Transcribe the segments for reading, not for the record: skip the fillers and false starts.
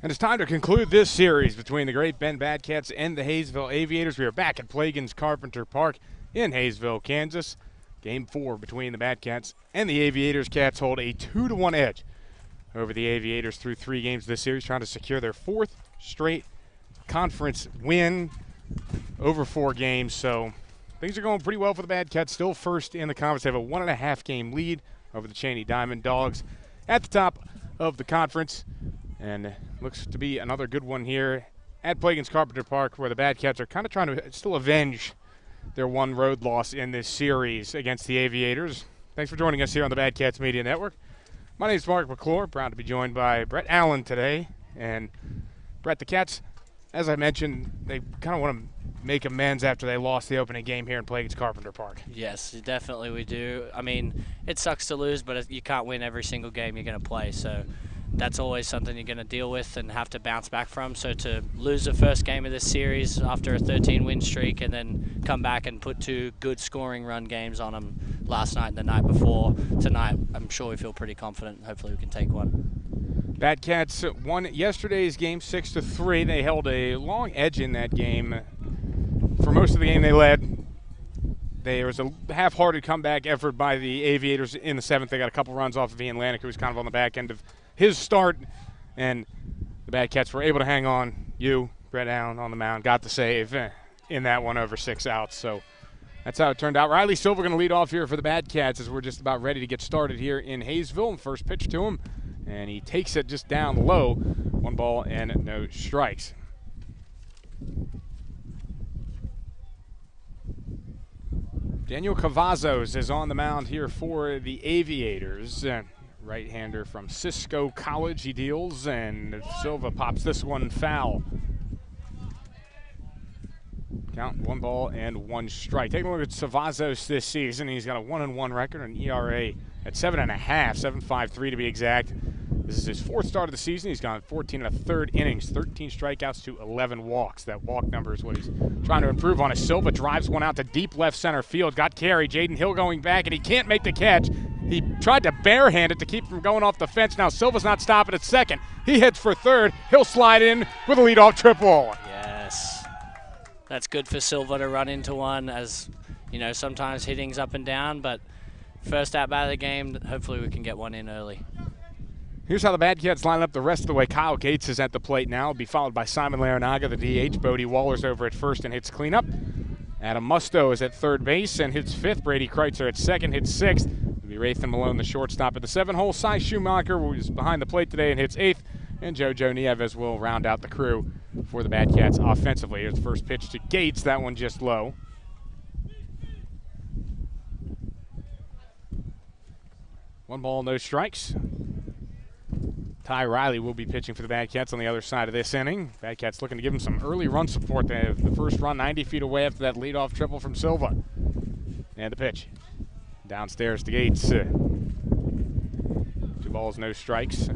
And it's time to conclude this series between the Great Bend Batcats and the Haysville Aviators. We are back at Plagens Carpenter Park in Haysville, Kansas. Game 4 between the Batcats and the Aviators. Cats hold a 2-1 edge over the Aviators through 3 games this series, trying to secure their 4th straight conference win over 4 games. So things are going pretty well for the Batcats. Still first in the conference. They have a 1.5 game lead over the Cheney Diamond Dogs at the top of the conference. And looks to be another good one here at Plagens Carpenter Park, where the Batcats are kind of trying to still avenge their one road loss in this series against the Aviators. Thanks for joining us here on the Batcats Media Network. My name is Mark McClure, proud to be joined by Brett Allen today. And Brett, the Cats, as I mentioned, they kind of want to make amends after they lost the opening game here in Plagens Carpenter Park. Yes, definitely we do. I mean, it sucks to lose, but you can't win every single game you're going to play. So that's always something you're going to deal with and have to bounce back from. So to lose the first game of this series after a 13-win streak and then come back and put 2 good scoring run games on them last night and the night before, tonight I'm sure we feel pretty confident. Hopefully we can take one. Batcats won yesterday's game 6-3. They held a long edge in that game. For most of the game they led. There was a half-hearted comeback effort by the Aviators in the 7th. They got a couple runs off of Ian Lanik, who was kind of on the back end of his start, and the Batcats were able to hang on. Brett Allen on the mound, got the save in that one over 6 outs. So that's how it turned out. Riley Silva going to lead off here for the Batcats as we're just about ready to get started here in Haysville. First pitch to him, and he takes it just down low. 1 ball and no strikes. Daniel Cavazos is on the mound here for the Aviators. Right-hander from Cisco College, he deals, and Silva pops this one foul. Count 1 ball and 1 strike. Taking a look at Cavazos this season, he's got a 1-1 record, an ERA at 7.5, 7.53 to be exact. This is his 4th start of the season. He's gone 14 1/3 innings, 13 strikeouts to 11 walks. That walk number is what he's trying to improve on. As Silva drives one out to deep left center field. Got carried. Jaden Hill going back, and he can't make the catch. He tried to barehand it to keep from going off the fence. Now Silva's not stopping at second. He hits for third. He'll slide in with a leadoff triple. Yes. That's good for Silva to run into one, as, you know, sometimes hitting's up and down, but first at bat of the game, hopefully we can get one in early. Here's how the Batcats line up the rest of the way. Kyle Gates is at the plate now. He'll be followed by Simon Larinaga, the DH. Bodie Waller's over at first and hits cleanup. Adam Musto is at third base and hits 5th. Brady Kreitzer at second, hits 6th. It'll be Rathan Malone, the shortstop, at the 7-hole. Cy Schumacher, who is behind the plate today and hits 8th. And JoJo Nieves will round out the crew for the Batcats offensively. Here's the first pitch to Gates. That one just low. One ball, no strikes. Ty Riley will be pitching for the Batcats on the other side of this inning. Batcats looking to give him some early run support. They have the first run 90 feet away after that leadoff triple from Silva. And the pitch. Downstairs to Gates. 2 balls, no strikes.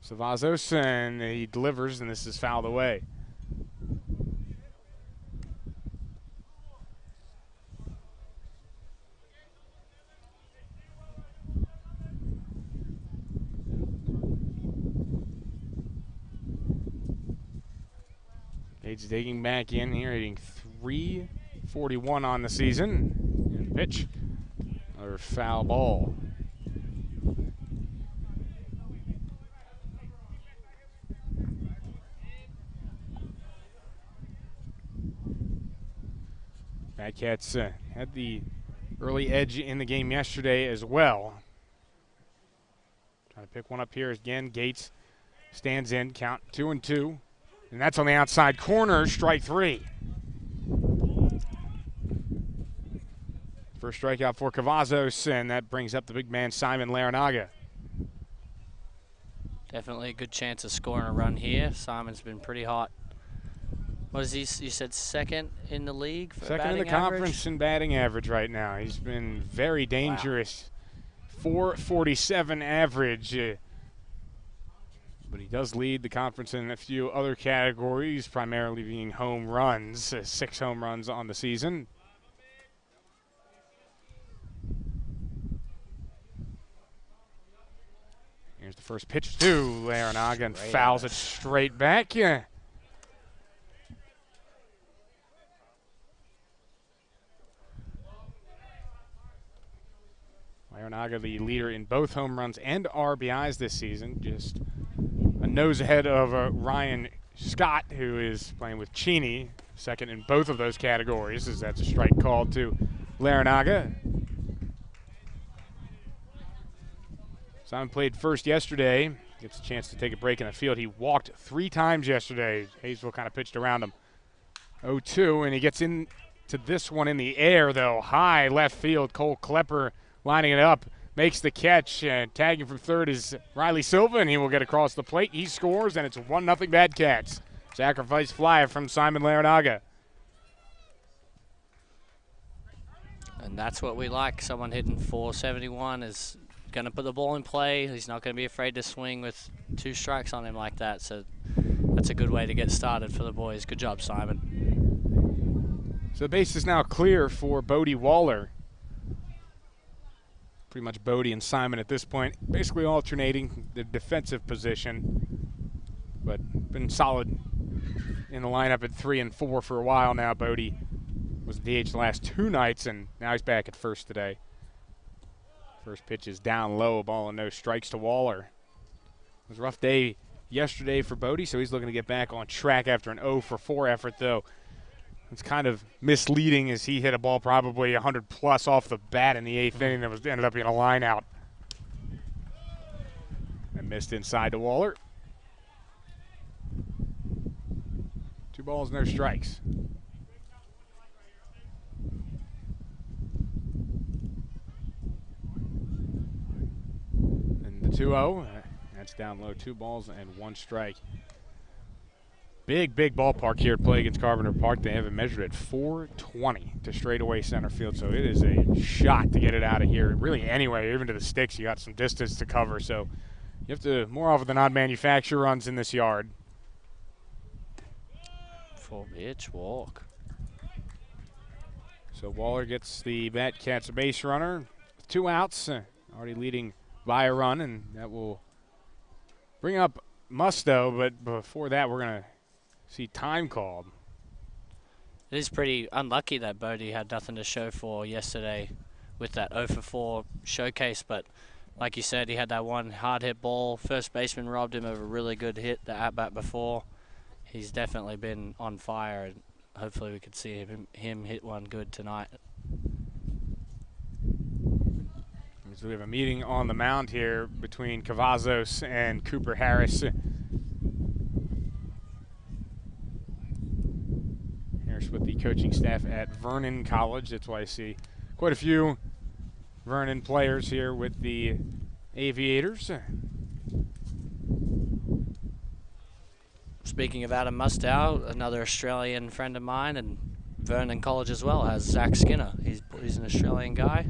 Cavazos, and he delivers, and this is fouled away. Gates digging back in here, hitting .341 on the season. And pitch, another foul ball. Batcats had the early edge in the game yesterday as well. Trying to pick one up here again. Gates stands in, count 2-2. And that's on the outside corner, strike 3. First strikeout for Cavazos, and that brings up the big man Simon Larinaga. Definitely a good chance of scoring a run here. Simon's been pretty hot. What is he? You said 2nd in the league for second in the conference in batting average right now. He's been very dangerous. Wow. .447 average. But he does lead the conference in a few other categories, primarily being home runs, 6 home runs on the season. Here's the first pitch to Larinaga and fouls it straight back. Yeah. Larinaga, the leader in both home runs and RBIs this season, just a nose ahead of Ryan Scott, who is playing with Cheney, second in both of those categories, as that's a strike called to Larinaga. Simon played first yesterday, gets a chance to take a break in the field. He walked 3 times yesterday. Haysville kind of pitched around him. 0-2, and he gets into this one in the air, though. High left field. Cole Klepper lining it up, makes the catch. Tagging from third is Riley Silva, and he will get across the plate. He scores, and it's 1-0 Bad Cats. Sacrifice fly from Simon Larinaga. And that's what we like. Someone hitting .471 is going to put the ball in play. He's not going to be afraid to swing with 2 strikes on him like that. So that's a good way to get started for the boys. Good job, Simon. So the base is now clear for Bodie Waller. Pretty much Bodie and Simon at this point, basically alternating the defensive position, but been solid in the lineup at 3 and 4 for a while now. Bodie was DH the last 2 nights, and now he's back at first today. First pitch is down low, a ball and no strikes to Waller. It was a rough day yesterday for Bodie, so he's looking to get back on track after an 0-for-4 effort, though. It's kind of misleading as he hit a ball probably 100+ off the bat in the 8th inning that ended up being a line out. And missed inside to Waller. 2 balls, no strikes. And the 2-0, that's down low, 2 balls and 1 strike. Big ballpark here at Play Against Carpenter Park. They have it measured at 420 to straightaway center field, so it is a shot to get it out of here. Really anyway, even to the sticks, you got some distance to cover, so you have to more often than not manufacture runs in this yard. 4-pitch walk. So Waller gets the Bat Cats base runner with 2 outs, already leading by a run, and that will bring up Musto, but before that we're going to see time called. It is pretty unlucky that Bodie had nothing to show for yesterday with that 0-for-4 showcase, but like you said, he had that one hard-hit ball. First baseman robbed him of a really good hit, the at-bat before. He's definitely been on fire, and hopefully we could see him hit one good tonight. So we have a meeting on the mound here between Cavazos and Cooper Harris. Harris with the coaching staff at Vernon College. That's why I see quite a few Vernon players here with the Aviators. Speaking of Adam Mustow, another Australian friend of mine, and Vernon College as well has Zach Skinner. He's an Australian guy.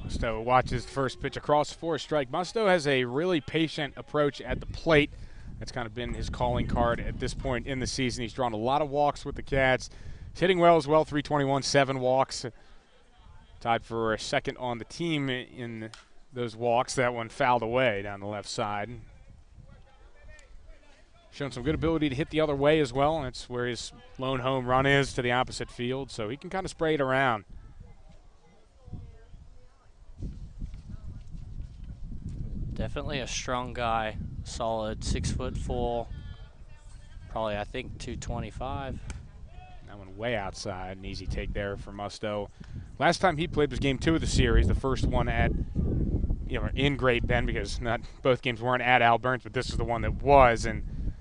Musto watches the first pitch across for a strike. Musto has a really patient approach at the plate. That's kind of been his calling card at this point in the season. He's drawn a lot of walks with the Cats. He's hitting well as well, 321, 7 walks. Tied for a second on the team in those walks. That one fouled away down the left side. Shown some good ability to hit the other way as well. That's where his lone home run is, to the opposite field, so he can kind of spray it around. Definitely a strong guy, solid 6'4", probably I think 225. That one way outside, an easy take there for Musto. Last time he played was game 2 of the series, the first one at, in Great Bend, because not both games weren't at Al Burns, but this is the one that was, and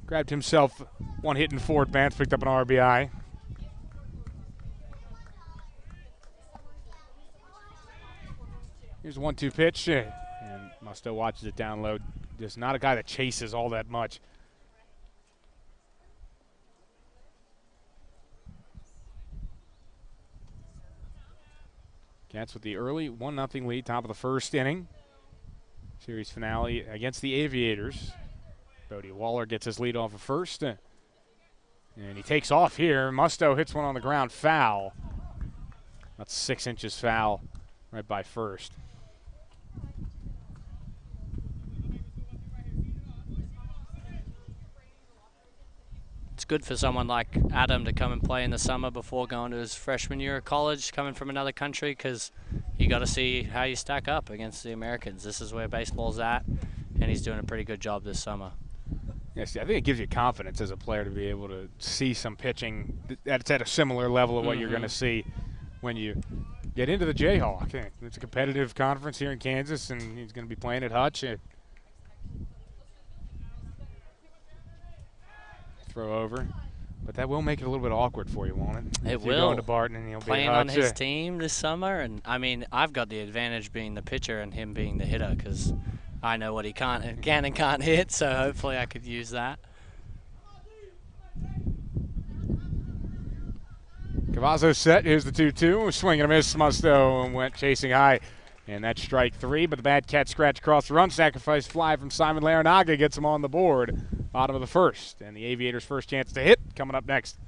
grabbed himself one hit in 4 at bats, picked up an RBI. Here's a 1-2 pitch. And Musto watches it down low. Just not a guy that chases all that much. Cats with the early 1-0 lead, top of the first inning. Series finale against the Aviators. Bodie Waller gets his lead off of first. And he takes off here. Musto hits one on the ground, foul. That's 6 inches foul right by first. It's good for someone like Adam to come and play in the summer before going to his freshman year of college, coming from another country, because you got to see how you stack up against the Americans. This is where baseball's at, and he's doing a pretty good job this summer. Yes, I think it gives you confidence as a player to be able to see some pitching that's at a similar level of what you're going to see when you get into the Jayhawk. It's a competitive conference here in Kansas, and he's going to be playing at Hutch. Throw over, but that will make it a little bit awkward for you, won't it? It if will. You're going to Barton and he'll playing be on his team this summer, and I mean, I've got the advantage being the pitcher and him being the hitter, because I know what he can and can't hit. So hopefully I could use that. Cavazzo set. Here's the 2-2. Swing and a miss. Musto and went chasing high. And that's strike 3, but the Bad Cat scratch across the run. Sacrifice fly from Simon Larinaga gets him on the board. Bottom of the first. And the Aviators' first chance to hit coming up next.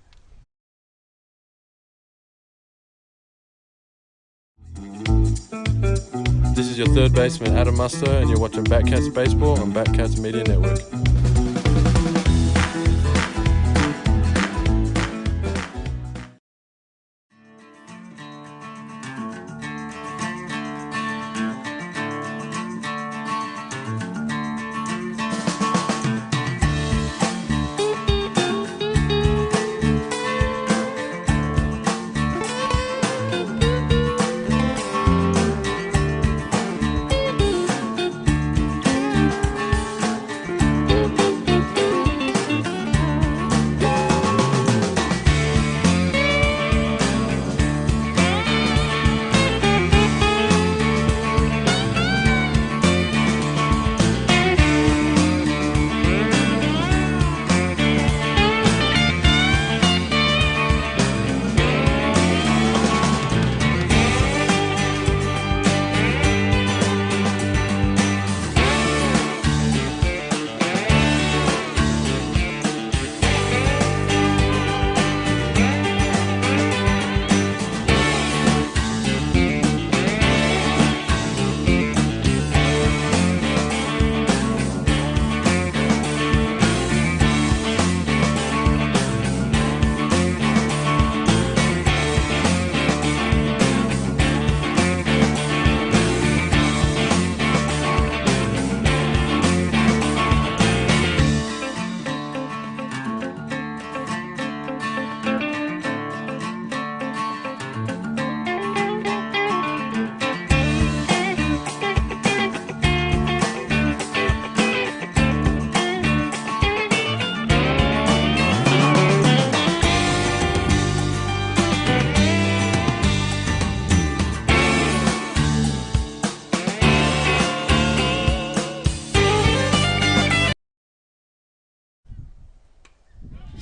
This is your third baseman, Adam Musto, and you're watching Batcats Baseball on Batcats Media Network.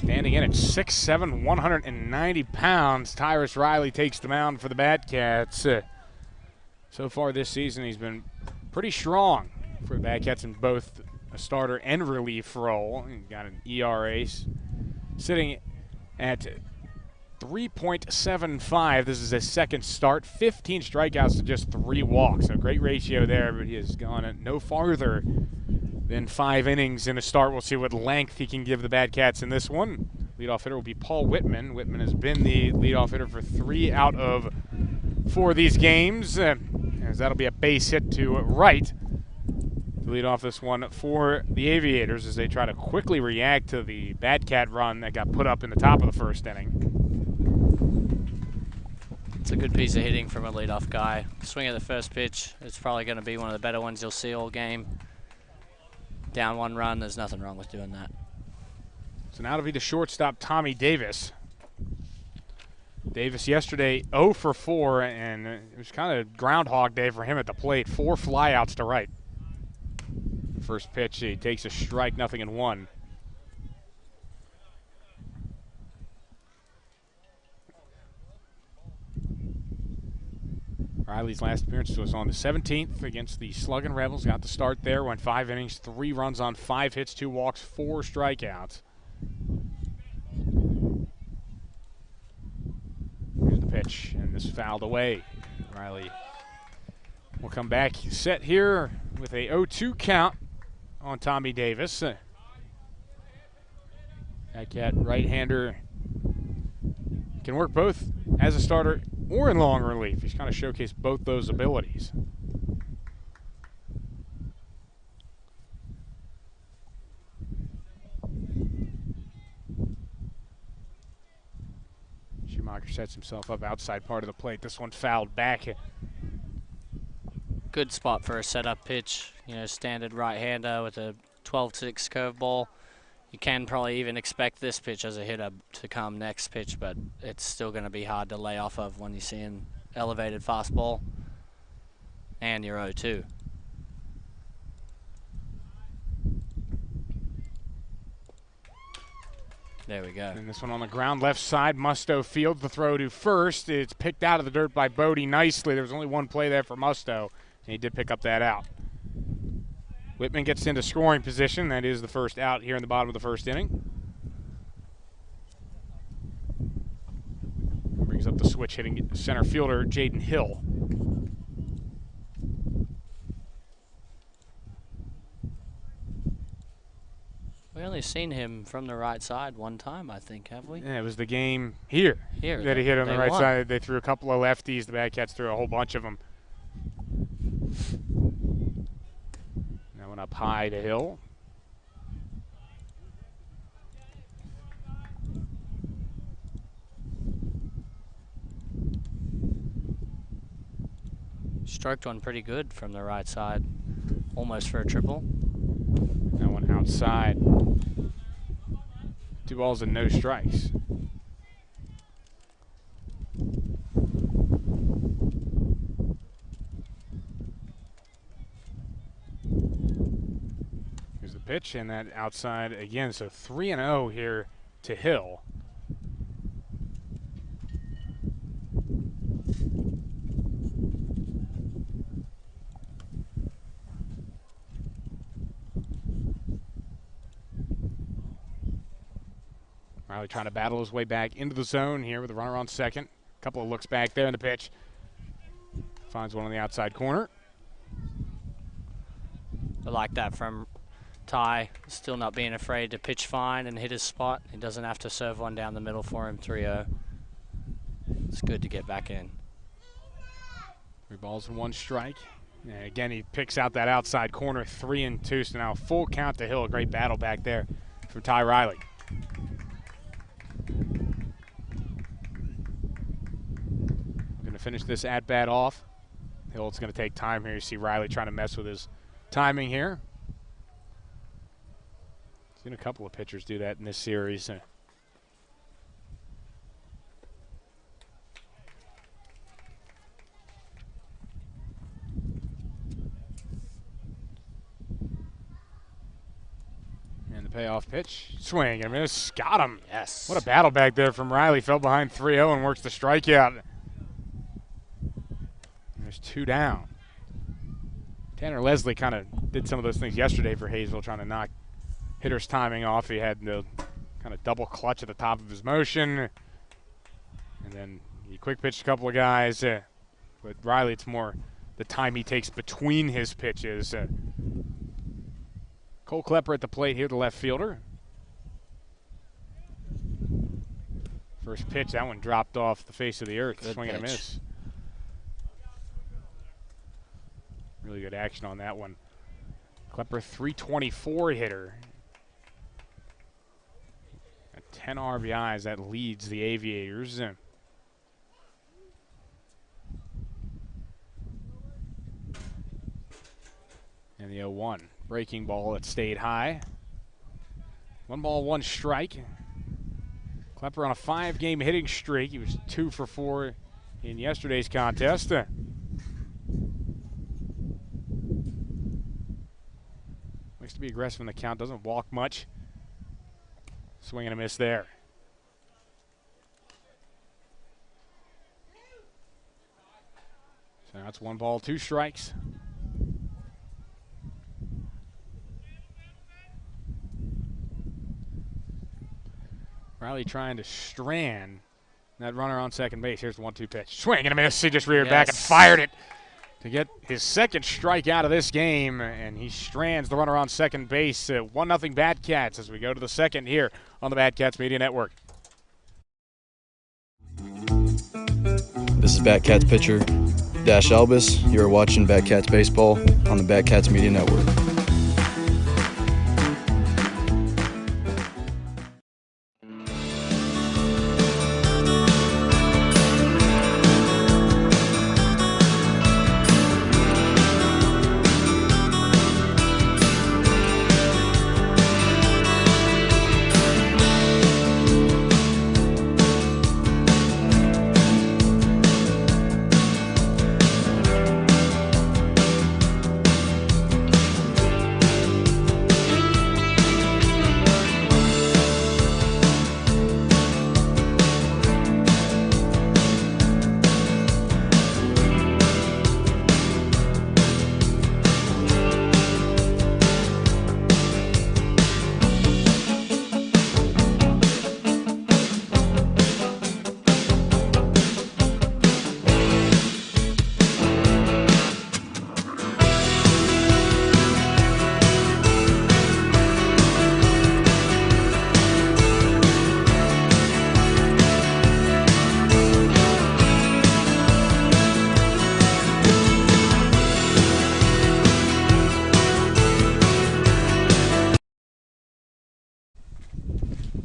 Standing in at 6'7", 190 pounds, Tyrus Riley takes the mound for the Batcats. So far this season, he's been pretty strong for the Batcats in both a starter and relief role. He got an ERA sitting at 3.75. This is his second start. 15 strikeouts to just 3 walks. So a great ratio there, but he has gone no farther than 5 innings in a start. We'll see what length he can give the Batcats in this one. Leadoff hitter will be Paul Whitman. Whitman has been the leadoff hitter for 3 out of 4 of these games, as that'll be a base hit to right to lead off this one for the Aviators as they try to quickly react to the Batcat run that got put up in the top of the first inning. It's a good piece of hitting from a leadoff guy. Swing at the first pitch. It's probably going to be one of the better ones you'll see all game. Down 1 run, there's nothing wrong with doing that. So now it'll be the shortstop, Tommy Davis. Davis yesterday 0 for 4, and it was kind of Groundhog Day for him at the plate. 4 flyouts to right. First pitch, he takes a strike, 0-1. Riley's last appearance was on the 17th against the Sluggin' Rebels. Got the start there, went 5 innings, 3 runs on 5 hits, 2 walks, 4 strikeouts. Here's the pitch, and this fouled away. Riley will come back set here with a 0-2 count on Tommy Davis. That cat right-hander can work both as a starter or in long relief. He's kind of showcased both those abilities. Schumacher sets himself up outside part of the plate. This one fouled back. Good spot for a setup pitch. You know, standard right-hander with a 12-6 curveball. You can probably even expect this pitch as a hitter to come next pitch, but it's still going to be hard to lay off of when you see an elevated fastball and your 0-2. There we go. And this one on the ground, left side. Musto fields the throw to first. It's picked out of the dirt by Bodie nicely. There was only one play there for Musto, and he did pick up that out. Whitman gets into scoring position. That is the first out here in the bottom of the first inning. Brings up the switch hitting center fielder Jaden Hill. We only seen him from the right side one time, I think, have we? Yeah, it was the game here that he hit on the right side. They threw a couple of lefties. The Badcats threw a whole bunch of them. That went up high to Hill. Stroked one pretty good from the right side, almost for a triple. That one outside. 2 balls and no strikes. Here's the pitch, and that outside again. So 3-0 here to Hill. Riley trying to battle his way back into the zone here with a runner on second. A couple of looks back there in the pitch. Finds one on the outside corner. I like that from Ty, still not being afraid to pitch fine and hit his spot. He doesn't have to serve one down the middle for him, 3-0. It's good to get back in. 3 balls and 1 strike. And again, he picks out that outside corner, 3-2. So now full count to Hill. A great battle back there from Ty Riley. Going to finish this at-bat off. Hill's going to take time here. You see Riley trying to mess with his timing here. Seen a couple of pitchers do that in this series. And the payoff pitch. Swing and a miss. Got him. Yes. What a battle back there from Riley. Fell behind 3-0 and works the strikeout. There's 2 down. Tanner Leslie kind of did some of those things yesterday for Haysville, trying to knock hitters' timing off. He had the kind of double clutch at the top of his motion. And then he quick pitched a couple of guys. But Riley, it's more the time he takes between his pitches. Cole Klepper at the plate here, the left fielder. First pitch, that one dropped off the face of the earth. Good Swing and a pitch. miss. Really good action on that one. Klepper, 324 hitter. At 10 RBIs, that leads the Aviators. And the 0-1. Breaking ball that stayed high. 1 ball, 1 strike. Klepper on a 5-game hitting streak. He was 2 for 4 in yesterday's contest. Likes to be aggressive in the count. Doesn't walk much. Swing and a miss there. So that's 1 ball, 2 strikes. Riley trying to strand that runner on second base. Here's the 1-2 pitch. Swing and a miss. He just reared back and fired it to get his second strikeout of this game, and he strands the runner on second base. 1-0 Bad Cats as we go to the second here on the Bad Cats Media Network. This is Bat Cats pitcher Dash Albus. You are watching Bat Cats baseball on the Bat Cats Media Network.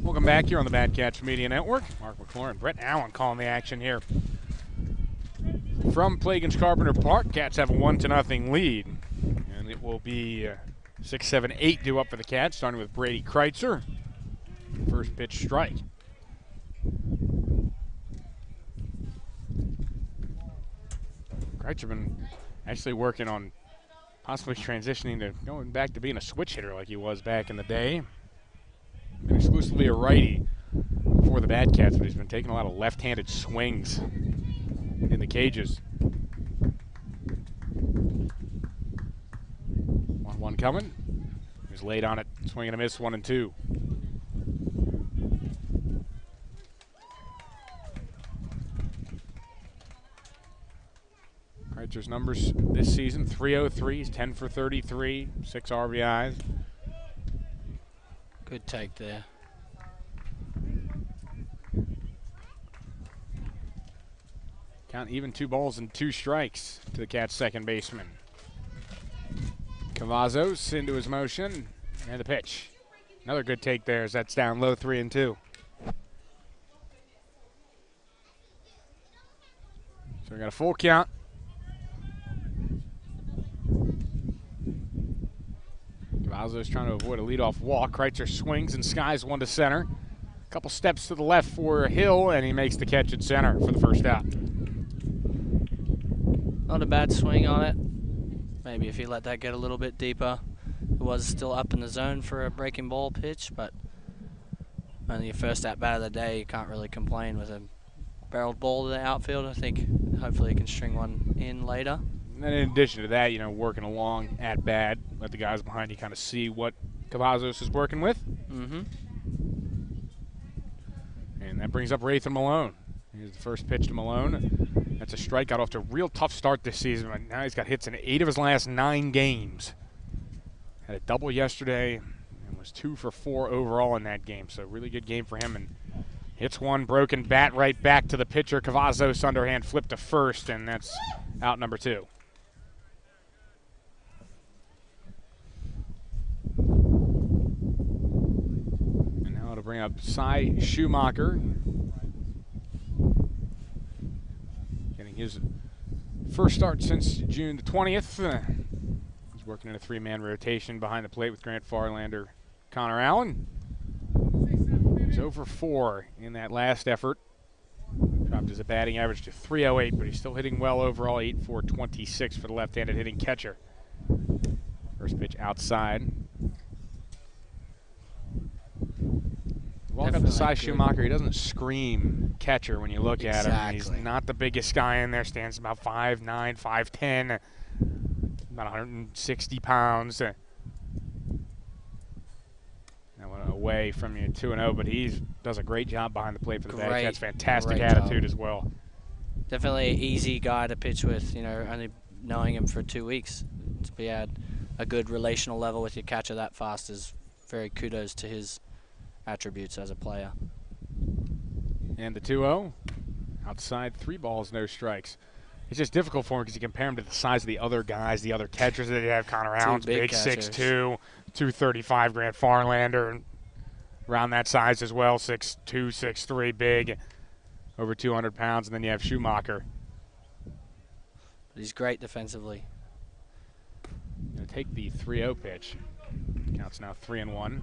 Welcome back here on the Bad Cats Media Network. Mark McClure and Brett Allen calling the action here from Plagens Carpenter Park. Cats have a 1-0 lead, and it will be 6, 7, 8 due up for the Cats, starting with Brady Kreitzer. First pitch strike. Kreitzer been actually working on possibly transitioning to going back to being a switch hitter like he was back in the day. Been exclusively a righty for the Bad Cats, but he's been taking a lot of left-handed swings in the cages. 1-1 coming. He's laid on it, swing and a miss, 1-2. Kreitzer's numbers this season: 303s, 10 for 33, 6 RBIs. Good take there. Count even, 2 balls and 2 strikes to the Cats' second baseman. Cavazos into his motion, and the pitch. Another good take there as that's down low, 3-2. So we got a full count. Cavazos trying to avoid a leadoff walk. Kreitzer swings and skies one to center. A couple steps to the left for Hill, and he makes the catch at center for the first out. Not a bad swing on it. Maybe if he let that get a little bit deeper. It was still up in the zone for a breaking ball pitch, but only your first at bat of the day, you can't really complain with a barreled ball to the outfield. I think hopefully he can string one in later. And then in addition to that, you know, working along at bat, let the guys behind you kind of see what Cavazos is working with. Mm-hmm. And that brings up Rathan Malone. Here's the first pitch to Malone. That's a strike. Got off to a real tough start this season, but now he's got hits in 8 of his last 9 games. Had a double yesterday and was 2 for 4 overall in that game. So really good game for him. And hits one, broken bat right back to the pitcher. Cavazos underhand flip to first, and that's out number 2. And now to bring up Cy Schumacher. Getting his first start since June the 20th. He's working in a 3-man rotation behind the plate with Grant Farlander, Connor Allen. He's 0 for 4 in that last effort. Dropped his batting average to 308, but he's still hitting well overall. 8 for 26 for the left-handed hitting catcher. First pitch outside. Walk up to Cy Schumacher. He doesn't scream catcher when you look at him. He's not the biggest guy in there. Stands about 5'9", 5'10", about 160 pounds. That went away from you 2-0, but he does a great job behind the plate for the Badcats. Fantastic attitude as well. Definitely an easy guy to pitch with, you know, only knowing him for 2 weeks. To be at a good relational level with your catcher that fast is very kudos to his attributes as a player. And the 2-0, outside, 3 balls, no strikes. It's just difficult for him because you compare him to the size of the other guys, the other catchers that they have. Connor Allen's big 6'2", 235 Grant Farlander, around that size as well, 6'2", 6'3", big, over 200 pounds. And then you have Schumacher. But he's great defensively. Going to take the 3-0 pitch. Counts now 3-1.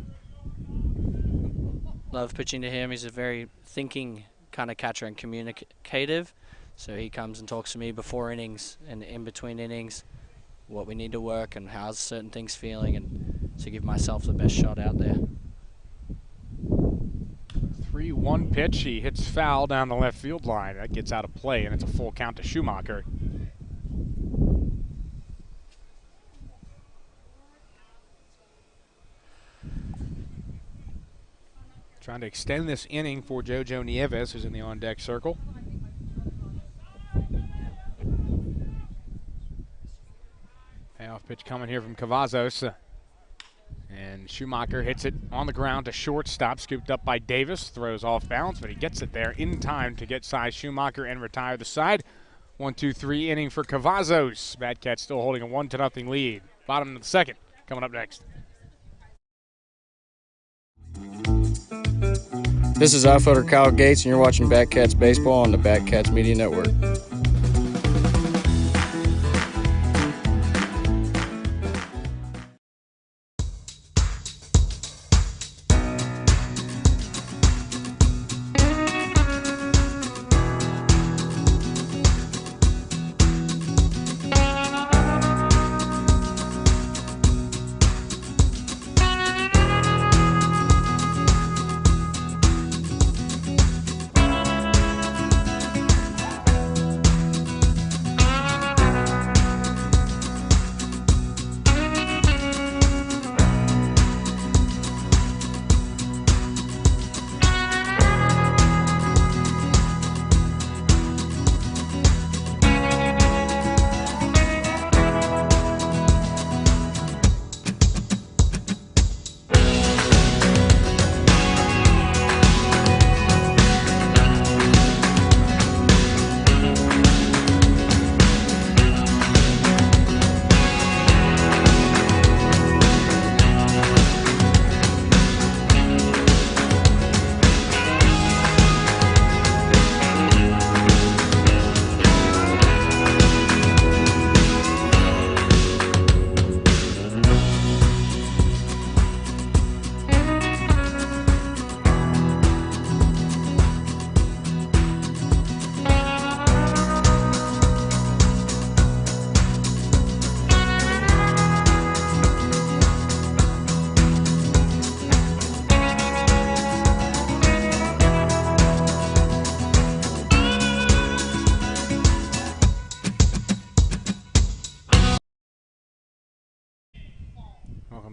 Love pitching to him. He's a very thinking kind of catcher and communicative. So he comes and talks to me before innings and in between innings, what we need to work and how's certain things feeling, and to give myself the best shot out there. 3-1 pitch. He hits foul down the left field line. That gets out of play, and it's a full count to Schumacher. Trying to extend this inning for JoJo Nieves, who's in the on-deck circle. Payoff pitch coming here from Cavazos. And Schumacher hits it on the ground to shortstop, scooped up by Davis. Throws off balance, but he gets it there in time to get Cy Schumacher and retire the side. 1-2-3 inning for Cavazos. Badcats still holding a 1-0 lead. Bottom of the second coming up next. This is outfielder Kyle Gates, and you're watching Badcats Baseball on the Badcats Media Network.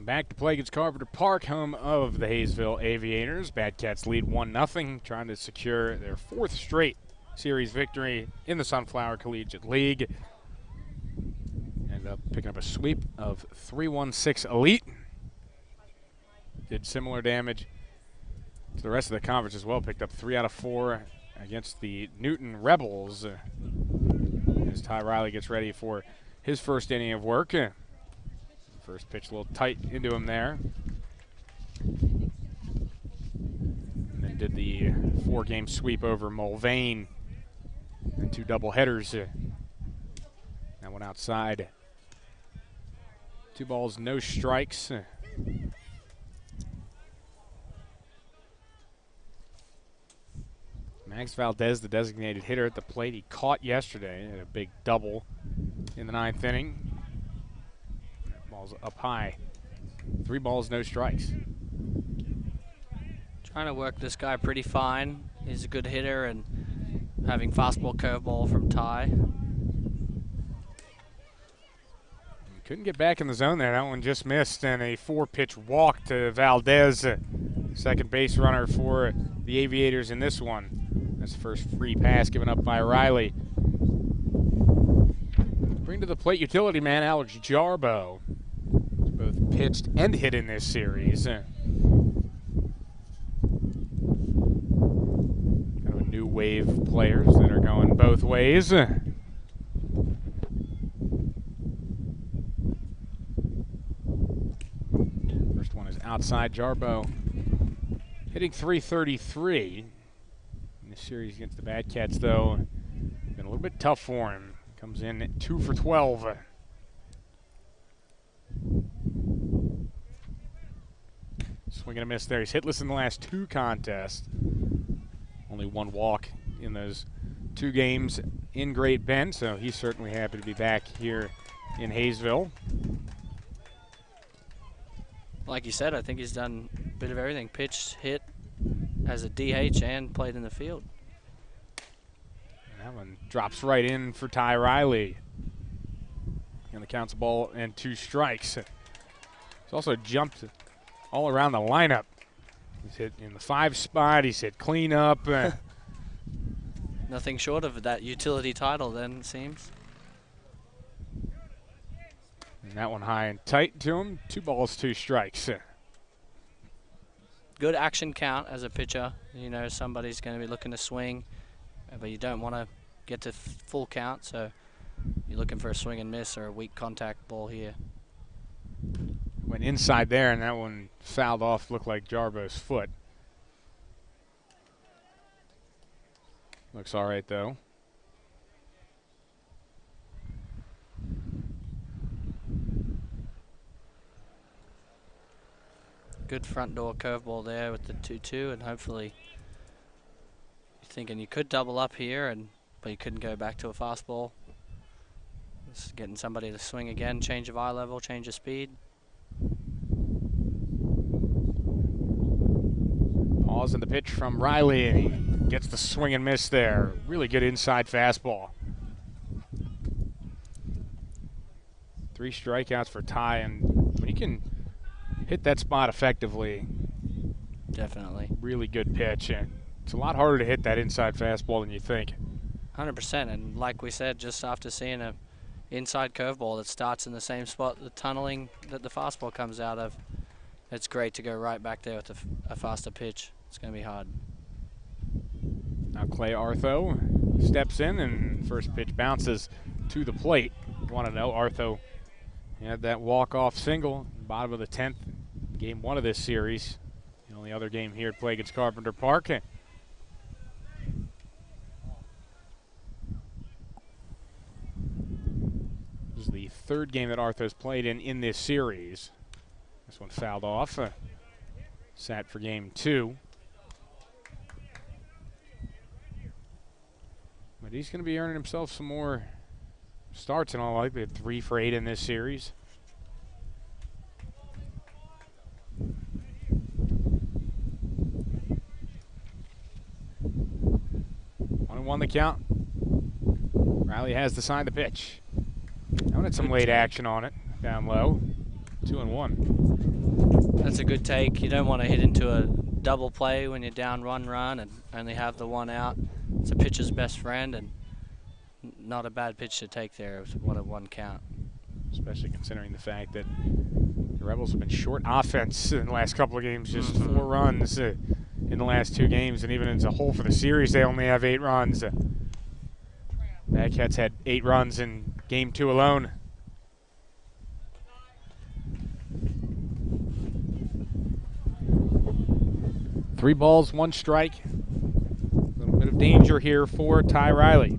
Back to play against Carpenter Park, home of the Haysville Aviators. Badcats lead 1-0, trying to secure their 4th straight series victory in the Sunflower Collegiate League. Ended up picking up a sweep of 3-1-6 Elite. Did similar damage to the rest of the conference as well. Picked up 3 out of 4 against the Newton Rebels. As Ty Riley gets ready for his first inning of work. First pitch a little tight into him there. And then did the 4-game sweep over Mulvane. And 2 doubleheaders. That one outside. 2 balls, no strikes. Max Valdez, the designated hitter at the plate. He caught yesterday. Had a big double in the 9th inning. Ball's up high. 3 balls, no strikes. Trying to work this guy pretty fine. He's a good hitter, and having fastball curveball from Ty. Couldn't get back in the zone there. That one just missed, and a 4-pitch walk to Valdez, second base runner for the Aviators in this one. That's the first free pass given up by Riley. Bring to the plate utility man Alex Jarbo. Both pitched and hit in this series. Kind of a new wave of players that are going both ways. First one is outside. Jarbo hitting .333 in this series against the Badcats, though. Been a little bit tough for him. Comes in at 2 for 12. Swing and a miss there. He's hitless in the last 2 contests. Only 1 walk in those 2 games in Great Bend, so he's certainly happy to be back here in Haysville. Like you said, I think he's done a bit of everything. Pitched, hit as a DH, and played in the field. And that one drops right in for Ty Riley. And the count's a ball and 2 strikes. He's also jumped all around the lineup. He's hit in the 5 spot. He's hit cleanup. Nothing short of that utility title, then, it seems. And that one high and tight to him. 2 balls, 2 strikes. Good action count as a pitcher. You know, somebody's going to be looking to swing, but you don't want to get to full count, so you're looking for a swing and miss or a weak contact ball here. Went inside there, and that one fouled off, looked like Jarbo's foot. Looks all right, though. Good front door curveball there with the 2-2, and hopefully you're thinking you could double up here, but you couldn't go back to a fastball. Just getting somebody to swing again, change of eye level, change of speed. Pause in the pitch from Riley, and he gets the swing and miss there. Really good inside fastball. 3 strikeouts for Ty, and when you can hit that spot effectively, definitely. Really good pitch. It's a lot harder to hit that inside fastball than you think. 100%, and like we said, just after seeing a inside curveball that starts in the same spot, the tunneling that the fastball comes out of, it's great to go right back there with a faster pitch. It's going to be hard. Now Clay Artho steps in, and first pitch bounces to the plate. You want to know, Artho had that walk-off single, bottom of the 10th, game 1 of this series. The only other game here at play against Carpenter Park. This is the 3rd game that Artho's played in this series. This one fouled off. Sat for game 2. But he's going to be earning himself some more starts in all likelihood. 3 for 8 in this series. 1-1 the count. Riley has the sign to pitch. I wanted some late action on it. Down low. 2-1. That's a good take. You don't want to hit into a double play when you're down 1 run and only have the 1 out. It's a pitcher's best friend, and not a bad pitch to take there. It was a 1 count. Especially considering the fact that the Rebels have been short offense in the last couple of games. Just 4 runs in the last 2 games, and even as a whole for the series, they only have 8 runs. Badcats had 8 runs in game 2 alone. Three balls, 1 strike. A little bit of danger here for Ty Riley.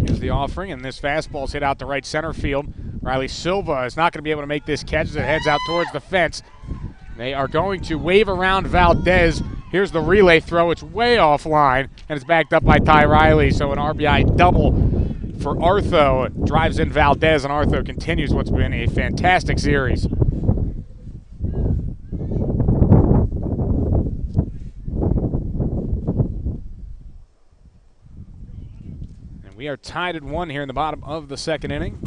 Here's the offering, and this fastball's hit out to right center field. Riley Silva is not going to be able to make this catch as it heads out towards the fence. They are going to wave around Valdez. Here's the relay throw. It's way offline, and it's backed up by Ty Riley. So an RBI double for Artho. It drives in Valdez, and Artho continues what's been a fantastic series. We are tied at 1 here in the bottom of the second inning.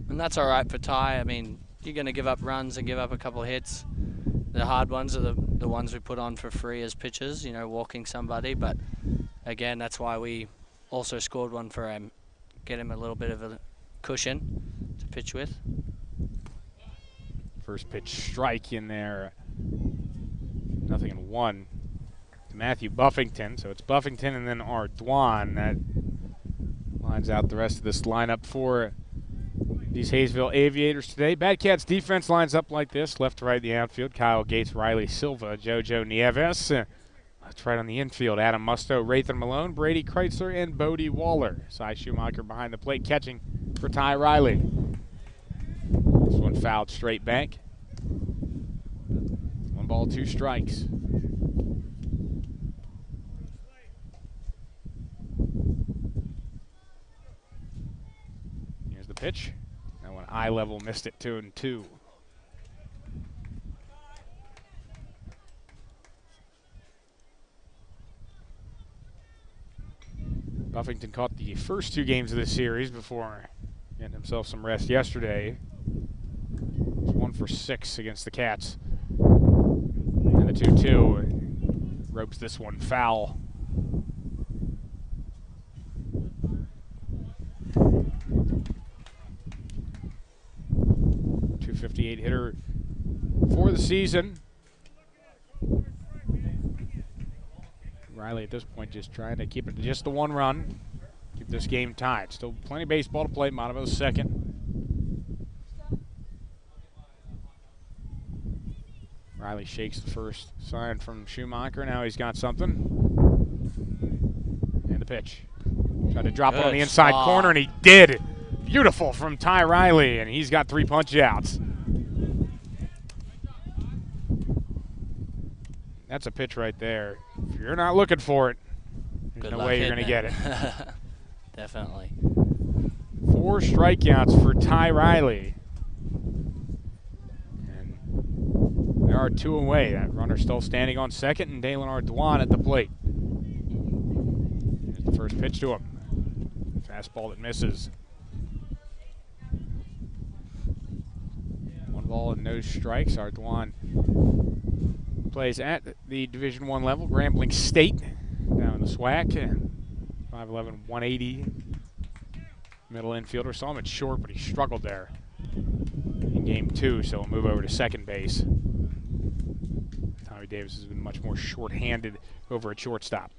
And that's all right for Ty. I mean, you're going to give up runs and give up a couple of hits. The hard ones are the ones we put on for free as pitchers, you know, walking somebody. But, again, that's why we also scored one for him. Get him a little bit of a cushion to pitch with. First pitch strike in there. 0-1 to Matthew Buffington. So it's Buffington and then Ardoin. That lines out the rest of this lineup for these Haysville Aviators today. Batcats defense lines up like this. Left to right in the outfield, Kyle Gates, Riley Silva, Jojo Nieves. Left to right on the infield, Adam Musto, Rathan Malone, Brady Kreitzer, and Bodie Waller. Cy Schumacher behind the plate catching for Ty Riley. This one fouled straight back. 1 ball, 2 strikes. Here's the pitch. That one eye level, missed it 2-2. Buffington caught the first 2 games of this series before getting himself some rest yesterday. He's 1 for 6 against the Cats. And the 2-2 ropes this one foul. .258 hitter for the season. Riley at this point just trying to keep it to just the 1 run. Keep this game tied. Still plenty of baseball to play. Bottom of the second. Riley shakes the first sign from Schumacher. Now he's got something. And the pitch. Tried to drop it on the inside corner, and he did. Beautiful from Ty Riley, and he's got 3 punch outs. That's a pitch right there. If you're not looking for it, there's no way you're going to get it. Definitely. 4 strikeouts for Ty Riley. And there are 2 away. That runner still standing on second, and Dalen Ardoin at the plate. Here's the first pitch to him. Fastball that misses. 1 ball and no strikes. Ardoin plays at the Division I level, Grambling State, down in the SWAC. 5'11", 180. Middle infielder. Saw him at short, but he struggled there in game 2, so he'll move over to second base. Tommy Davis has been much more short-handed over at shortstop.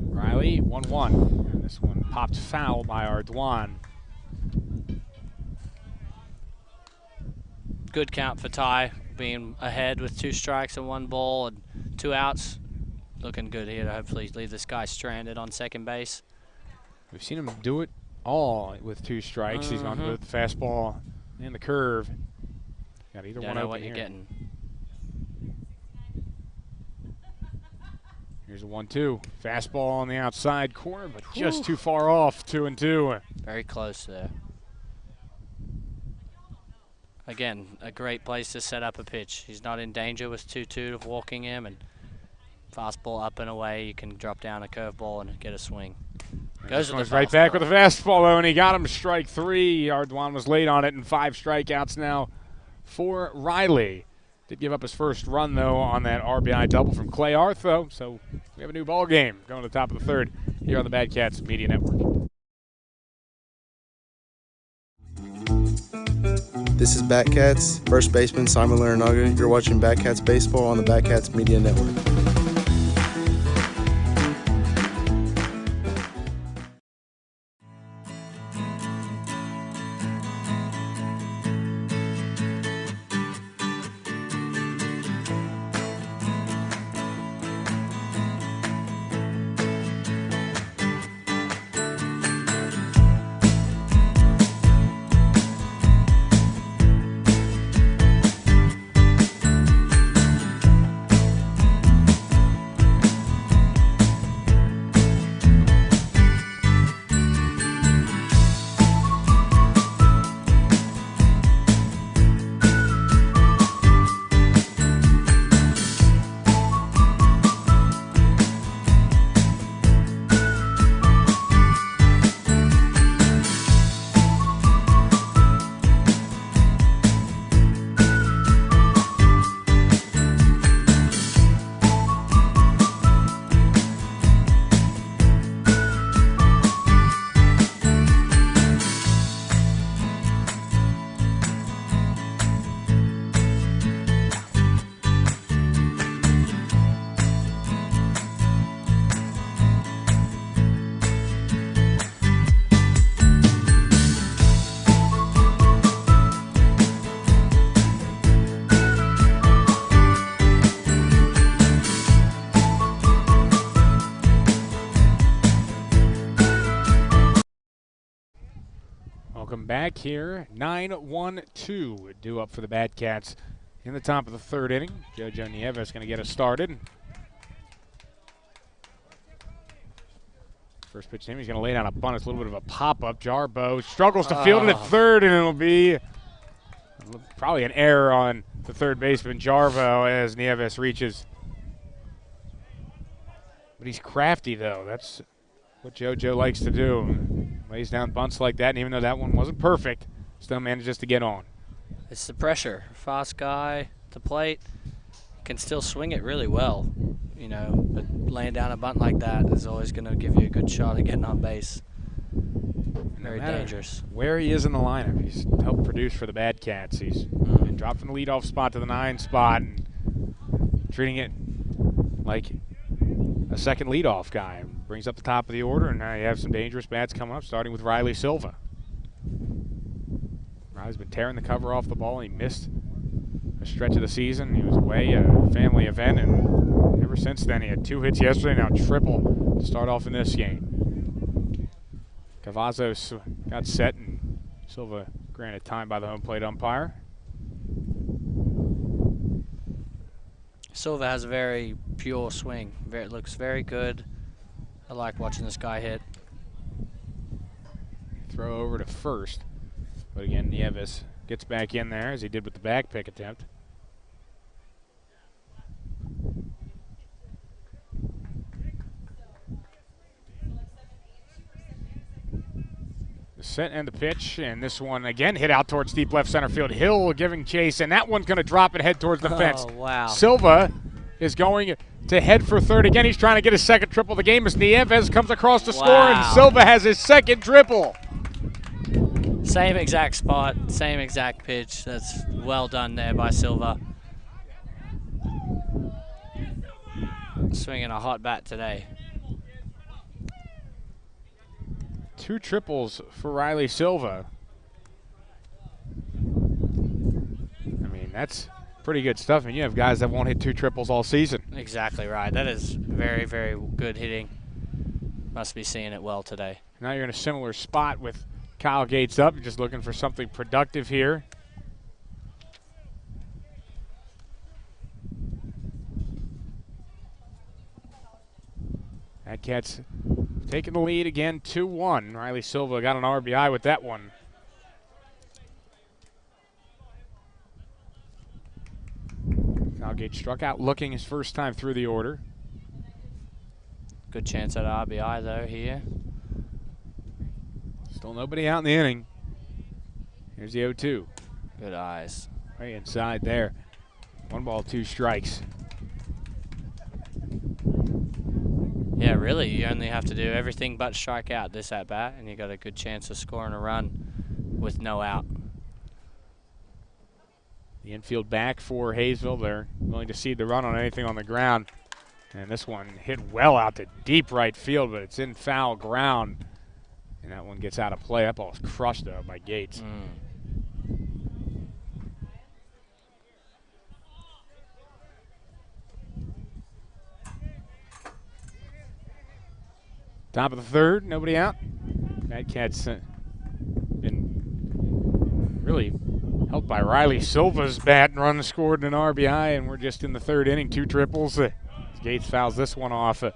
Riley, 1-1. This one popped foul by Ardoin. Good count for Ty, being ahead with 2 strikes and 1 ball and 2 outs. Looking good here to hopefully leave this guy stranded on second base. We've seen him do it all with 2 strikes. He's gone to both the fastball and the curve. Got either one open here. Getting. Here's a 1-2. Fastball on the outside corner, but just too far off. 2-2. Very close there. Again, a great place to set up a pitch. He's not in danger with 2-2 of walking him, and fastball up and away. You can drop down a curveball and get a swing. Goes right back with a fastball, though, and he got him strike 3. Ardoin was late on it, and 5 strikeouts now for Riley. Did give up his first run, though, on that RBI double from Clay Artho. So we have a new ball game going to the top of the 3rd here on the Batcats Media Network. This is Batcats, first baseman Simon Larinaga. You're watching Batcats Baseball on the Batcats Media Network. back here. 9-1-2 due up for the Batcats in the top of the third inning. JoJo Nieves going to get us started. First pitch to him, he's going to lay down a bunt. It's a little bit of a pop-up. Jarbo struggles to field it at third, and it'll be probably an error on the third baseman, Jarbo, as Nieves reaches. But he's crafty, though. That's what JoJo likes to do. Lays down bunts like that, and even though that one wasn't perfect, still manages to get on. It's the pressure. Fast guy at the plate can still swing it really well, you know, but laying down a bunt like that is always going to give you a good shot at getting on base. Very dangerous. Where he is in the lineup, he's helped produce for the Batcats. He's been dropped from the leadoff spot to the 9 spot and treating it like a second leadoff guy. Brings up the top of the order, and now you have some dangerous bats coming up, starting with Riley Silva. Riley's been tearing the cover off the ball. He missed a stretch of the season. He was away at a family event, and ever since then, he had 2 hits yesterday, now triple to start off in this game. Cavazos got set, and Silva granted time by the home plate umpire. Silva has a very pure swing. It looks very good. I like watching this guy hit. Throw over to first. But again, Nieves gets back in there as he did with the back pick attempt. The set and the pitch, and this one again hit out towards deep left center field. Hill giving chase, and that one's going to drop and head towards the fence. Oh, wow. Silva is going to head for third again. He's trying to get his second triple of the game as Nieves comes across to score, and Silva has his second triple. Same exact spot, same exact pitch. That's well done there by Silva. Swinging a hot bat today. 2 triples for Riley Silva. I mean, that's pretty good stuff. And you have guys that won't hit 2 triples all season. Exactly right. That is very, very good hitting. Must be seeing it well today. Now you're in a similar spot with Kyle Gates up. You're just looking for something productive here. Batcats taking the lead again, 2-1. Riley Silva got an RBI with that one. Kyle Gates struck out looking his first time through the order. Good chance at RBI though here. Still nobody out in the inning. Here's the 0-2. Good eyes. Right inside there. 1 ball, 2 strikes. Yeah, really, you only have to do everything but strike out this at-bat, and you got a good chance of scoring a run with no out. The infield back for Haysville. They're willing to cede the run on anything on the ground. And this one hit well out to deep right field, but it's in foul ground. And that one gets out of play. That ball was crushed, though, by Gates. Top of the third, nobody out. Batcats been really helped by Riley Silva's bat and run scored an RBI, and we're just in the third inning, 2 triples. Gates fouls this one off. So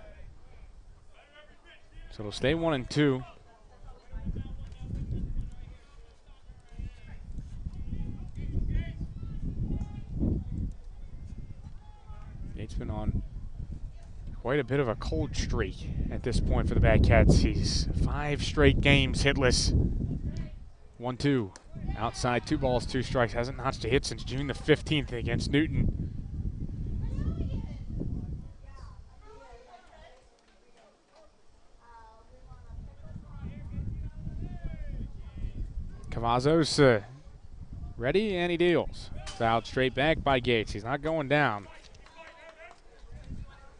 it'll stay 1-2. Gates been on quite a bit of a cold streak at this point for the Batcats. He's 5 straight games hitless. 1-2. Outside, 2 balls, 2 strikes. Hasn't notched a hit since June the 15th against Newton. Cavazos ready, and he deals. Fouled straight back by Gates. He's not going down.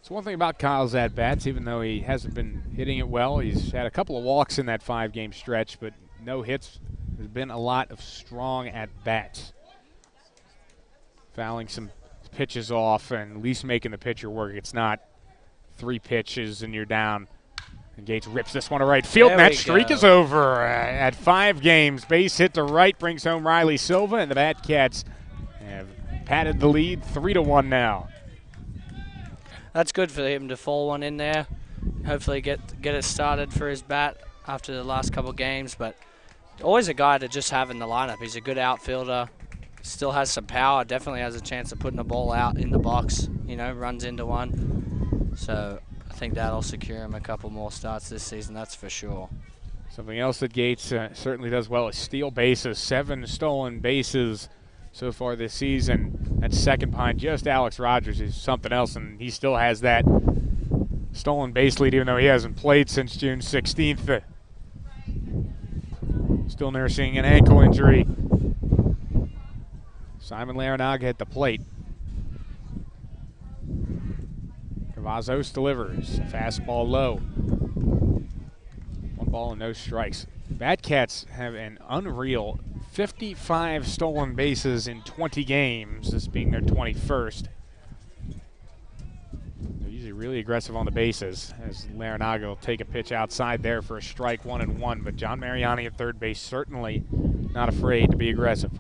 So one thing about Kyle's at-bats, even though he hasn't been hitting it well, he's had a couple of walks in that 5-game stretch, but no hits. There's been a lot of strong at-bats. Fouling some pitches off and at least making the pitcher work. It's not 3 pitches and you're down And Gates rips this one to right field, and that streak is over at 5 games. Base hit to right brings home Riley Silva, and the Batcats have patted the lead 3-1 now. That's good for him to fall one in there. Hopefully get it started for his bat after the last couple games, but always a guy to just have in the lineup. He's a good outfielder, still has some power, definitely has a chance of putting the ball out in the box, you know, runs into one. So I think that'll secure him a couple more starts this season, that's for sure. Something else that Gates certainly does well is steal bases. 7 stolen bases so far this season. That's second behind just Alex Rogers, who's something else, and he still has that stolen base lead even though he hasn't played since June 16th. Still nursing an ankle injury. Simon Larinaga at the plate. Cavazos delivers. Fastball low. 1 ball and no strikes. Batcats have an unreal 55 stolen bases in 20 games, this being their 21st. They're usually really aggressive on the bases, as Larinaga will take a pitch outside there for a strike, 1-1. But John Mariani at third base certainly not afraid to be aggressive.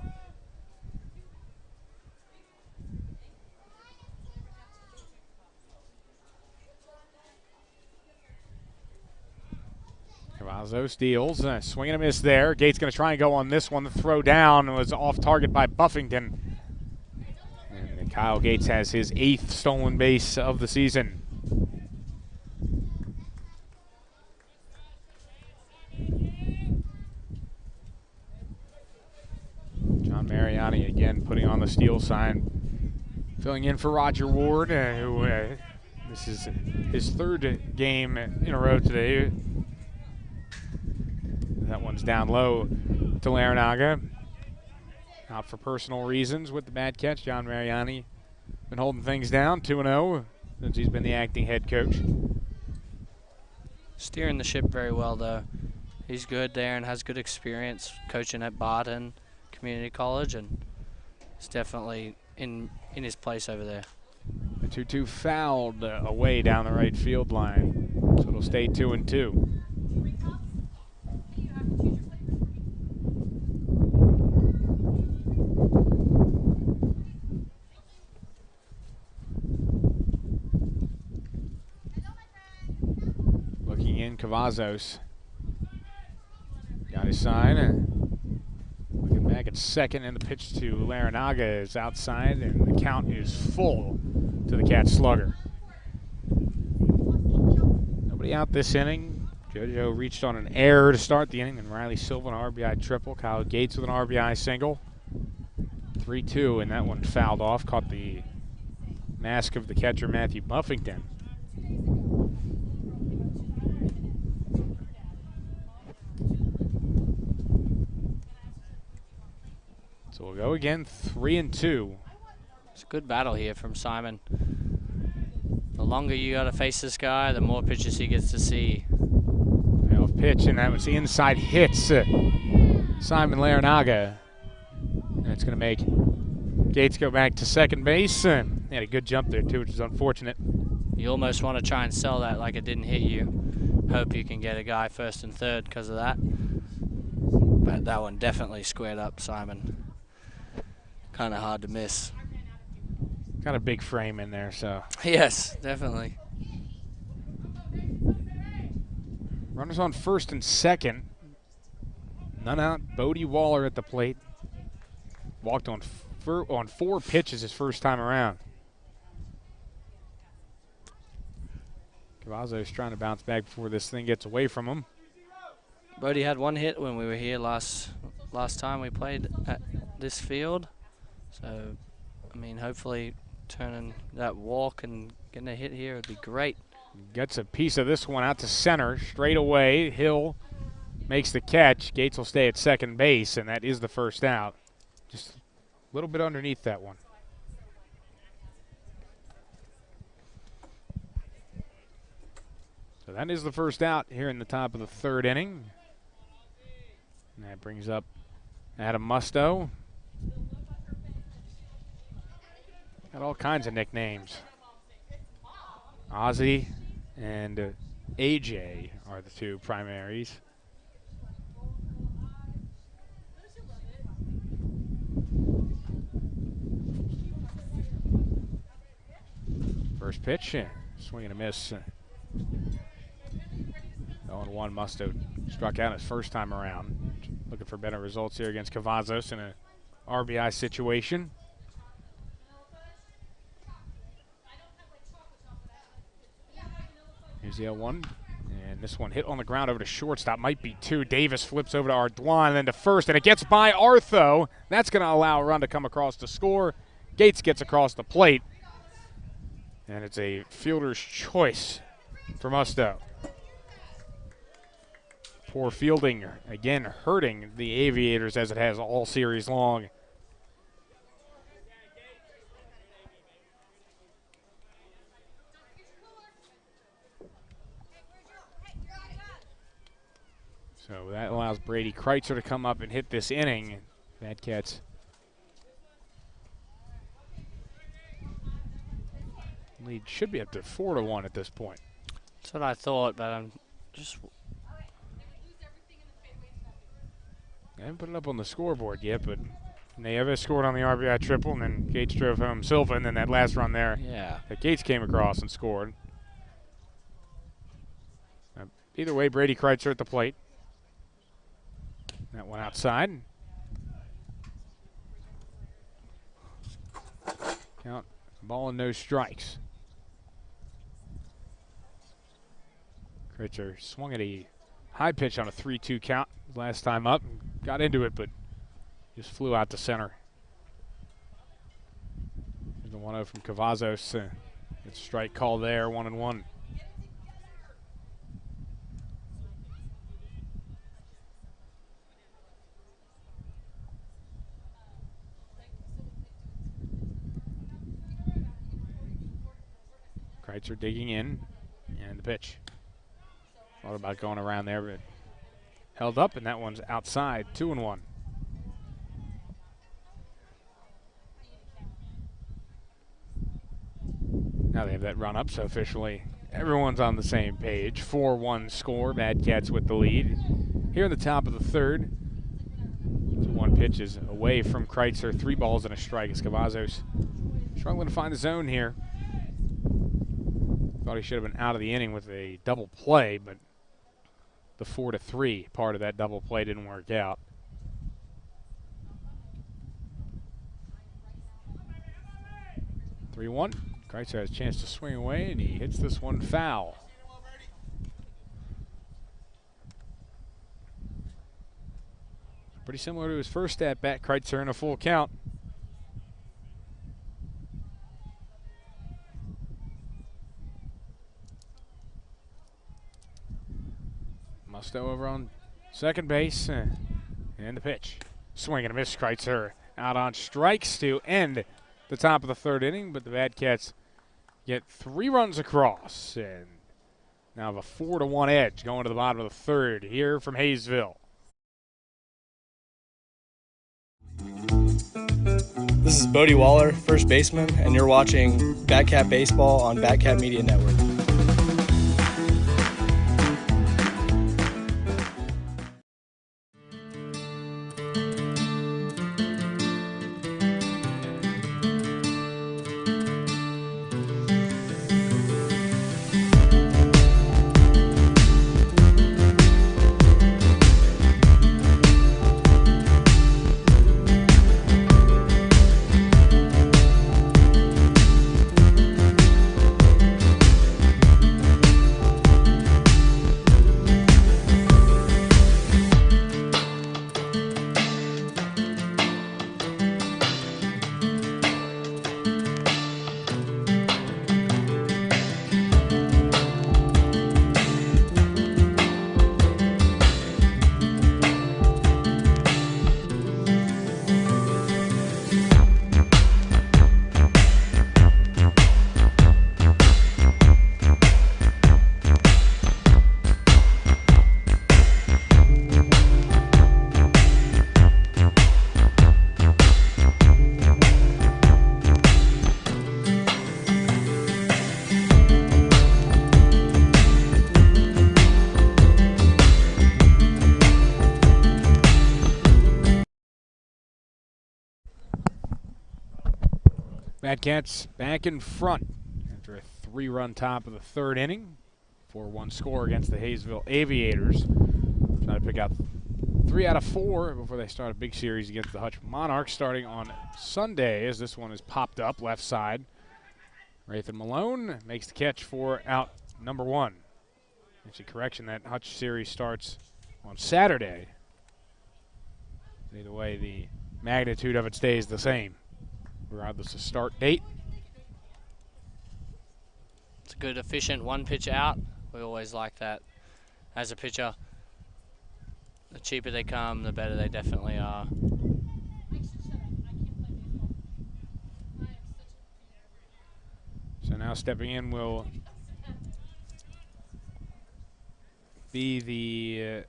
Cavazos deals, swing and a miss there. Gates going to try and go on this one. The throw down was off target by Buffington. And Kyle Gates has his 8th stolen base of the season. John Mariani again putting on the steal sign. Filling in for Roger Ward, who this is his 3rd game in a row today. That one's down low to Larinaga. Out for personal reasons with the Batcats. John Mariani been holding things down, 2-0 since he's been the acting head coach. Steering the ship very well, though. He's good there and has good experience coaching at Barton Community College, and he's definitely in his place over there. The 2-2 fouled away down the right field line, so it'll stay 2-2. Looking in, Cavazos got his sign. Looking back at second, and the pitch to Larinaga is outside, and the count is full to the Cat slugger. Nobody out this inning. JoJo reached on an error to start the inning, and Riley Silva an RBI triple. Kyle Gates with an RBI single. 3-2, and that one fouled off. Caught the mask of the catcher, Matthew Buffington. So we'll go again, 3-2. It's a good battle here from Simon. The longer you got to face this guy, the more pitches he gets to see. Payoff pitch, and that was the inside hits Simon Larinaga. And it's going to make Gates go back to second base. He had a good jump there, too, which is unfortunate. You almost want to try and sell that like it didn't hit you. Hope you can get a guy first and third because of that. But that one definitely squared up Simon. Kind of hard to miss. Got a big frame in there, so. Yes, definitely. Runners on first and second. None out. Bodie Waller at the plate. Walked on 4 pitches his first time around. Cavazos trying to bounce back before this thing gets away from him. Bodie had 1 hit when we were here last time we played at this field. So, I mean, hopefully turning that walk and getting a hit here would be great. Gets a piece of this one out to center, straight away. Hill makes the catch. Gates will stay at second base, and that is the first out. Just a little bit underneath that one. So that is the first out here in the top of the 3rd inning. And that brings up Adam Musto. Got all kinds of nicknames. Ozzy and AJ are the two primaries. First pitch, swing and a miss. 0-1, Musto struck out his first time around. Looking for better results here against Cavazos in a RBI situation. Here's the 0-1, and this one hit on the ground over to shortstop. Might be two. Davis flips over to Ardoin, and then to first, and it gets by Artho. That's going to allow a run to come across to score. Gates gets across the plate, and it's a fielder's choice for Musto. Poor fielding, again, hurting the Aviators as it has all series long. So that allows Brady Kreitzer to come up and hit this inning. Bad Cats lead should be up to 4-1 at this point. That's what I thought, but I'm just... I haven't put it up on the scoreboard yet, but Nieves scored on the RBI triple, and then Gates drove home Silva, and then that last run there that Gates came across and scored. Either way, Brady Kreitzer at the plate. That one outside. Count, ball and no strikes. Kreitzer swung at a high pitch on a 3-2 count last time up. Got into it, but just flew out to center. There's the 1-0 from Cavazos. It's a strike call there, 1-1. Kreitzer digging in, and the pitch. Thought about going around there, but held up, and that one's outside, 2-1. Now they have that run up, so officially everyone's on the same page. 4-1 score, Bad Cats with the lead. Here in the top of the third, 2-1 pitches away from Kreitzer, 3 balls and a strike as Cavazos struggling to find the zone here. Thought he should have been out of the inning with a double play, but the 4-3 part of that double play didn't work out. (3-1). Kreitzer has a chance to swing away, and he hits this one foul. Pretty similar to his first at-bat, Kreitzer in a full count. Musto over on second base, and the pitch. Swing and a miss, Kreitzer out on strikes to end the top of the third inning, but the Bad Cats get 3 runs across, and now have a 4-1 edge going to the bottom of the third here from Haysville. This is Bodie Waller, first baseman, and you're watching Bad Cat Baseball on Bad Cat Media Network. Batcats back in front after a 3-run top of the third inning. 4-1 score against the Haysville Aviators. Trying to pick up 3 out of 4 before they start a big series against the Hutch Monarchs starting on Sunday, as this one is popped up left side. Rathan Malone makes the catch for out number 1. Actually, correction, that Hutch series starts on Saturday. Either way, the magnitude of it stays the same, regardless of start date. It's a good, efficient one pitch out. We always like that as a pitcher. The cheaper they come, the better they definitely are. So now stepping in will be the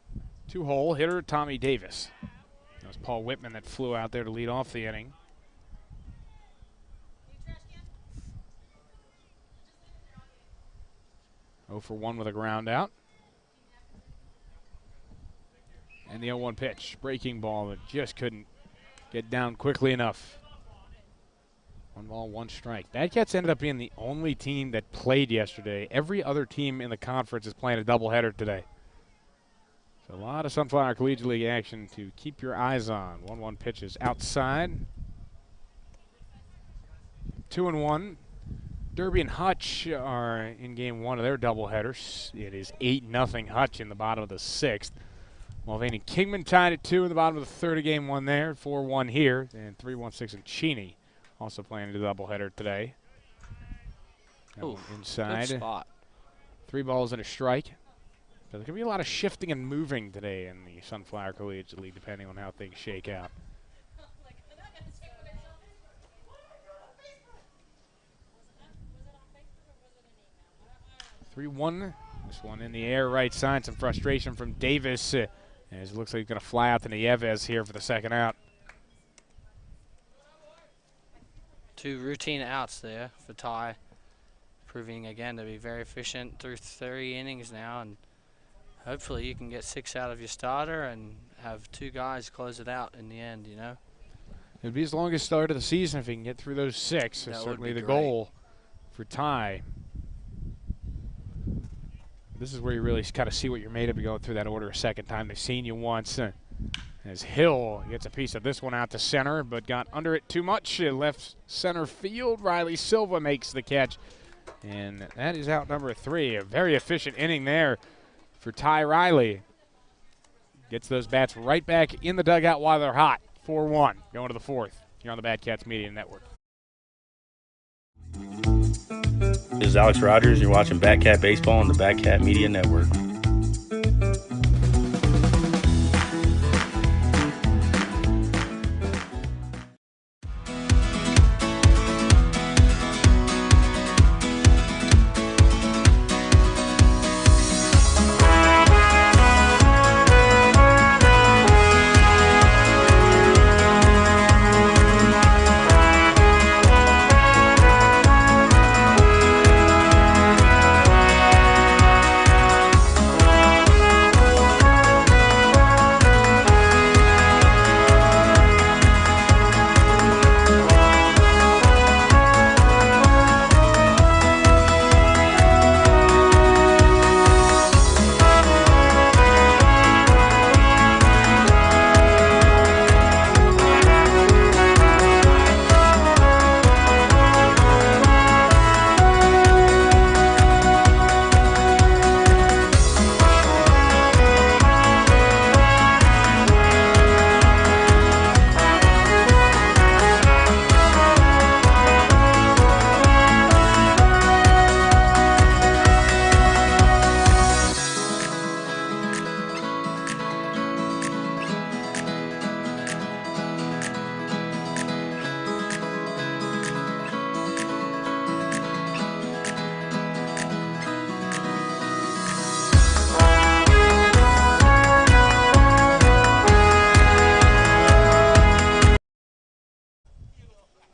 2-hole hitter, Tommy Davis. It was Paul Whitman that flew out there to lead off the inning. Oh for 1 with a ground out. And the 0-1 pitch, breaking ball that just couldn't get down quickly enough. 1 ball, 1 strike. Batcats ended up being the only team that played yesterday. Every other team in the conference is playing a doubleheader today. So a lot of Sunflower Collegiate League action to keep your eyes on. 1-1 pitches outside. 2-1. Derby and Hutch are in game 1 of their doubleheaders. It is 8-0 Hutch in the bottom of the 6th. Mulvaney Kingman tied at 2 in the bottom of the 3rd of game 1 there. 4-1 here. And 3-1-6 in Cheney also playing a doubleheader today. Ooh, inside. good spot. 3 balls and a strike. So there's going to be a lot of shifting and moving today in the Sunflower Collegiate League, depending on how things shake out. 3-1. This one in the air, right side. Some frustration from Davis. As it looks like he's going to fly out to Nieves here for the second out. 2 routine outs there for Ty. Proving again to be very efficient through 3 innings now. And hopefully you can get 6 out of your starter and have 2 guys close it out in the end, you know. It would be his longest start of the season if he can get through those 6. That's certainly the goal for Ty. This is where you really kind of see what you're made of going through that order a second time. They've seen you once. As Hill gets a piece of this one out to center, but got under it too much. Left center field. Riley Silva makes the catch. And that is out number 3. A very efficient inning there for Ty Riley. Gets those bats right back in the dugout while they're hot. 4-1 going to the 4th here on the Batcats Media Network. This is Alex Rogers. You're watching Batcat Baseball on the Batcat Media Network.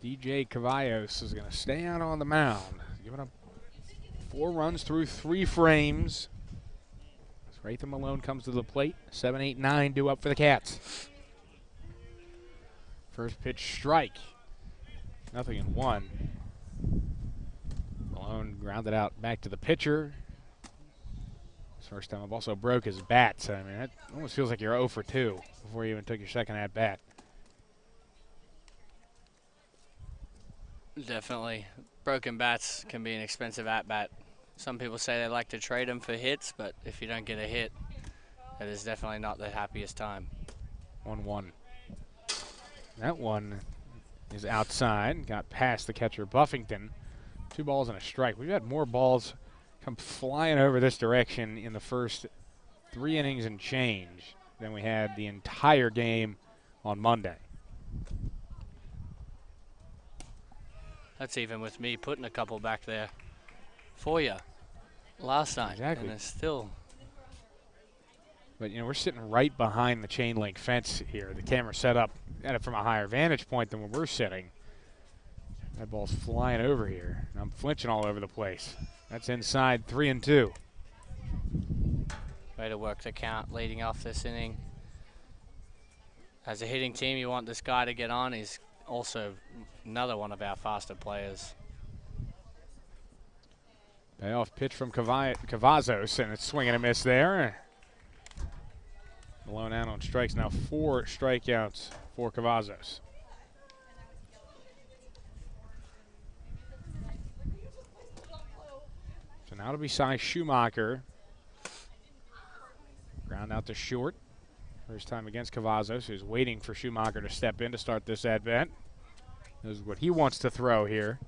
DJ Cavallos is going to stay out on the mound, giving up 4 runs through 3 frames. As Rathan Malone comes to the plate, 7, 8, 9 due up for the Cats. First pitch strike. 0-1. Malone grounded out back to the pitcher. This first time I've also broke his bat, so I mean, that almost feels like you're 0 for 2 before you even took your second at bat. Definitely. Broken bats can be an expensive at-bat. Some people say they like to trade them for hits, but if you don't get a hit, it is definitely not the happiest time. 1-1. That one is outside. Got past the catcher, Buffington. 2 balls and a strike. We've had more balls come flying over this direction in the first 3 innings and change than we had the entire game on Monday. That's even with me putting a couple back there for you last night. Exactly. And it's still. But, you know, we're sitting right behind the chain link fence here. The camera set up at it from a higher vantage point than where we're sitting. That ball's flying over here. And I'm flinching all over the place. That's inside, 3-2. Way to work the count leading off this inning. As a hitting team, you want this guy to get on. He's also another one of our faster players. Payoff pitch from Cavazos, and it's swing and a miss there. Malone out on strikes now. 4 strikeouts for Cavazos. So now it'll be Cy Schumacher. Ground out to short. First time against Cavazos, who's waiting for Schumacher to step in to start this at-bat. This is what he wants to throw here.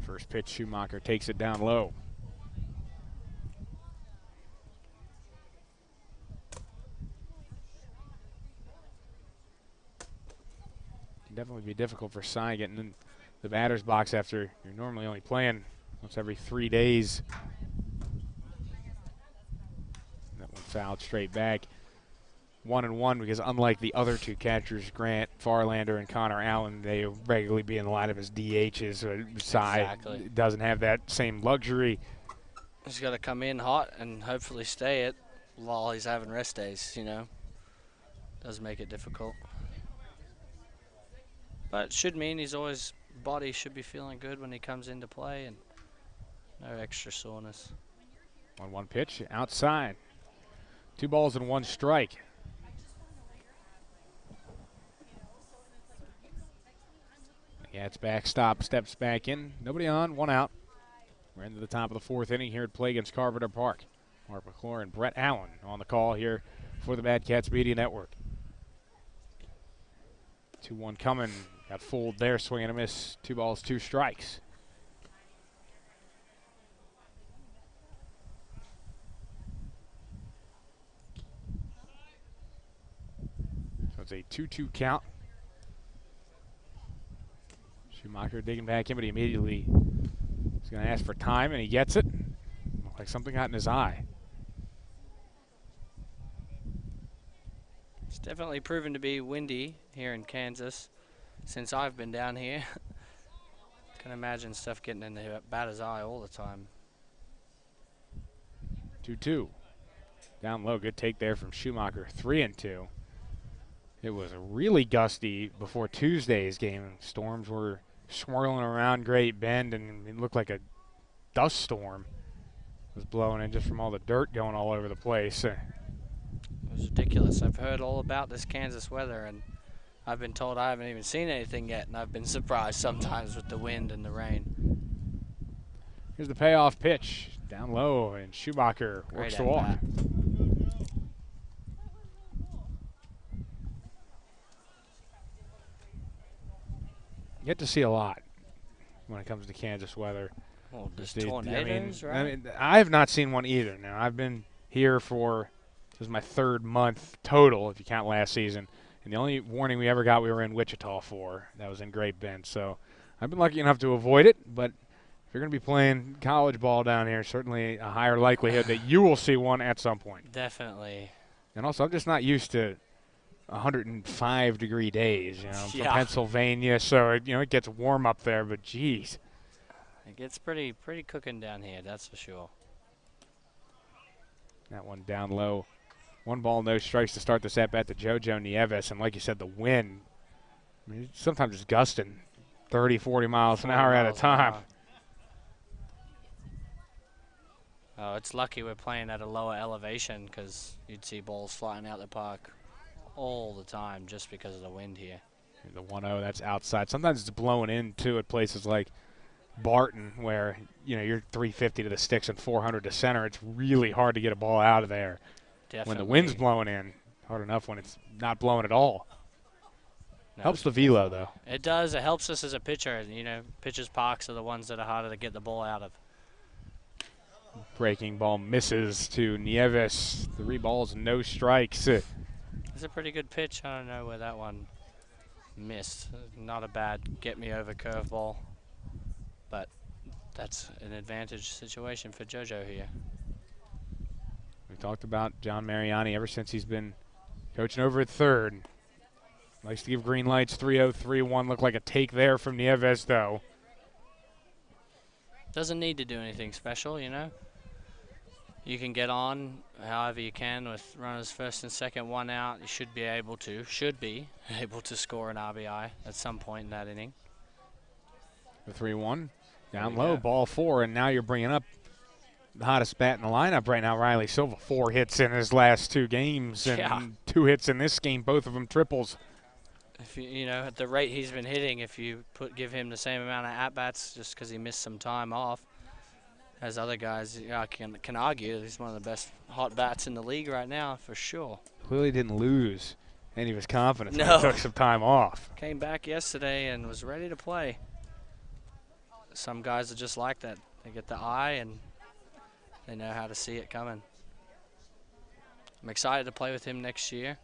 First pitch, Schumacher takes it down low. Can definitely be difficult for Cy getting in the batter's box after you're normally only playing once every 3 days. That one fouled straight back. 1-1 because unlike the other 2 catchers, Grant Farlander and Connor Allen, they regularly be in the lineup as DHs. So Cy doesn't have that same luxury. He's got to come in hot and hopefully stay it while he's having rest days, you know. Does make it difficult. But it should mean his body should be feeling good when he comes into play and no extra soreness. 1-1 pitch outside. 2 balls and 1 strike. Yeah, it's backstop, steps back in. Nobody on, 1 out. We're into the top of the 4th inning here at Play against Carpenter Park. Mark McClure and Brett Allen on the call here for the Bad Cats Media Network. 2-1 coming. Got fooled there, swing and a miss. 2 balls, 2 strikes. So it's a 2-2 count. Schumacher digging back in, but he immediately is going to ask for time, and he gets it. Looked like something got in his eye. It's definitely proven to be windy here in Kansas since I've been down here. Can imagine stuff getting in the batter's eye all the time. 2-2. Down low, good take there from Schumacher. 3-2. It was really gusty before Tuesday's game. Storms were swirling around Great Bend, and it looked like a dust storm was blowing in just from all the dirt going all over the place. It was ridiculous. I've heard all about this Kansas weather, and I've been told I haven't even seen anything yet, and I've been surprised sometimes with the wind and the rain. Here's the payoff pitch. Down low, and Schumacher works the walk. You get to see a lot when it comes to Kansas weather. Well, there's tornadoes, right? I mean, I have not seen one either. Now, I've been here for, this is my 3rd month total, if you count last season. And the only warning we ever got, we were in Wichita for. That was in Great Bend. So I've been lucky enough to avoid it. But if you're going to be playing college ball down here, certainly a higher likelihood that you will see one at some point. Definitely. And also, I'm just not used to 105-degree days, you know, from Pennsylvania. So, it gets warm up there, but geez. It gets pretty cooking down here, that's for sure. That one down low. 1 ball, no strikes to start this at-bat to JoJo Nieves. And like you said, the wind, I mean, sometimes it's gusting 30, 40 miles an hour at a time. Oh, it's lucky we're playing at a lower elevation because you'd see balls flying out the park all the time just because of the wind here. The 1-0, that's outside. Sometimes it's blowing into at places like Barton where, you know, you're 350 to the sticks and 400 to center. It's really hard to get a ball out of there. Definitely. When the wind's blowing in. Hard enough when it's not blowing at all. No, helps the velo, though. It does. It helps us as a pitcher. You know, pitchers' parks are the ones that are harder to get the ball out of. Breaking ball misses to Nieves. 3 balls, no strikes. It's a pretty good pitch. I don't know where that one missed. Not a bad get-me-over curveball, but that's an advantage situation for JoJo here. We talked about John Mariani ever since he's been coaching over at third. Likes to give green lights. 3-0, 3-1. Looked like a take there from Nieves, though. Doesn't need to do anything special, you know. You can get on however you can with runners first and second, 1 out. You should be able to score an RBI at some point in that inning. The 3-1. Down low, ball 4, and now you're bringing up the hottest bat in the lineup right now, Riley Silva. 4 hits in his last 2 games and 2 hits in this game, both of them triples. If you know, at the rate he's been hitting, if you give him the same amount of at-bats just because he missed some time off, as other guys, I can argue he's one of the best hot bats in the league right now, for sure. Clearly didn't lose any of his confidence when No. he took some time off. Came back yesterday and was ready to play. Some guys are just like that. They get the eye and they know how to see it coming. I'm excited to play with him next year.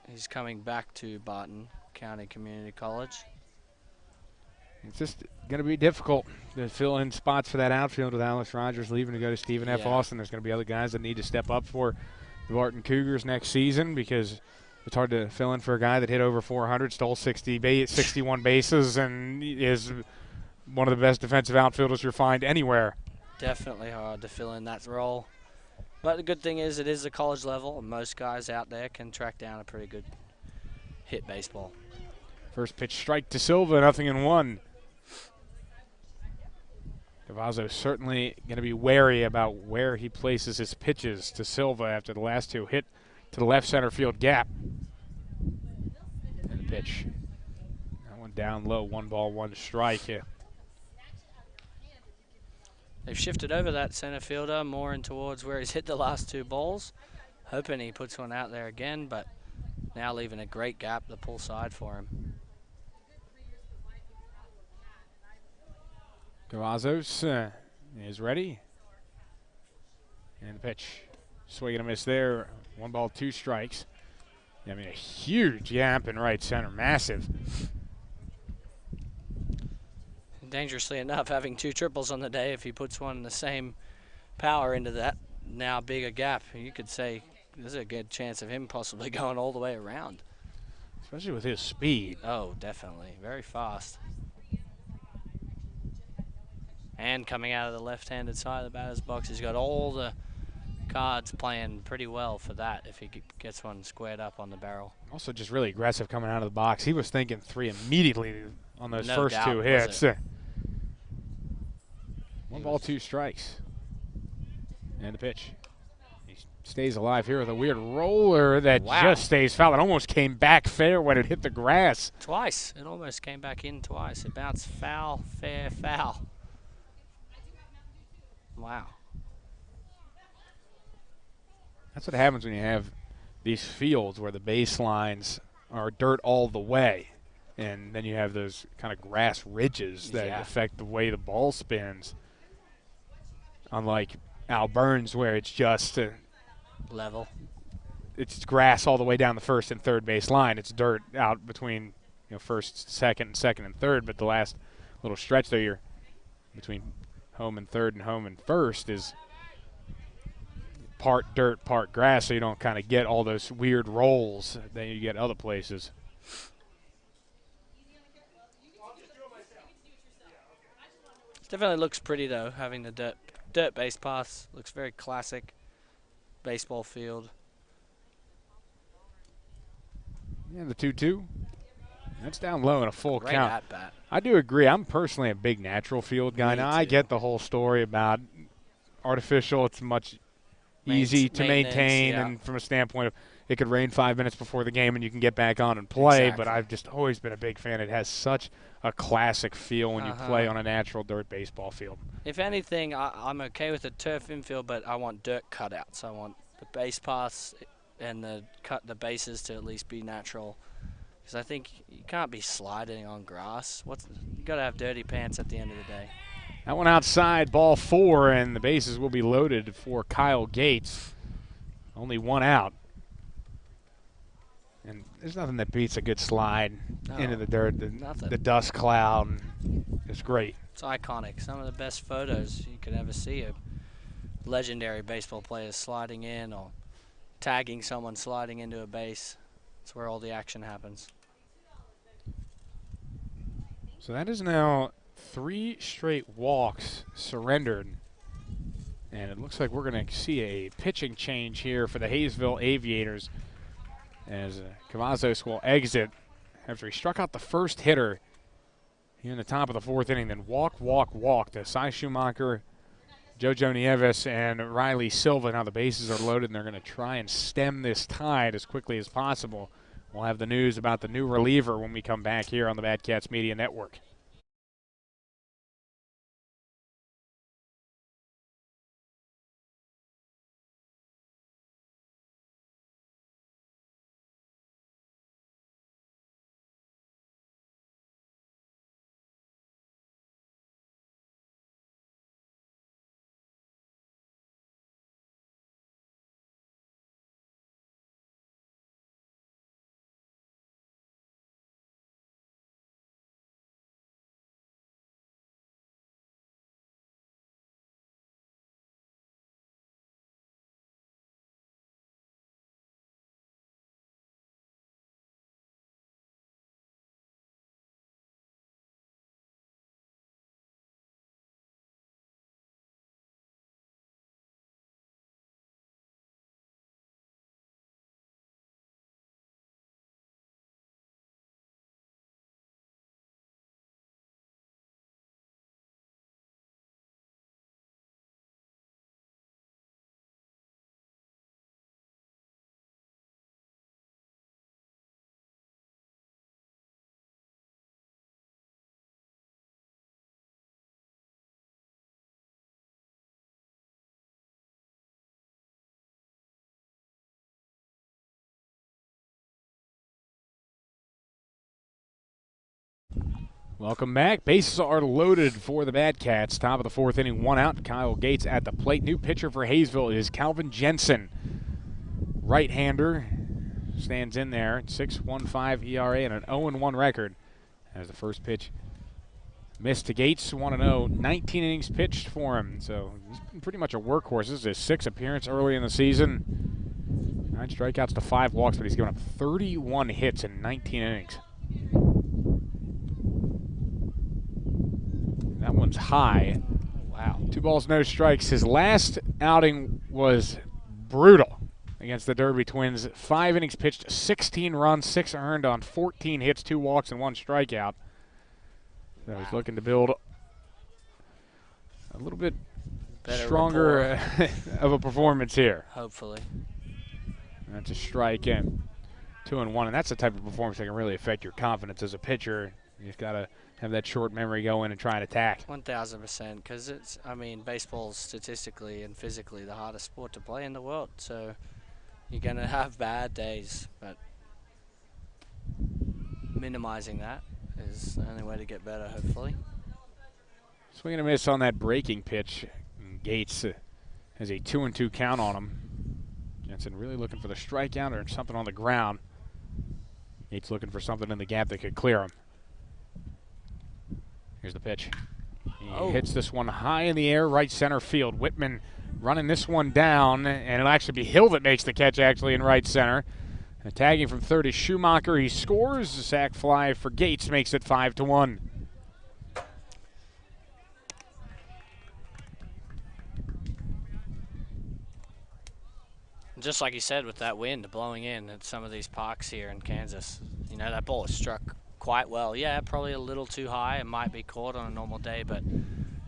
He's coming back to Barton County Community College. It's just going to be difficult to fill in spots for that outfield with Alex Rogers leaving to go to Stephen F. Austin. There's going to be other guys that need to step up for the Barton Cougars next season because it's hard to fill in for a guy that hit over 400, stole 61 bases, and is one of the best defensive outfielders you'll find anywhere. Definitely hard to fill in that role. But the good thing is it is a college level, and most guys out there can track down a pretty good hit baseball. First pitch strike to Silva, 0-1. Cavazzo certainly going to be wary about where he places his pitches to Silva after the last 2 hit to the left center field gap. And the pitch. That one down low, 1 ball, 1 strike. Yeah. They've shifted over that center fielder more in towards where he's hit the last 2 balls, hoping he puts one out there again, but now leaving a great gap the pull side for him. Cavazos is ready. And the pitch. Swing and a miss there. 1 ball, 2 strikes. I mean, a huge gap in right center. Massive. Dangerously enough, having 2 triples on the day, if he puts one in the same power into that now bigger gap, you could say there's a good chance of him possibly going all the way around. Especially with his speed. Oh, definitely. Very fast. And coming out of the left-handed side of the batter's box, he's got all the cards playing pretty well for that if he gets one squared up on the barrel. Also just really aggressive coming out of the box. He was thinking 3 immediately on those No first doubt, 2 hits. was it? 1 ball, 2 strikes. And the pitch. He stays alive here with a weird roller that just stays foul. It almost came back fair when it hit the grass. Twice. It almost came back in twice. It bounced foul, fair, foul. Wow. That's what happens when you have these fields where the baselines are dirt all the way. And then you have those kind of grass ridges that affect the way the ball spins. Unlike Al Burns, where it's just level. It's grass all the way down the first and third base line. It's dirt out between first, second, and third. But the last little stretch there, you're between home and third and home and first is part dirt, part grass, so you don't kind of get all those weird rolls that you get other places. Definitely looks pretty though, having the dirt base paths. Looks very classic. baseball field. Yeah, the 2-2. That's down low in a full Great count. at bat. I do agree. I'm personally a big natural field guy. Me Now, I too. get the whole story about artificial. It's much easy to maintain, yeah. and from a standpoint of it could rain 5 minutes before the game and you can get back on and play. Exactly. But I've just always been a big fan. It has such a classic feel when you play on a natural dirt baseball field. If anything, I'm okay with the turf infield, but I want dirt cutouts. I want the base paths and the bases to at least be natural, because I think you can't be sliding on grass. You got to have dirty pants at the end of the day. That one outside, ball 4, and the bases will be loaded for Kyle Gates. Only one out. And there's nothing that beats a good slide into the dirt. The dust cloud. It's great. It's iconic. Some of the best photos you could ever see of legendary baseball players sliding in or tagging someone sliding into a base. It's where all the action happens. So that is now 3 straight walks surrendered. And it looks like we're going to see a pitching change here for the Haysville Aviators, as Cavazos will exit after he struck out the first hitter here in the top of the 4th inning. Then walk to Cy Schumacher, Jojo Nieves, and Riley Silva. Now the bases are loaded, and they're going to try and stem this tide as quickly as possible. We'll have the news about the new reliever when we come back here on the Bad Cats Media Network. Welcome back. Bases are loaded for the Bad Cats. Top of the 4th inning, 1 out. Kyle Gates at the plate. New pitcher for Haysville is Calvin Jensen. Right-hander stands in there. 6.15 ERA and an 0-1 record as the first pitch missed to Gates. 1-0. 19 innings pitched for him. So he's been pretty much a workhorse. This is his 6th appearance early in the season. 9 strikeouts to 5 walks, but he's given up 31 hits in 19 innings. That one's high. Wow. 2 balls, no strikes. His last outing was brutal against the Derby Twins. 5 innings pitched, 16 runs, 6 earned on 14 hits, 2 walks, and 1 strikeout. So he's looking to build a little bit stronger of a performance here. Hopefully. That's a strike in. 2-1, and that's the type of performance that can really affect your confidence as a pitcher. You've got to have that short memory go in and try and attack. 1,000%, because baseball's statistically and physically the hardest sport to play in the world. So you're going to have bad days, but minimizing that is the only way to get better, hopefully. Swing and a miss on that breaking pitch. Gates has a 2-2 count on him. Jensen really looking for the strikeout or something on the ground. Gates looking for something in the gap that could clear him. Here's the pitch. He hits this one high in the air, right center field. Whitman running this one down, and it'll actually be Hill that makes the catch actually in right center. And tagging from third is Schumacher. He scores. The sac fly for Gates makes it 5-1. just like you said, with that wind blowing in at some of these parks here in Kansas, you know, that ball is struck quite well. Yeah, probably a little too high. It might be caught on a normal day, but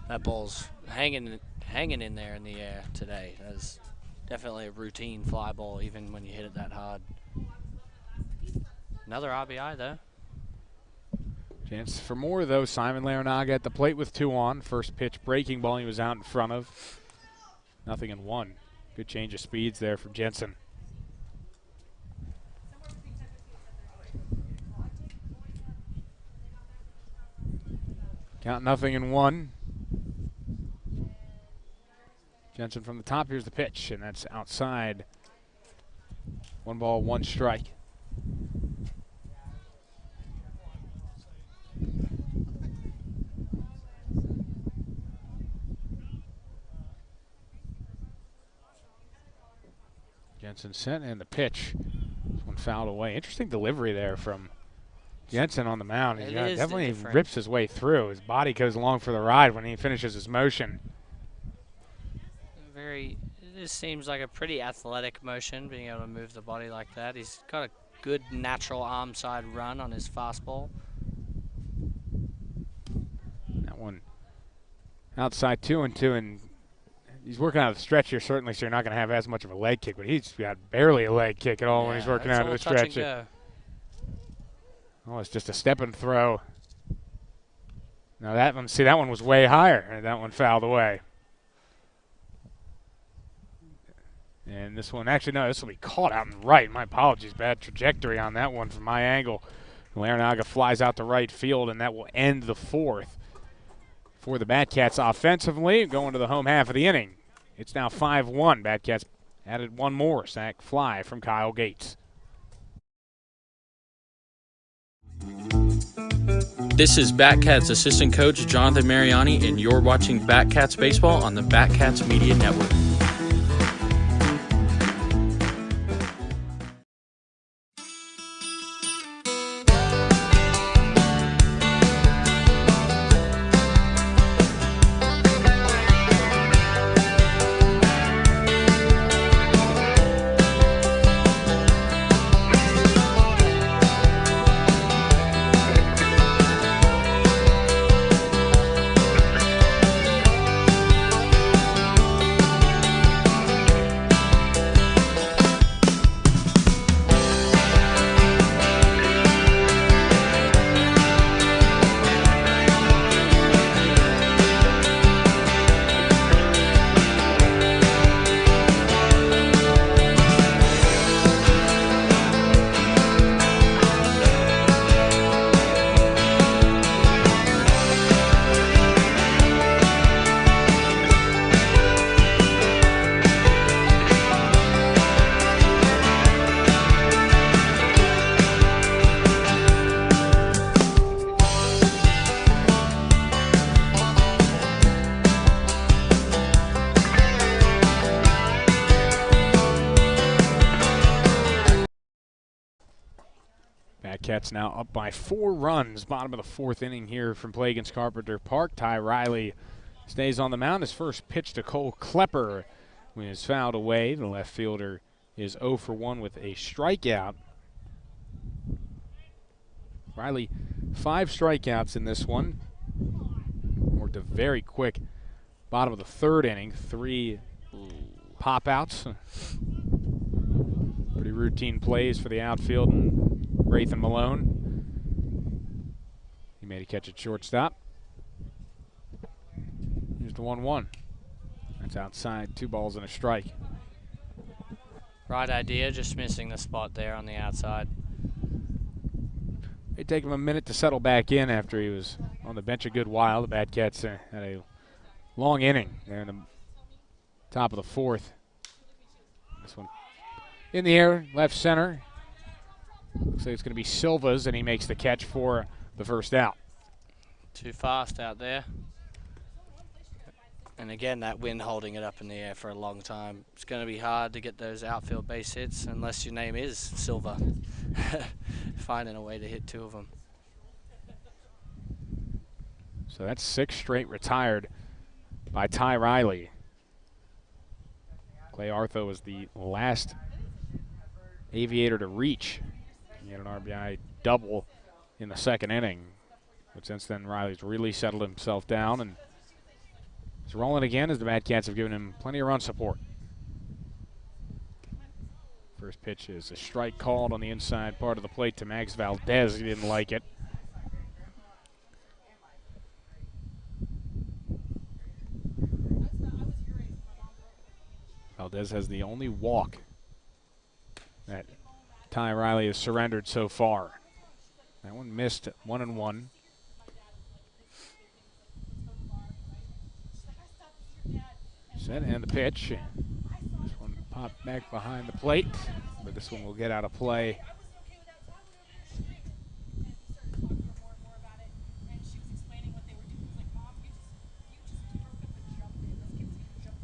that ball's hanging in there in the air today. That's definitely a routine fly ball, even when you hit it that hard. Another RBI, though. Chance for more, though. Simon Larinaga at the plate with 2 on. First pitch breaking ball he was out in front of. 0-1. Good change of speeds there from Jensen. Count 0-1. Jensen from the top. Here's the pitch, and that's outside. 1 ball, 1 strike. Jensen sent and the pitch. This one fouled away. Interesting delivery there from Jensen on the mound. He definitely rips his way through. His body goes along for the ride when he finishes his motion. It just seems like a pretty athletic motion, being able to move the body like that. He's got a good natural arm side run on his fastball. That one outside 2-2, and he's working out of the stretch here, certainly, so you're not going to have as much of a leg kick, but he's got barely a leg kick at all when he's working out of the stretch. Oh, it's just a step and throw. Now that one was way higher, and that one fouled away. And this one, actually, no, this will be caught out and right. My apologies, bad trajectory on that one from my angle. Larinaga flies out to right field, and that will end the 4th. For the Batcats offensively, going to the home half of the inning. It's now 5-1. Batcats added 1 more sac fly from Kyle Gates. This is Batcats assistant coach Jonathan Mariani, and you're watching Batcats baseball on the Batcats Media Network. Cats now up by 4 runs. Bottom of the 4th inning here from play against Carpenter Park. Ty Riley stays on the mound. His first pitch to Cole Klepper when it's fouled away. The left fielder is 0 for 1 with a strikeout. Riley, 5 strikeouts in this one. Worked a very quick bottom of the 3rd inning. 3 pop-outs. Pretty routine plays for the outfield and Wraith and Malone. He made a catch at shortstop. Here's the 1-1. That's outside, 2 balls and a strike. Right idea, just missing the spot there on the outside. It take him a minute to settle back in after he was on the bench a good while. The Batcats had a long inning there in the top of the 4th. This one in the air, left center. Looks like it's going to be Silva's, and he makes the catch for the first out. Too fast out there. And again, that wind holding it up in the air for a long time. It's going to be hard to get those outfield base hits unless your name is Silva. Finding a way to hit 2 of them. So that's 6 straight retired by Ty Riley. Clay Artho was the last Aviator to reach. He had an RBI double in the second inning. But since then, Riley's really settled himself down and is rolling again as the Mad Cats have given him plenty of run support. First pitch is a strike called on the inside part of the plate to Max Valdez. He didn't like it. Valdez has the only walk that Ty Riley has surrendered so far. That one missed 1-1. Set and the pitch. This one popped back behind the plate, but this one will get out of play.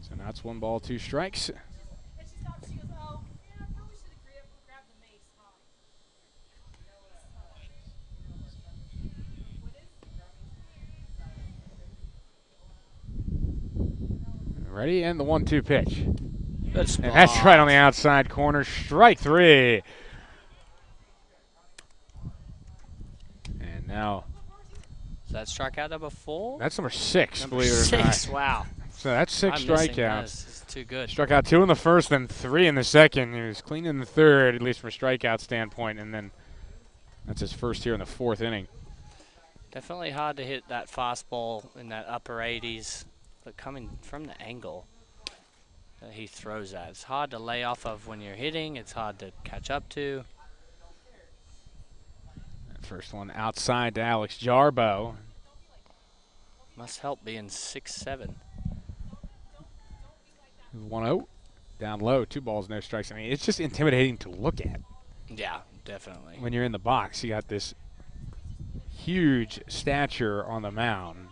So now it's 1 ball, 2 strikes. Ready, and the 1-2 pitch. And that's right on the outside corner, strike 3. And now. Is that strikeout number 4? That's number 6, Number believe it or not. 6, wow. So that's 6 strikeouts. It's too good. Struck out 2 in the first, then 3 in the second. He was clean in the third, at least from a strikeout standpoint, and then that's his first here in the 4th inning. Definitely hard to hit that fastball in that upper 80s, but coming from the angle that he throws at. It's hard to lay off of when you're hitting. It's hard to catch up to. That first one outside to Alex Jarbo. Must help being 6'7". 1-0. Down low, 2 balls, no strikes. I mean, it's just intimidating to look at. Yeah, definitely. When you're in the box, you got this huge stature on the mound.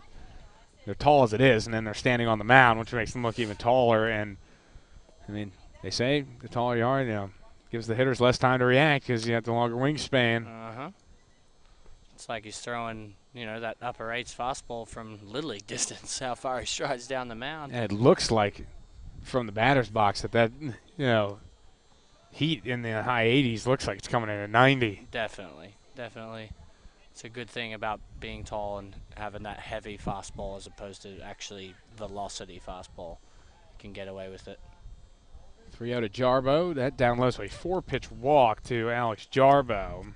They're tall as it is, and then they're standing on the mound, which makes them look even taller. And, I mean, they say the taller you are, you know, gives the hitters less time to react because you have the longer wingspan. It's like he's throwing, you know, that upper 8's fastball from Little League distance, how far he strides down the mound. And it looks like from the batter's box that you know, heat in the high 80s looks like it's coming in at 90. Definitely, definitely. It's a good thing about being tall and having that heavy fastball as opposed to actually velocity fastball. You can get away with it. 3-0 to Jarbo. That down low, so a 4-pitch walk to Alex Jarbo.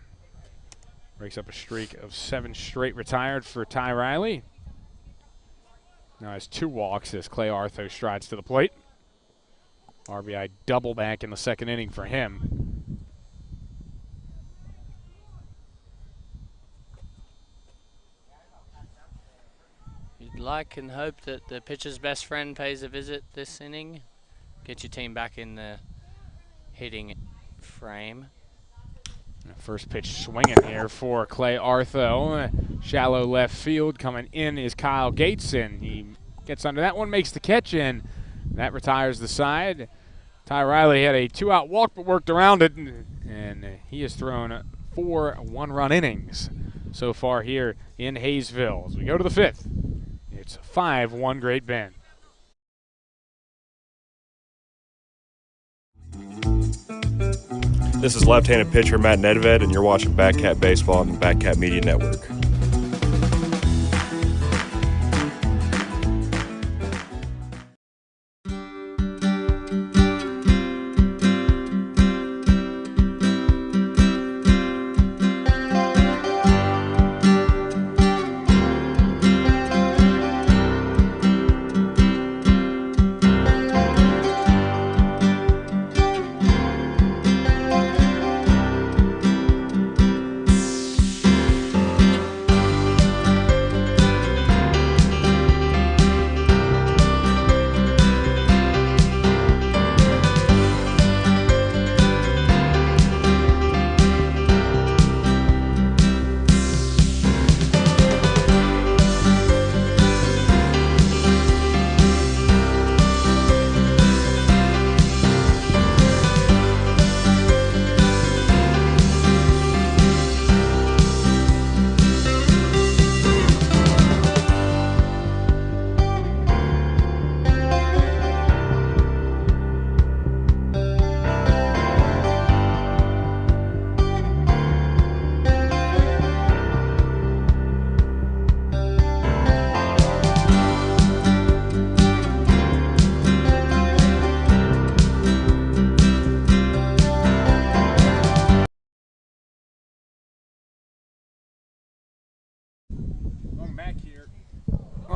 Breaks up a streak of 7 straight retired for Ty Riley. Now has 2 walks as Clay Artho strides to the plate. RBI double back in the second inning for him. You'd like and hope that the pitcher's best friend pays a visit this inning. Get your team back in the hitting frame. First pitch swinging here for Clay Artho. Shallow left field. Coming in is Kyle Gateson. He gets under that one, makes the catch, and that retires the side. Ty Riley had a 2-out walk but worked around it, and he has thrown 4 one-run innings so far here in Haysville. As we go to the 5th, it's 5-1 Great Bend. This is left-handed pitcher Matt Nedved, and you're watching Batcat Baseball on the Batcat Media Network.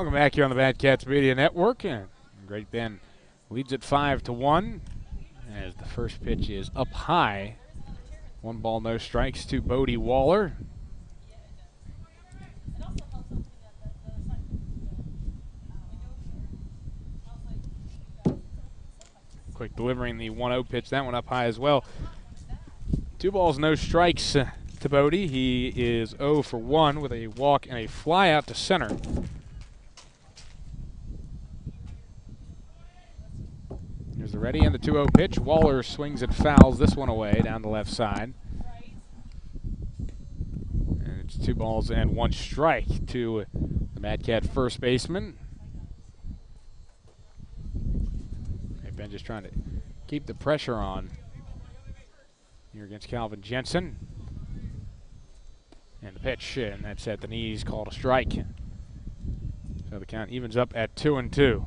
Welcome back here on the Batcats Media Network. And Great Bend leads at 5-1 as the first pitch is up high. 1 ball, no strikes to Bodie Waller. Quick delivering the 1-0 pitch, that one up high as well. 2 balls, no strikes to Bodie. He is 0 for 1 with a walk and a fly out to center. Here's the ready and the 2-0 pitch. Waller swings and fouls this one away down the left side. And it's 2 balls and 1 strike to the Mad Cat first baseman. They've been just trying to keep the pressure on here against Calvin Jensen. And the pitch, and that's at the knees, called a strike. So the count evens up at 2-2.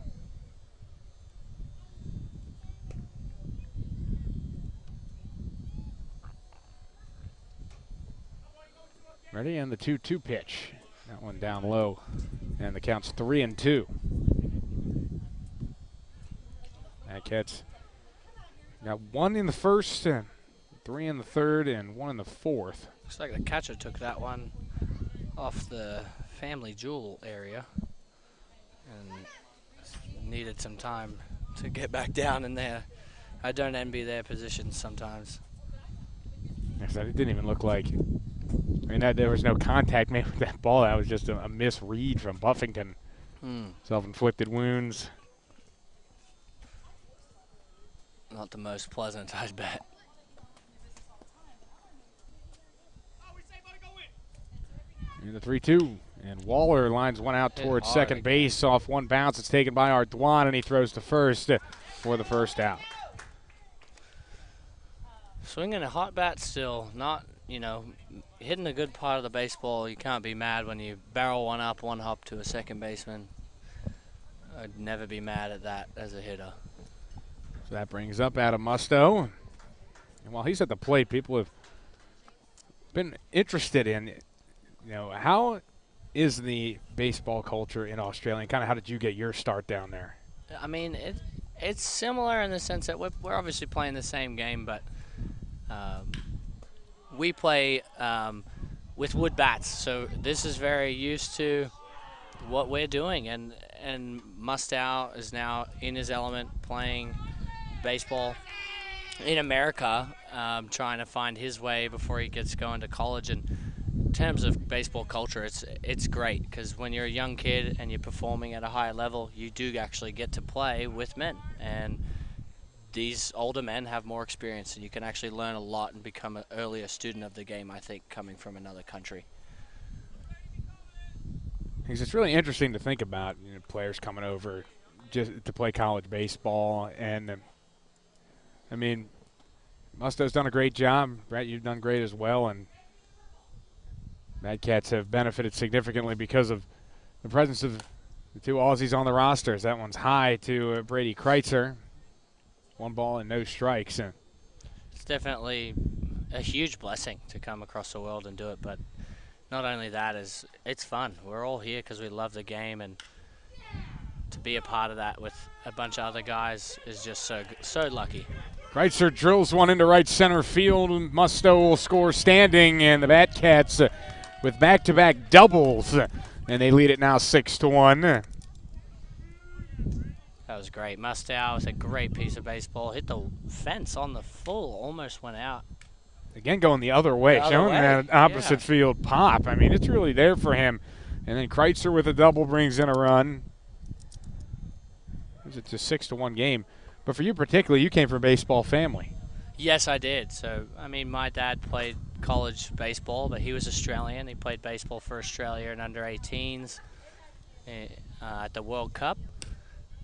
Ready, and the 2-2 pitch. That one down low, and the count's 3-2. Cats got 1 in the first, 3 in the third, and 1 in the fourth. Looks like the catcher took that one off the family jewel area and needed some time to get back down in there. I don't envy their positions sometimes. Yes, it didn't even look like, I mean, there was no contact made with that ball. That was just a misread from Buffington. Self-inflicted wounds. Not the most pleasant, I bet. And the 3-2, and Waller lines one out towards second base off 1 bounce. It's taken by Ardoin, and he throws to first for the first out. Swinging a hot bat still, not, you know, hitting a good part of the baseball. You can't be mad when you barrel one up, 1 hop to a second baseman. I'd never be mad at that as a hitter. So that brings up Adam Musto. And while he's at the plate, people have been interested in, you know, how is the baseball culture in Australia, and kind of how did you get your start down there? I mean, it's similar in the sense that we're obviously playing the same game, but we play with wood bats, so this is very used to what we're doing, and Mustow is now in his element playing baseball in America, trying to find his way before he gets going to college. And in terms of baseball culture, it's great, because when you're a young kid and you're performing at a high level, you do actually get to play with men, and these older men have more experience, and you can actually learn a lot and become an earlier student of the game, I think, coming from another country. Because it's really interesting to think about, you know, players coming over just to play college baseball. And I mean, Mustow's done a great job. Brett, you've done great as well. And Mad Cats have benefited significantly because of the presence of the 2 Aussies on the rosters. That one's high to Brady Kreitzer. 1 ball and no strikes. It's definitely a huge blessing to come across the world and do it, but not only that, it's fun. We're all here because we love the game, and to be a part of that with a bunch of other guys is just so lucky. Kreitzer drills one into right center field. Musto will score standing, and the Batcats with back-to-back doubles, and they lead it now 6-1. That was great. Mustow with a great piece of baseball. Hit the fence on the full, almost went out. Again, going the other way, showing that opposite field pop. I mean, it's really there for him. And then Kreitzer with a double brings in a run. It's a 6-1 game. But for you particularly, you came from a baseball family. Yes, I did. So, I mean, my dad played college baseball, but he was Australian. He played baseball for Australia in under-18s at the World Cup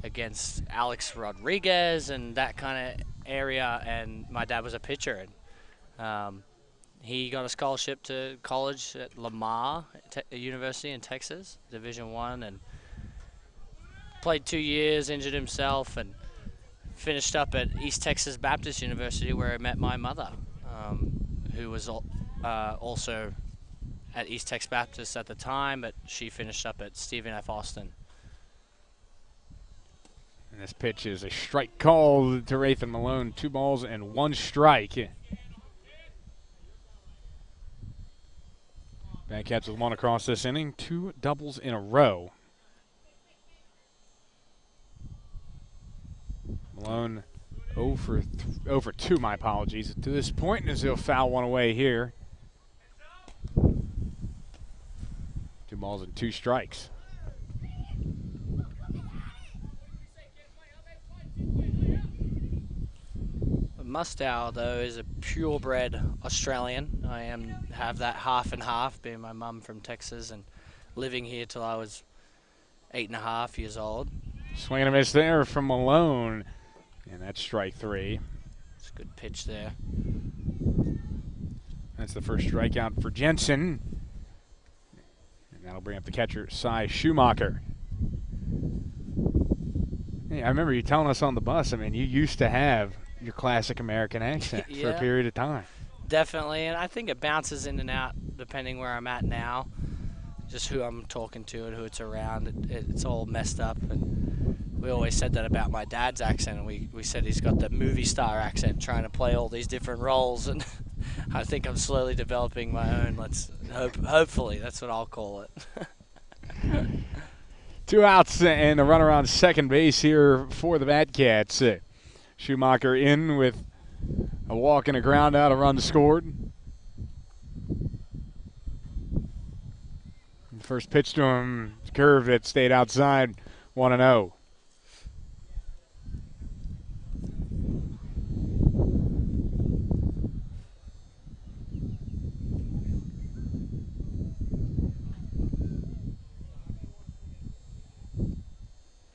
against Alex Rodriguez and that kind of area. And my dad was a pitcher. And he got a scholarship to college at Lamar University in Texas, Division I, and played 2 years, injured himself, and finished up at East Texas Baptist University, where I met my mother, who was also at East Texas Baptist at the time, but she finished up at Stephen F. Austin. And this pitch is a strike call to Rathan Malone. 2 balls and 1 strike. Badcats with 1 across this inning. 2 doubles in a row. Malone 0 for 2, my apologies, to this point, as he'll foul 1 away here. 2 balls and 2 strikes. Mustow, though, is a purebred Australian. I have that half and half, being my mum from Texas and living here till I was 8.5 years old. Swing and a miss there from Malone, and that's strike 3. It's a good pitch there. That's the first strikeout for Jensen, and that'll bring up the catcher, Cy Schumacher. Hey, I remember you telling us on the bus, I mean, you used to have your classic American accent for a period of time. Definitely, and I think it bounces in and out depending where I'm at now, just who I'm talking to and who it's around. It's all messed up, and we always said that about my dad's accent, and we said he's got the movie star accent trying to play all these different roles, and I think I'm slowly developing my own. Hopefully, that's what I'll call it. 2 outs and a runner on second base here for the Badcats. Schumacher in with a walk and a ground out, a run scored. First pitch to him, curve that stayed outside, 1-0.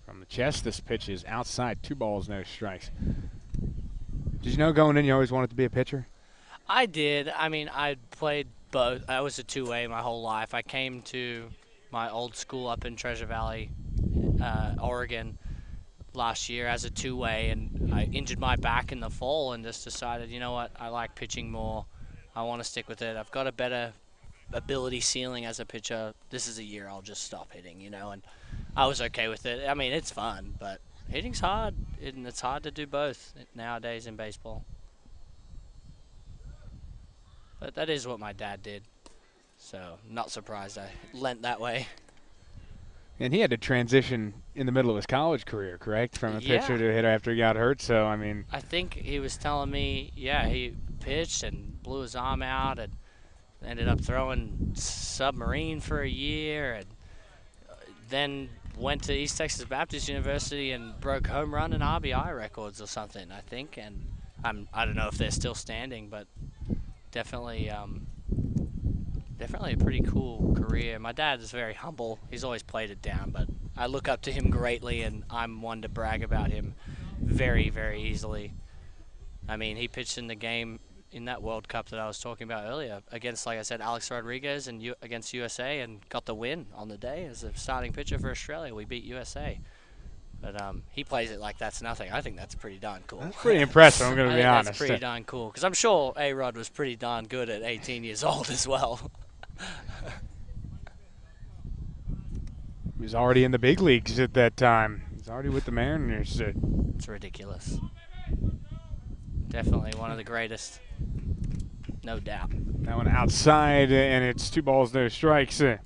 From the chest, this pitch is outside, 2 balls, no strikes. Did you know going in you always wanted to be a pitcher? I did. I mean, I played both. I was a two-way my whole life. I came to my old school up in Treasure Valley, Oregon, last year as a two-way, and I injured my back in the fall and just decided, you know what, I like pitching more. I want to stick with it. I've got a better ability ceiling as a pitcher. This is a year I'll just stop hitting, you know, and I was okay with it. I mean, it's fun, but hitting's hard, and it's hard to do both nowadays in baseball. But that is what my dad did, so not surprised I lent that way. And he had to transition in the middle of his college career, correct? From a pitcher to a hitter after he got hurt, so, I mean. I think he was telling me, yeah, he pitched and blew his arm out and ended up throwing submarine for a year, and then went to East Texas Baptist University and broke home run and RBI records or something, I think. And I don't know if they're still standing, but definitely a pretty cool career. My dad is very humble. He's always played it down, but I look up to him greatly, and I'm one to brag about him very, very easily. I mean, he pitched in the game in that World Cup that I was talking about earlier against, like I said, Alex Rodriguez and against USA, and got the win on the day as a starting pitcher for Australia. We beat USA. But he plays it like that's nothing. I think that's pretty darn cool. That's pretty impressive, I'm going to be honest. That's pretty darn cool, because I'm sure A-Rod was pretty darn good at 18 years old as well. He was already in the big leagues at that time. He was already with the Mariners. It's ridiculous. Definitely one of the greatest, no doubt. That one outside, and it's 2 balls, no strikes. Here's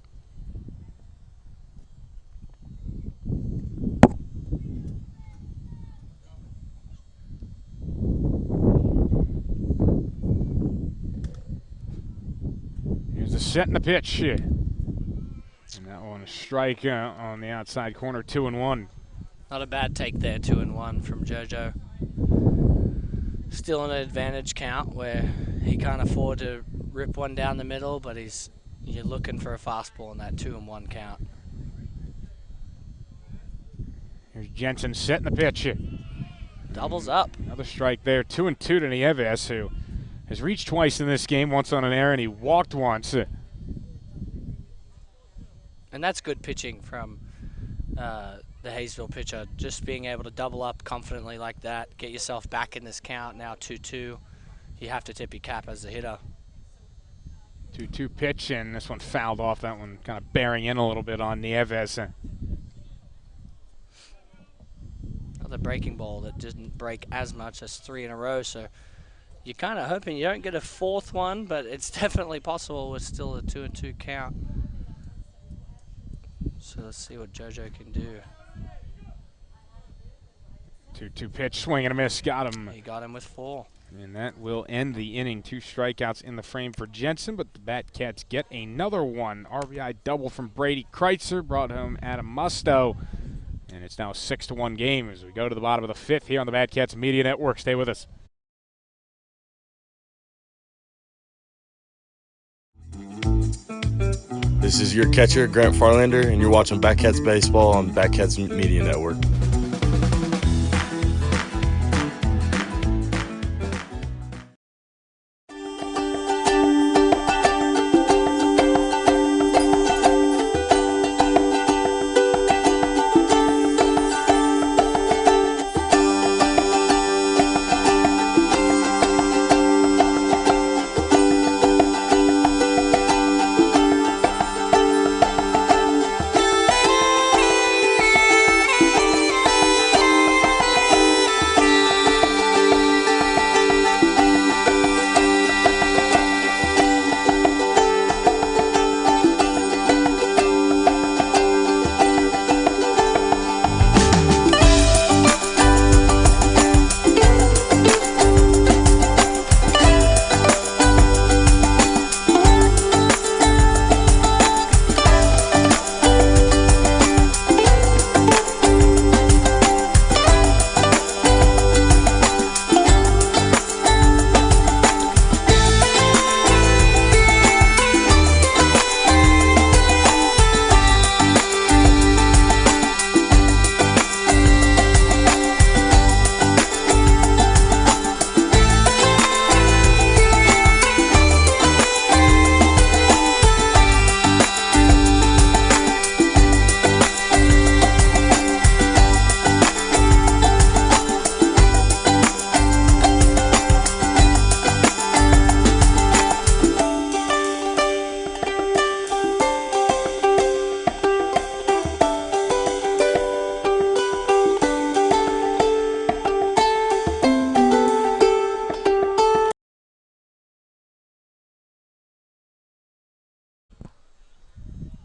the set and the pitch. And that one a strike on the outside corner, 2-1. Not a bad take there, 2-1 from JoJo. Still an advantage count where he can't afford to rip one down the middle, but you're looking for a fastball in that 2-1 count. Here's Jensen setting the pitch. Doubles up. Another strike there, 2-2 to Nieves, who has reached twice in this game, once on an error, and he walked once. And that's good pitching from the Haysville pitcher, just being able to double up confidently like that, get yourself back in this count, now 2-2. You have to tip your cap as a hitter. 2-2 pitch, and this one fouled off, that one kind of bearing in a little bit on Nieves. Another breaking ball that didn't break as much. That's 3 in a row, so you're kind of hoping you don't get a 4th one, but it's definitely possible with still a 2-2 count. So let's see what JoJo can do. 2-2 pitch, swing and a miss, got him. He got him with 4. And that will end the inning. 2 strikeouts in the frame for Jensen, but the Batcats get another one. RBI double from Brady Kreitzer, brought home Adam Musto. And it's now a 6-1 game as we go to the bottom of the 5th here on the Batcats Media Network. Stay with us. This is your catcher, Grant Farlander, and you're watching Batcats Baseball on Batcats Media Network.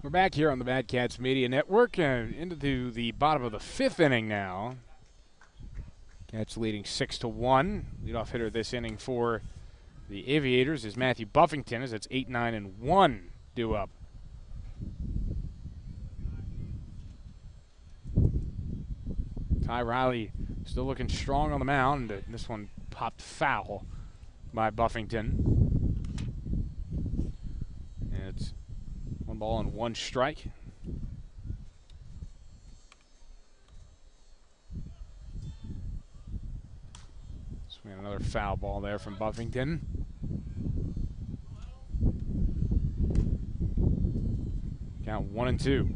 We're back here on the Batcats Media Network into the bottom of the 5th inning now. Cats leading 6-1. Leadoff hitter this inning for the Aviators is Matthew Buffington, as it's 8, 9, and 1 due up. Ty Riley still looking strong on the mound. This one popped foul by Buffington. And it's 1 ball and 1 strike. Swing another foul ball there from Buffington. Count 1-2.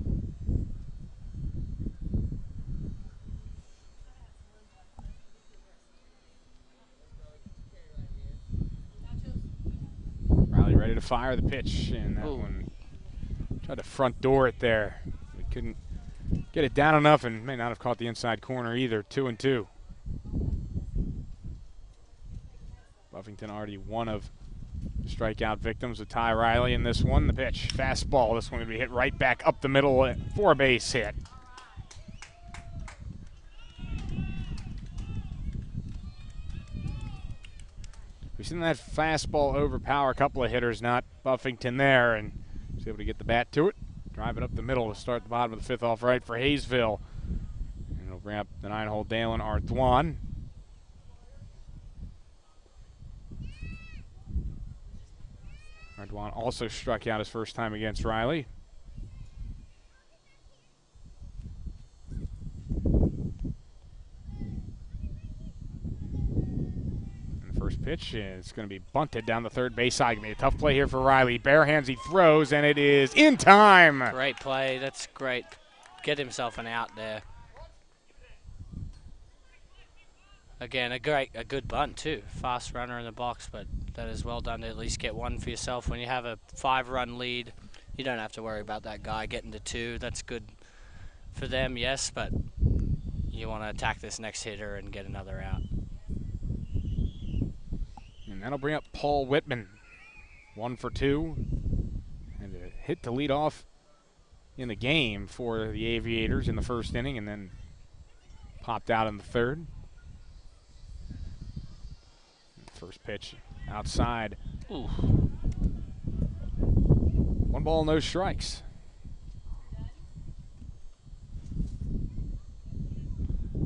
Riley ready to fire the pitch, and that one tried to front door it there. We couldn't get it down enough and may not have caught the inside corner either. 2-2. Buffington already one of strikeout victims with Ty Riley in this one. The pitch, fastball. This one going to be hit right back up the middle for a base hit. We've seen that fastball overpower a couple of hitters, not Buffington there, and was able to get the bat to it. Drive it up the middle to start the bottom of the 5th off right for Haysville. And it'll bring up the 9-hole Dalen Artoine. Artoine also struck out his first time against Riley. First pitch is going to be bunted down the third base side. Going to be a tough play here for Riley. Bare hands, he throws, and it is in time. Great play. That's great. Get himself an out there. Again, a good bunt too. Fast runner in the box, but that is well done to at least get one for yourself. When you have a 5-run lead, you don't have to worry about that guy getting to 2. That's good for them, yes, but you want to attack this next hitter and get another out. And that'll bring up Paul Whitman. 1 for 2. And a hit to lead off in the game for the Aviators in the first inning, and then popped out in the third. First pitch outside. Ooh. 1 ball, no strikes.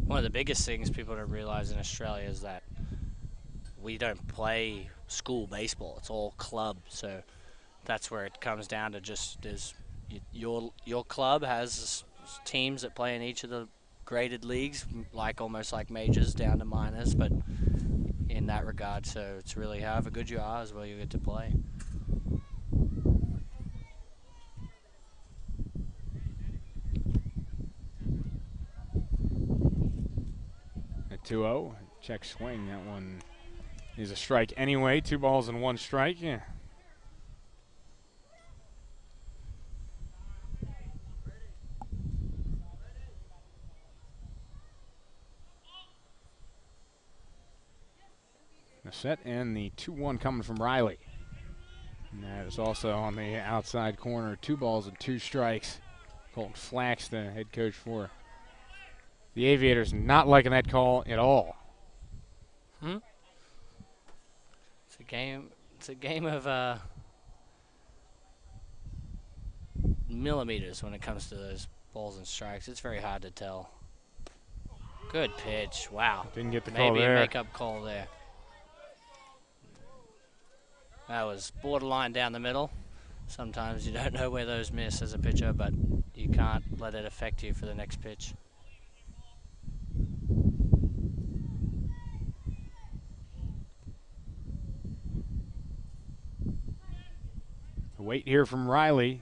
One of the biggest things people don't realize in Australia is that we don't play school baseball. It's all club. So that's where it comes down to just is your club has teams that play in each of the graded leagues, like almost like majors down to minors, but in that regard, so it's really however good you are as well you get to play. At 2-0, check swing. That one is a strike anyway. 2 balls and 1 strike. Yeah. The set and the 2-1 coming from Riley. And that is also on the outside corner. 2 balls and 2 strikes. Colton Flax, the head coach for the Aviators, not liking that call at all. It's a game. It's a game of millimeters when it comes to those balls and strikes. It's very hard to tell. Good pitch. Wow. Didn't get the call Maybe there. a makeup call there. That was borderline down the middle. Sometimes you don't know where those miss as a pitcher, but you can't let it affect you for the next pitch. Wait here from Riley.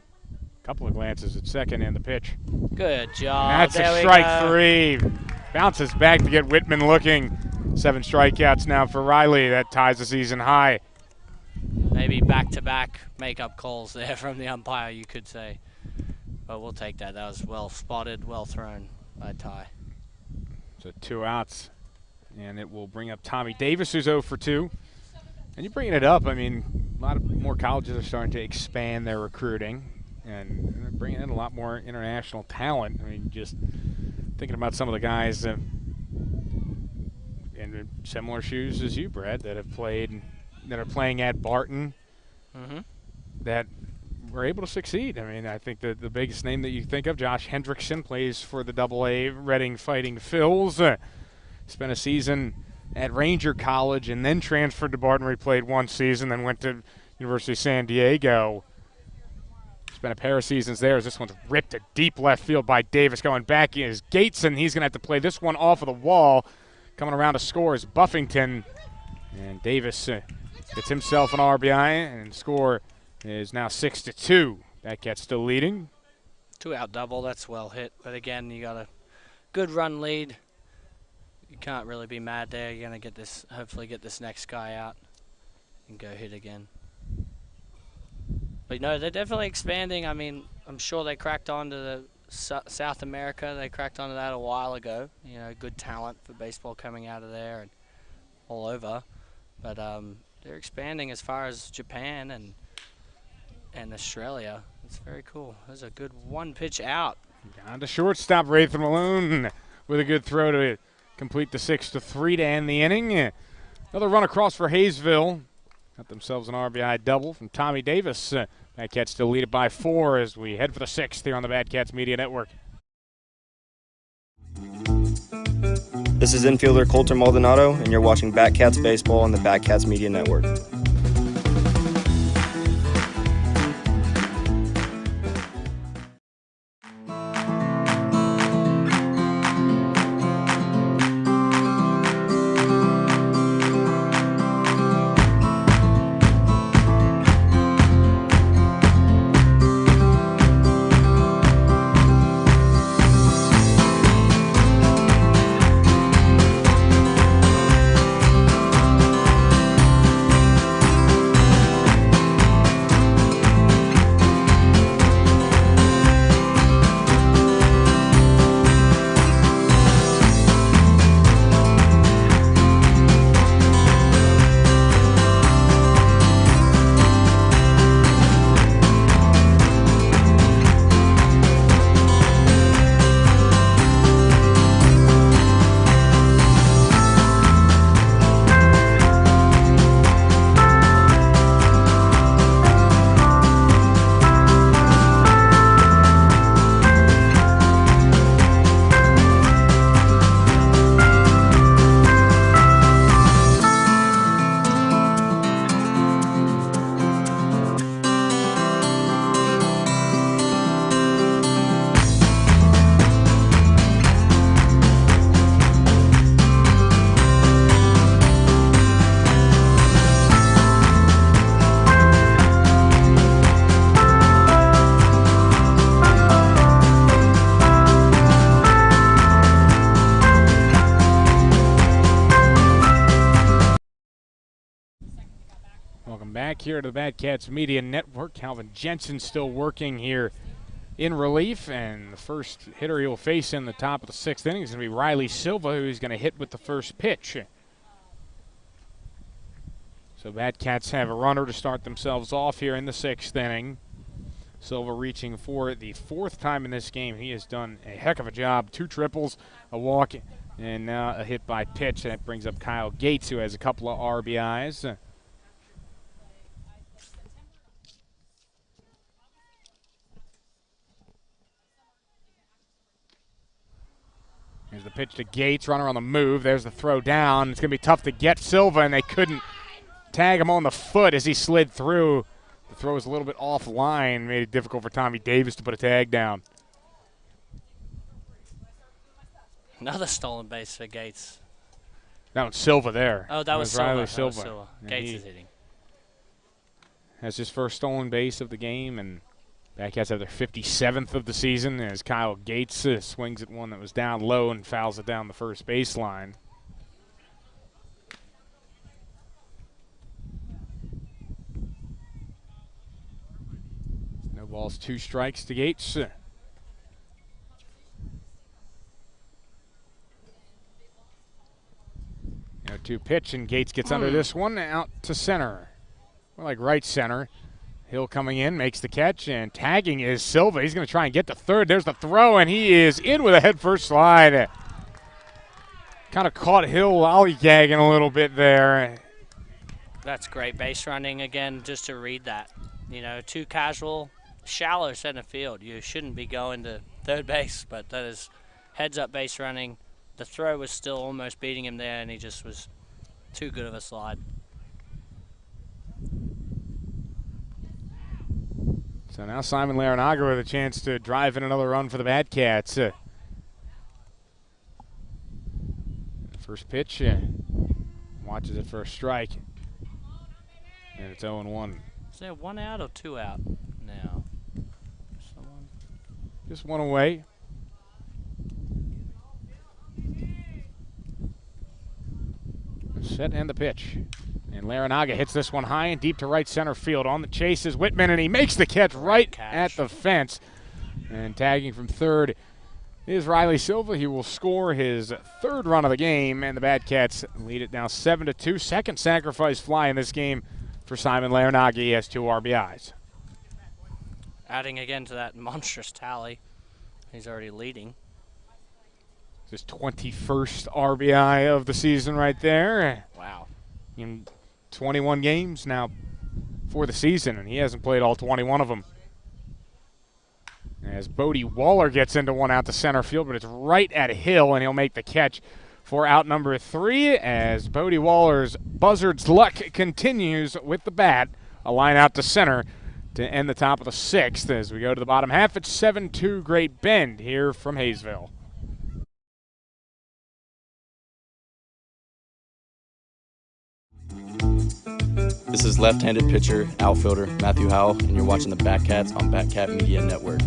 A couple of glances at second and the pitch. Good job. That's There a we strike go. 3. Bounces back to get Whitman looking. 7 strikeouts now for Riley. That ties the season high. Maybe back-to-back makeup calls there from the umpire, you could say. But we'll take that. That was well spotted, well thrown by Ty. So 2 outs. And it will bring up Tommy Davis, who's 0 for 2. And you're bringing it up. I mean, a lot of more colleges are starting to expand their recruiting. And they're bringing in a lot more international talent. I mean, just thinking about some of the guys in similar shoes as you, Brad, that have played, that are playing at Barton, that were able to succeed. I mean, I think the biggest name that you think of, Josh Hendrickson, plays for the AA Reading Fighting Phils. Spent a season at Ranger College and then transferred to Barton, where he played 1 season, then went to University of San Diego. Spent a pair of seasons there as this one's ripped to deep left field by Davis. Going back is Gateson. He's going to have to play this one off of the wall. Coming around to score is Buffington. And Davis gets himself an RBI, and score is now 6-2. Batcats still leading. 2-out double, that's well hit. But again, you got a good run lead. You can't really be mad there. You're going to get this, hopefully get this next guy out and go hit again. But no, they're definitely expanding. I mean, I'm sure they cracked on to the South America. They cracked onto that a while ago. You know, good talent for baseball coming out of there and all over. But they're expanding as far as Japan and Australia. It's very cool. There's a good 1 pitch out. Down to shortstop, Rathan Malone with a good throw to complete the 6-3 to end the inning. Another run across for Haysville. Got themselves an RBI double from Tommy Davis. Batcats still lead it by 4 as we head for the 6th here on the Batcats Media Network. This is infielder Colter Maldonado, and you're watching Batcats Baseball on the Batcats Media Network. back here to the Bad Cats Media Network. Calvin Jensen still working here in relief, and the first hitter he'll face in the top of the 6th inning is going to be Riley Silva, who's going to hit with the first pitch. So Bad Cats have a runner to start themselves off here in the 6th inning. Silva reaching for the 4th time in this game. He has done a heck of a job. 2 triples, a walk, and now a hit by pitch. That brings up Kyle Gates, who has a couple of RBIs. Here's the pitch to Gates, runner on the move. There's the throw down. It's going to be tough to get Silva, and they couldn't tag him on the foot as he slid through. The throw was a little bit offline, made it difficult for Tommy Davis to put a tag down. Another stolen base for Gates. That was Silva there. Oh, that was Silva. Riley That Silva. was Silva. Gates is hitting. Has his first stolen base of the game, and Bad-Cats have their 57th of the season as Kyle Gates swings at one that was down low and fouls it down the first baseline. No balls, 2 strikes to Gates. 0-2 pitch, and Gates gets under this one, out to center. More like right center. Hill coming in, makes the catch, and tagging is Silva. He's going to try and get to third. There's the throw, and he is in with a head-first slide. Kind of caught Hill lollygagging a little bit there. That's great base running again, just to read that. You know, too casual, shallow center field. You shouldn't be going to third base, but that is heads-up base running. The throw was still almost beating him there, and he just was too good of a slide. So now Simon Larinaga with a chance to drive in another run for the Bad Cats. First pitch, watches it for a strike, and it's 0-1. Is there 1 out or 2 out now? Just 1 away. Set and the pitch. And Larinaga hits this one high and deep to right center field. On the chase is Whitman, and he makes the catch right at the fence. And tagging from third is Riley Silva. He will score his 3rd run of the game, and the Bad Cats lead it now 7-2. Second sacrifice fly in this game for Simon Larinaga. He has 2 RBIs. Adding again to that monstrous tally, he's already leading. His 21st RBI of the season right there. Wow. In 21 games now for the season, and he hasn't played all 21 of them. As Bodie Waller gets into one out to center field, but it's right at Hill, and he'll make the catch for out number 3 as Bodie Waller's buzzard's luck continues with the bat. A line out to center to end the top of the 6th. As we go to the bottom half, it's 7-2 Great Bend here from Haysville. This is left-handed pitcher, outfielder Matthew Howell, and you're watching the Bat Cats on Bat Cat Media Network.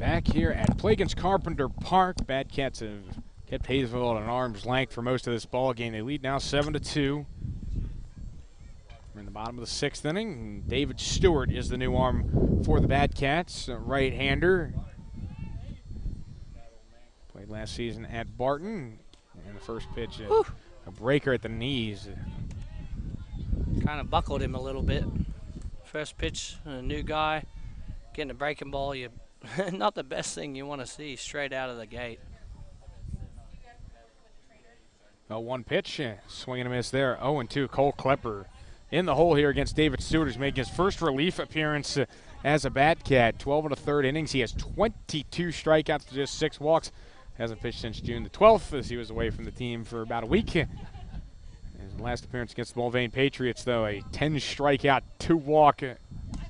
Back here at Plagens Carpenter Park, Bad Cats have kept Haysville at an arm's length for most of this ball game. They lead now 7-2. We're in the bottom of the 6th inning. David Stewart is the new arm for the Bad Cats, right-hander. Played last season at Barton. And the first pitch, a breaker at the knees. Kind of buckled him a little bit. First pitch, a new guy, getting a breaking ball. Not the best thing you want to see straight out of the gate. 0-1 pitch, swing and a miss there. 0-2, Cole Klepper in the hole here against David Stewart, who's making his first relief appearance as a Bat Cat. 12 1/3 innings. He has 22 strikeouts to just 6 walks. Hasn't pitched since June the 12th, as he was away from the team for about a week. His last appearance against the Mulvane Patriots, though, a 10 strikeout, 2 walk,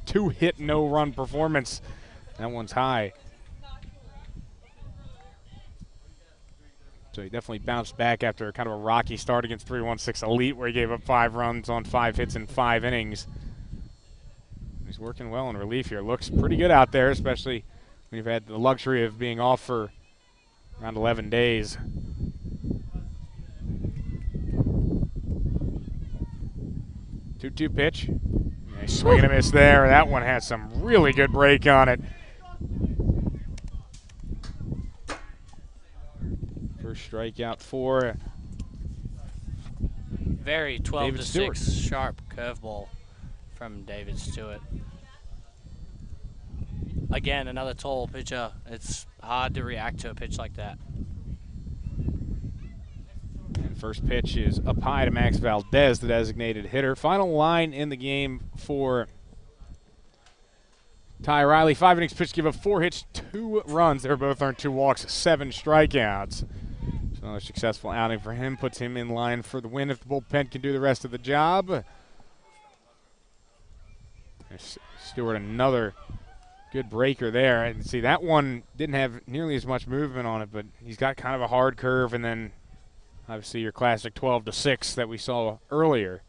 2 hit, no run performance. That one's high. So he definitely bounced back after kind of a rocky start against 316 Elite, where he gave up 5 runs on 5 hits in 5 innings. He's working well in relief here. Looks pretty good out there, especially when you've had the luxury of being off for around 11 days. Two-two pitch. Nice swing and a miss there. That one has some really good break on it. First strikeout for Very 12 to 6 Stewart. sharp curveball from David Stewart. Again, another tall pitcher. It's hard to react to a pitch like that. And first pitch is up high to Max Valdez, the designated hitter. Final line in the game for Ty Riley. 5 innings pitched, give up 4 hits, 2 runs. They were both earned 2 walks, 7 strikeouts. So another successful outing for him. Puts him in line for the win if the bullpen can do the rest of the job. There's Stewart, another good breaker there. And see, that one didn't have nearly as much movement on it, but he's got kind of a hard curve, and then obviously your classic 12 to 6 that we saw earlier.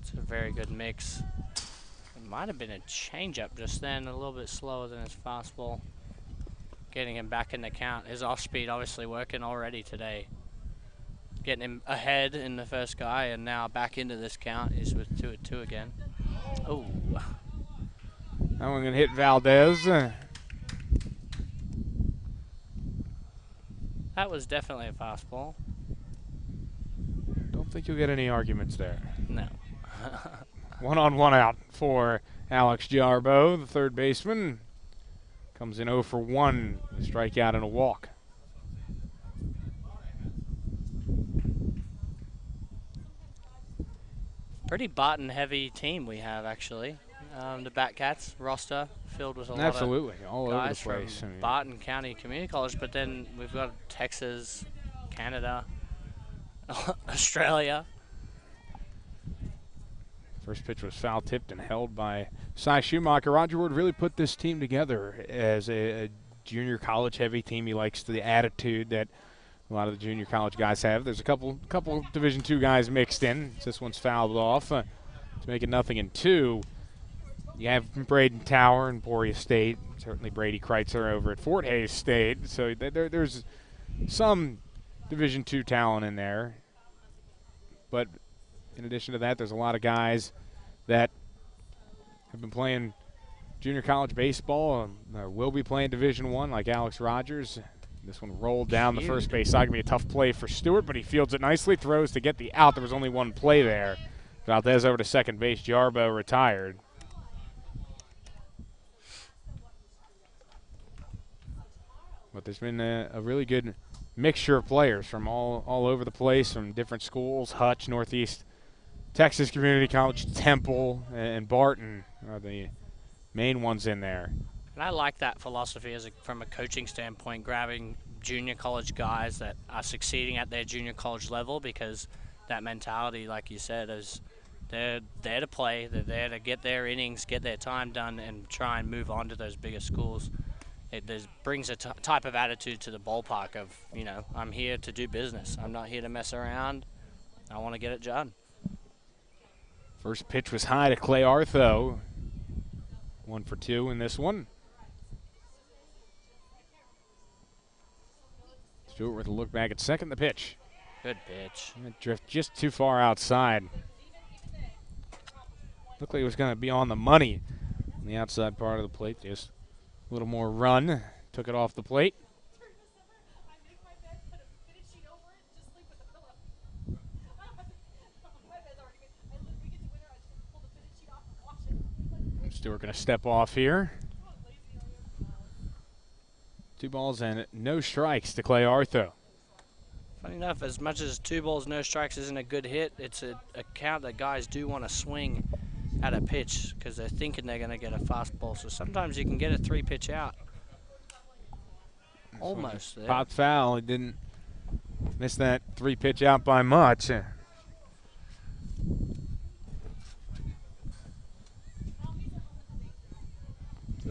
It's a very good mix. It might have been a changeup just then, a little bit slower than his fastball. Getting him back in the count. His off-speed obviously working already today. Getting him ahead in the first guy, and now back into this count. He's with 2-2 again. Oh. That one going to hit Valdez. That was definitely a fastball. Don't think you'll get any arguments there. No. 1-on-1 out for Alex Jarbo, the third baseman. Comes in 0 for 1, a strikeout and a walk. Pretty Barton-heavy team we have, actually. The Bat Cats roster filled with a lot Absolutely, of all over the guys place. from Barton County Community College, but then we've got Texas, Canada, Australia. First pitch was foul tipped and held by Cy Schumacher. Roger Wood really put this team together as a junior college heavy team. He likes the attitude that a lot of the junior college guys have. There's a couple Division II guys mixed in. This one's fouled off to make it 0-2. You have Braden Tower and Borea State, certainly Brady Kreitzer over at Fort Hays State. So there's some Division II talent in there. But in addition to that, there's a lot of guys that have been playing junior college baseball and will be playing Division I, like Alex Rogers. This one rolled down the first base side. Going to be a tough play for Stewart, but he fields it nicely, throws to get the out. There was only one play there. Valdez over to second base. Jarbo retired. But there's been a really good mixture of players from all over the place, from different schools. Hutch, Northeast Texas Community College, Temple, and Barton are the main ones in there. And I like that philosophy from a coaching standpoint, grabbing junior college guys that are succeeding at their junior college level, because that mentality, like you said, is they're there to play, they're there to get their innings, get their time done, and try and move on to those bigger schools. It brings a type of attitude to the ballpark of, you know, I'm here to do business. I'm not here to mess around. I want to get it done. First pitch was high to Clay Artho. 1 for 2 in this one. Stewart with a look back at second. The pitch. Good pitch. It drift just too far outside. Looked like it was going to be on the money on the outside part of the plate. Just a little more run. Took it off the plate. Stewart going to step off here. 2 balls and no strikes to Clay Artho. Funny enough, as much as 2 balls, no strikes isn't a good hit, it's a count that guys do want to swing at a pitch because they're thinking they're going to get a fastball. So sometimes you can get a 3-pitch out. Almost there. Popped foul. He didn't miss that 3-pitch out by much. So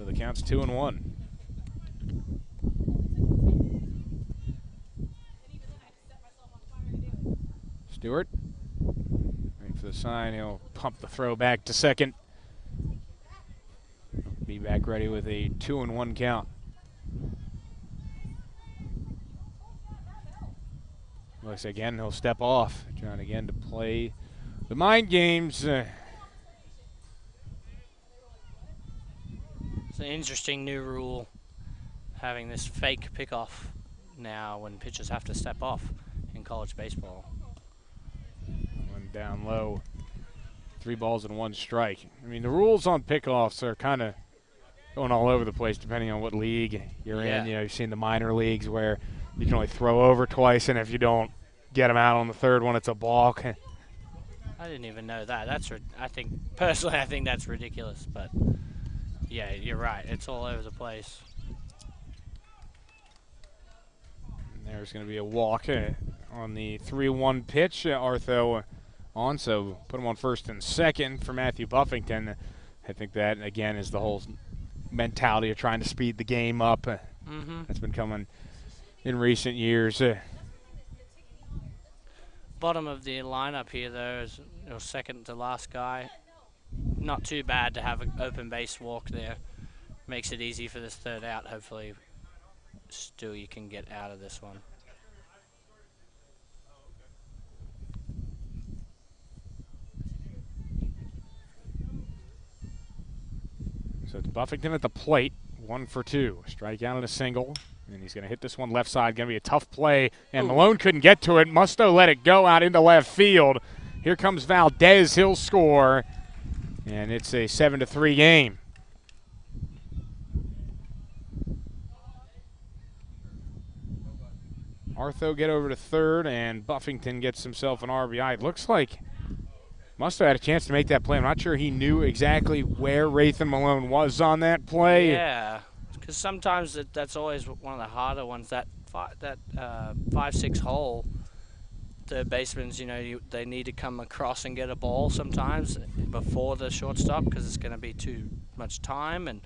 the count's 2-1. Stewart, waiting for the sign. He'll pump the throw back to second. Be back ready with a 2-1 count. Looks again, he'll step off. Trying again to play the mind games. It's an interesting new rule, having this fake pickoff now when pitchers have to step off in college baseball. One down low. 3 balls and 1 strike. I mean, the rules on pickoffs are kind of going all over the place depending on what league you're in. You know, you've seen the minor leagues where you can only throw over twice, and if you don't get them out on the third one, it's a balk. I didn't even know that. I think that's ridiculous, but yeah, you're right. It's all over the place. And there's going to be a walk on the 3-1 pitch. Artho on, so put him on first and second for Matthew Buffington. I think that, again, is the whole mentality of trying to speed the game up. That's been coming in recent years. Bottom of the lineup here, though, is second to last guy. Not too bad to have an open base walk there. Makes it easy for this third out. Hopefully, still you can get out of this one. So it's Buffington at the plate, 1 for 2. Strikeout and a single. And he's going to hit this one left side. Going to be a tough play. And Malone couldn't get to it. Musto let it go out into left field. Here comes Valdez. He'll score. And it's a 7-3 game. Artho get over to third, and Buffington gets himself an RBI. It looks like Musto had a chance to make that play. I'm not sure he knew exactly where Rathan Malone was on that play. Yeah. Because sometimes that's always one of the harder ones. That 5-6 hole, the basemen, they need to come across and get a ball sometimes before the shortstop because it's going to be too much time, and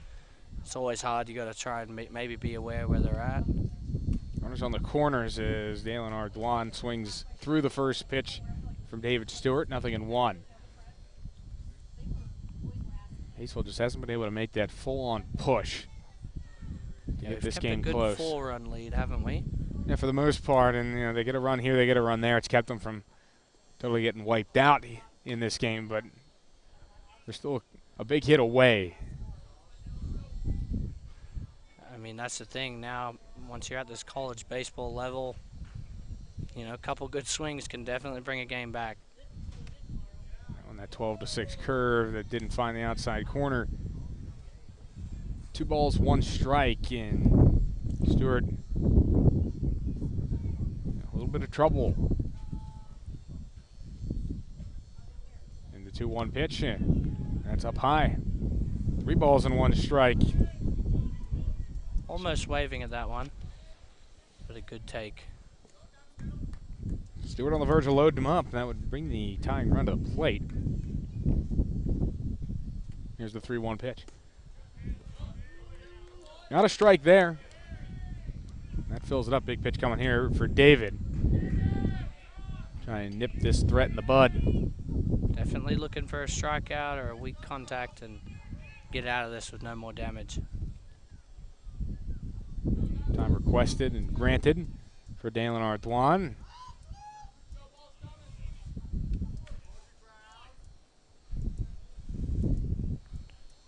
it's always hard. You got to try and maybe be aware where they're at. Runners on the corners as Dalen Ardoin swings through the first pitch from David Stewart. 0-1. Haysville just hasn't been able to make that full-on push. Get this game close. We've kept a good 4-run lead, haven't we? Yeah, for the most part, and they get a run here, they get a run there. It's kept them from totally getting wiped out in this game, but they're still a big hit away. I mean, that's the thing now. Once you're at this college baseball level, a couple good swings can definitely bring a game back. On that 12-6 curve that didn't find the outside corner. 2 balls, 1 strike, and Stewart a little bit of trouble. And the 2-1 pitch, that's up high. 3 balls and 1 strike. Almost waving at that one, but a good take. Stewart on the verge of loading him up. That would bring the tying run to the plate. Here's the 3-1 pitch. Not a strike there. That fills it up. Big pitch coming here for David. Trying to nip this threat in the bud. Definitely looking for a strikeout or a weak contact and get out of this with no more damage. Time requested and granted for Dalen Ardoin.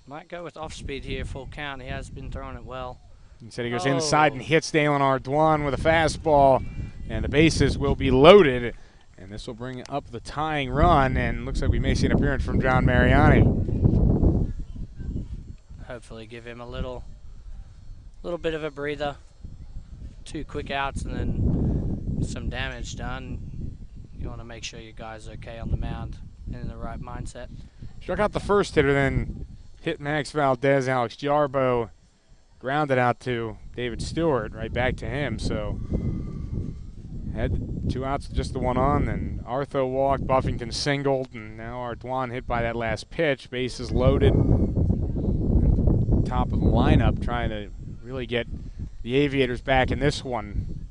Might go with off speed here, full count. He has been throwing it well. Instead he goes inside and hits Dalen Ardoin with a fastball, and the bases will be loaded. And this will bring up the tying run, and looks like we may see an appearance from John Mariani. Hopefully give him a little bit of a breather. 2 quick outs and then some damage done. You want to make sure your guy's okay on the mound and in the right mindset. Struck out the first hitter, then hit Max Valdez. Alex Jarbo grounded out to David Stewart, right back to him. So had 2 outs, just the 1 on, then Artho walked, Buffington singled, and now Ardoin hit by that last pitch. Bases loaded. Top of the lineup, trying to really get the Aviators back in this one.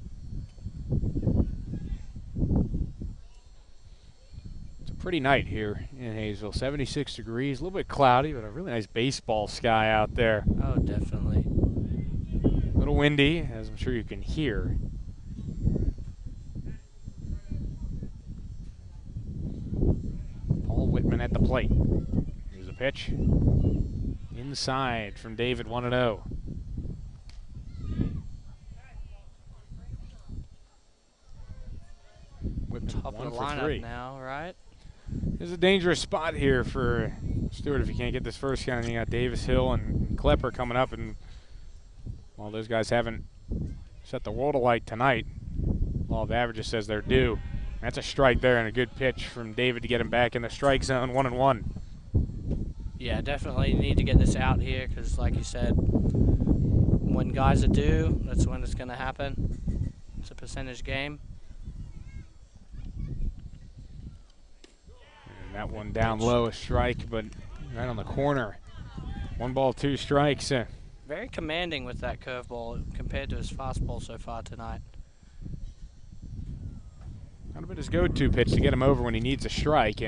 It's a pretty night here in Haysville. 76 degrees, a little bit cloudy, but a really nice baseball sky out there. Oh, definitely. A little windy, as I'm sure you can hear. Paul Whitman at the plate. Here's a pitch. Inside from David, 1-0. Whitman Top of the lineup now, right? There's a dangerous spot here for Stewart if he can't get this first count. You got Davis Hill and Klepper coming up, and while those guys haven't set the world alight tonight, law of averages says they're due. That's a strike there and a good pitch from David to get him back in the strike zone. 1-1. Yeah, definitely need to get this out here because, like you said, when guys are due, that's when it's going to happen. It's a percentage game. And that one down low, a strike, but right on the corner. 1 ball, 2 strikes. Very commanding with that curveball compared to his fastball so far tonight. Kind of been his go-to pitch to get him over when he needs a strike.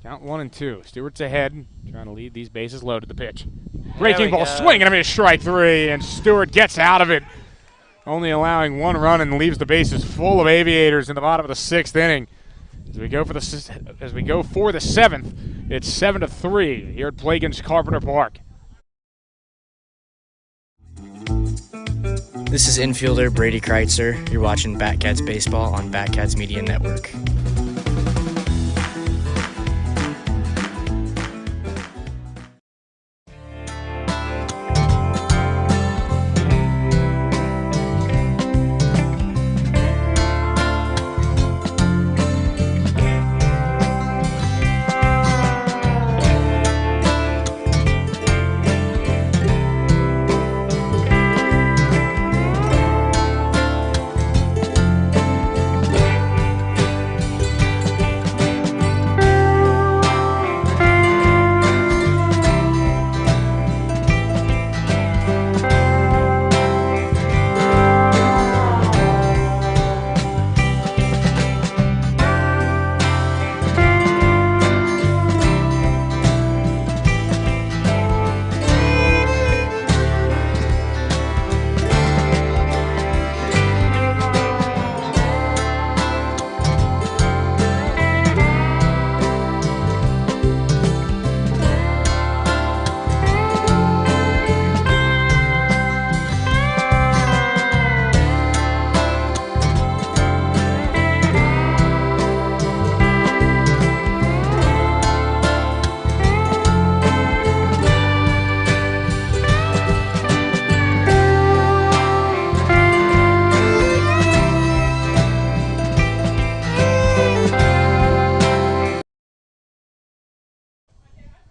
Count 1 and 2. Stewart's ahead, trying to leave these bases loaded. The pitch. Breaking ball, swing, and a strike 3, and Stewart gets out of it, only allowing 1 run and leaves the bases full of Aviators in the bottom of the 6th inning. As we go for the 7th, it's 7-3 here at Plagens Carpenter Park. This is infielder Brady Kreitzer. You're watching Batcats Baseball on Batcats Media Network.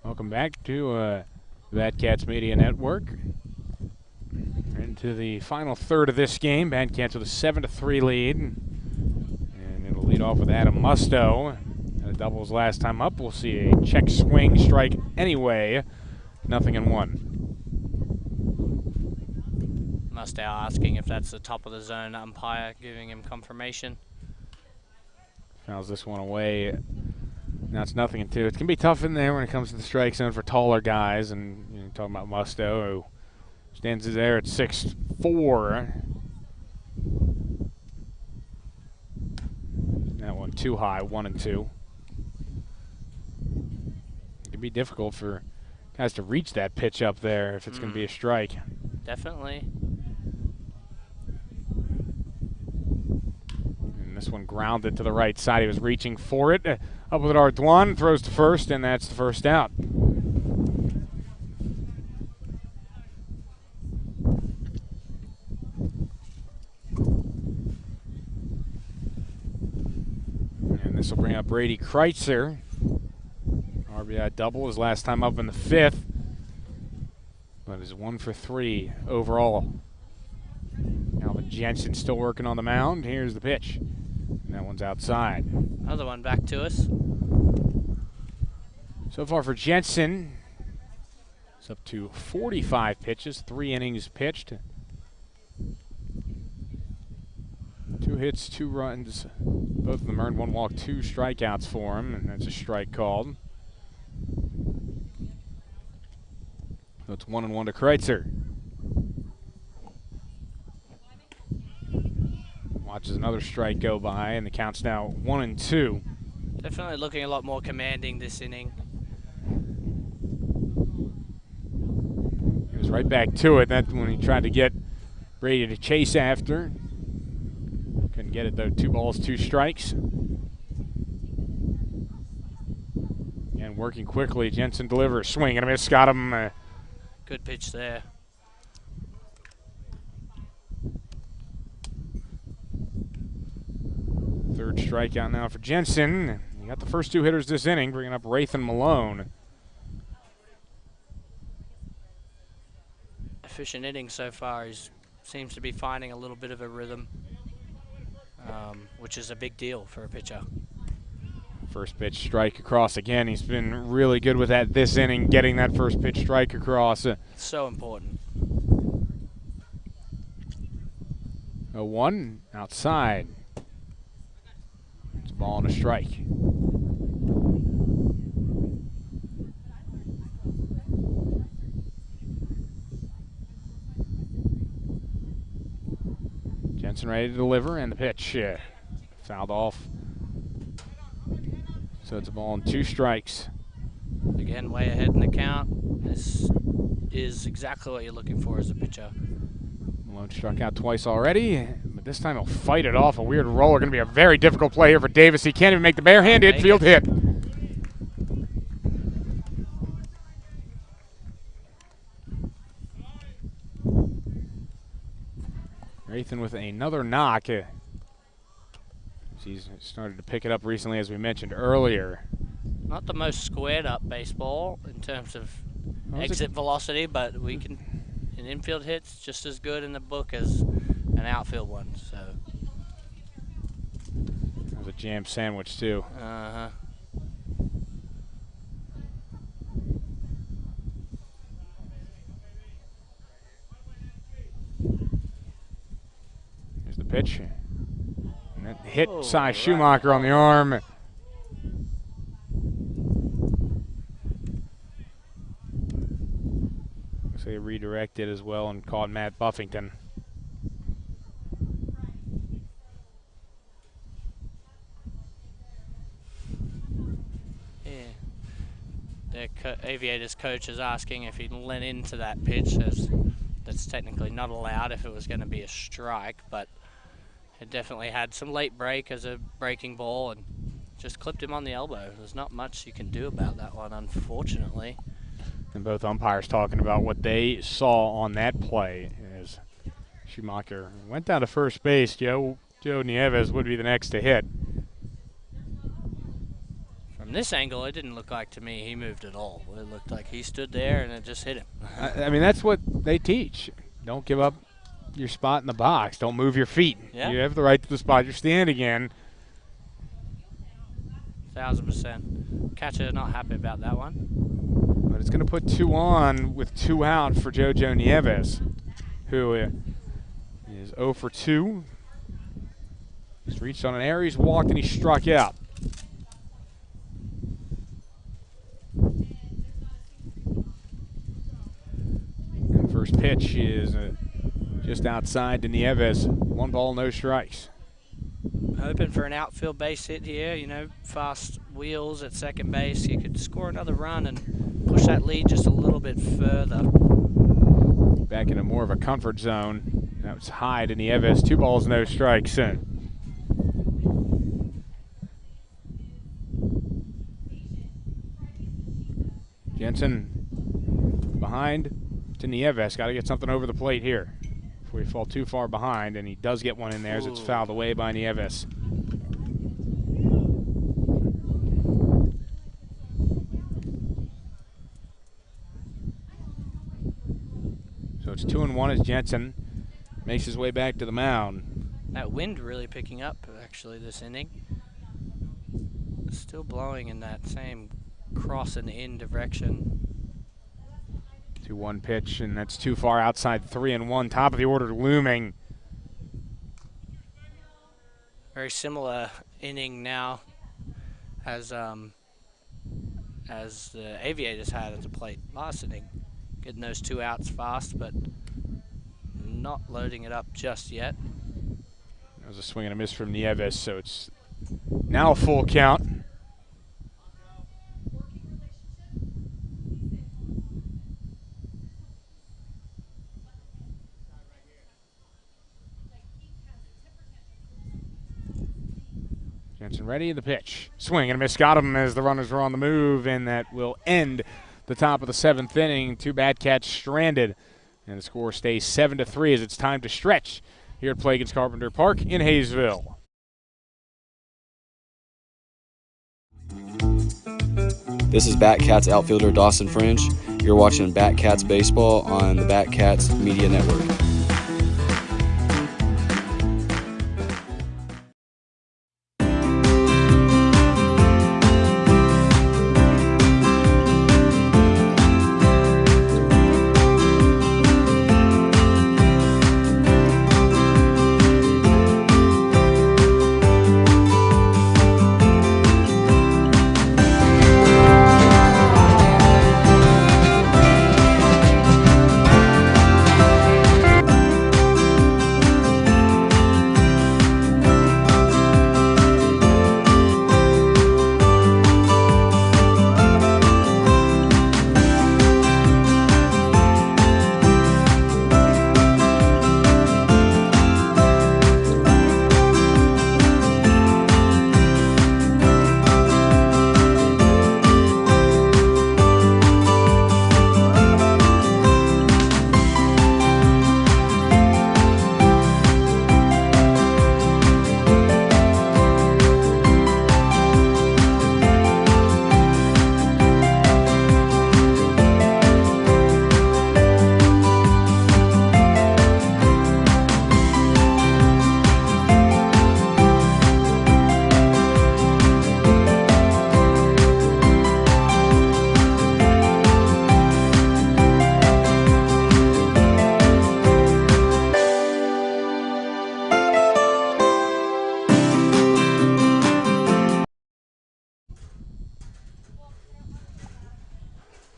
Welcome back to Batcats Media Network. We're into the final third of this game. Batcats with a 7-3 lead. And it'll lead off with Adam Musto. Had a doubles last time up. We'll see a check swing, strike anyway. 0-1. Musto asking if that's the top of the zone. Umpire giving him confirmation. Fouls this one away. Now it's 0-2. It can be tough in there when it comes to the strike zone for taller guys. And talking about Musto, who stands there at 6'4", That one too high, 1-2. It can be difficult for guys to reach that pitch up there if it's going to be a strike. Definitely. And this one grounded to the right side. He was reaching for it. Up with it, Ardoin throws to first, and that's the first out. And this will bring up Brady Kreitzer. RBI double his last time up in the 5th. But is 1 for 3 overall. Alvin Jensen still working on the mound. Here's the pitch. And that one's outside. Another one back to us. So far for Jensen, it's up to 45 pitches, 3 innings pitched. 2 hits, 2 runs. Both of them earned 1 walk, 2 strikeouts for him, and that's a strike called. So it's 1-1 to Kreitzer. Watches another strike go by, and the count's now 1-2. Definitely looking a lot more commanding this inning. He was right back to it. That's when he tried to get Brady to chase after. Couldn't get it though. 2 balls, 2 strikes. And working quickly, Jensen delivers. Swing and a miss. Got him. Good pitch there. Third strikeout now for Jensen. He got the first 2 hitters this inning, bringing up Wraith and Malone. Efficient inning so far. He seems to be finding a little bit of a rhythm, which is a big deal for a pitcher. First pitch strike across again. He's been really good with that this inning, getting that first pitch strike across. So important. 0-1 outside. It's a ball and a strike. Jensen ready to deliver, and the pitch fouled off. So it's a ball and 2 strikes. Again, way ahead in the count. This is exactly what you're looking for as a pitcher. Malone struck out twice already, but this time he'll fight it off. A weird roller. Going to be a very difficult play here for Davis. He can't even make the barehanded field hit. Nathan with another knock. He's started to pick it up recently, as we mentioned earlier. Not the most squared up baseball in terms of exit velocity, but we can, an infield hit's just as good in the book as an outfield one. So that was a jam sandwich too. Here's the pitch. And that hit Cy Schumacher on the arm. Looks like he redirected as well and caught Matt Buffington. Yeah. The Aviators coach is asking if he lent into that pitch, as that's technically not allowed if it was going to be a strike, but it definitely had some late break as a breaking ball and just clipped him on the elbow. There's not much you can do about that one, unfortunately. And both umpires talking about what they saw on that play as Schumacher went down to first base. Joe Nieves would be the next to hit. From this angle, it didn't look like to me he moved at all. It looked like he stood there and it just hit him. I mean, that's what they teach. Don't give up your spot in the box. Don't move your feet. Yeah. You have the right to the spot you're standing in. 1000%. Catcher not happy about that one. But it's going to put 2 on with 2 out for Jojo Nieves, who is 0 for 2. He's reached on an error, he's walked, and he struck out. And first pitch is just outside to Nieves. 1 ball, no strikes. Hoping for an outfield base hit here. You know, fast wheels at second base. You could score another run and push that lead just a little bit further. Back into more of a comfort zone. That was high to Nieves. 2 balls, no strikes. Jensen behind to Nieves. Got to get something over the plate here before you fall too far behind, and he does get one in there as it's fouled away by Nieves. So it's 2-1 as Jensen makes his way back to the mound. That wind really picking up, actually, this inning. Still blowing in that same cross and in direction. 2-1 pitch, and that's too far outside. 3-1. Top of the order looming. Very similar inning now as the Aviators had at the plate last inning. Getting those 2 outs fast, but not loading it up just yet. That was a swing and a miss from Nieves, so it's now a full count. Jensen ready, the pitch. Swing and a miss, got him as the runners were on the move, and that will end the top of the 7th inning. 2 Batcats stranded, and the score stays 7-3 as it's time to stretch here at Plagens Carpenter Park in Haysville. This is Batcats outfielder Dawson Fringe. You're watching Batcats baseball on the Batcats Media Network.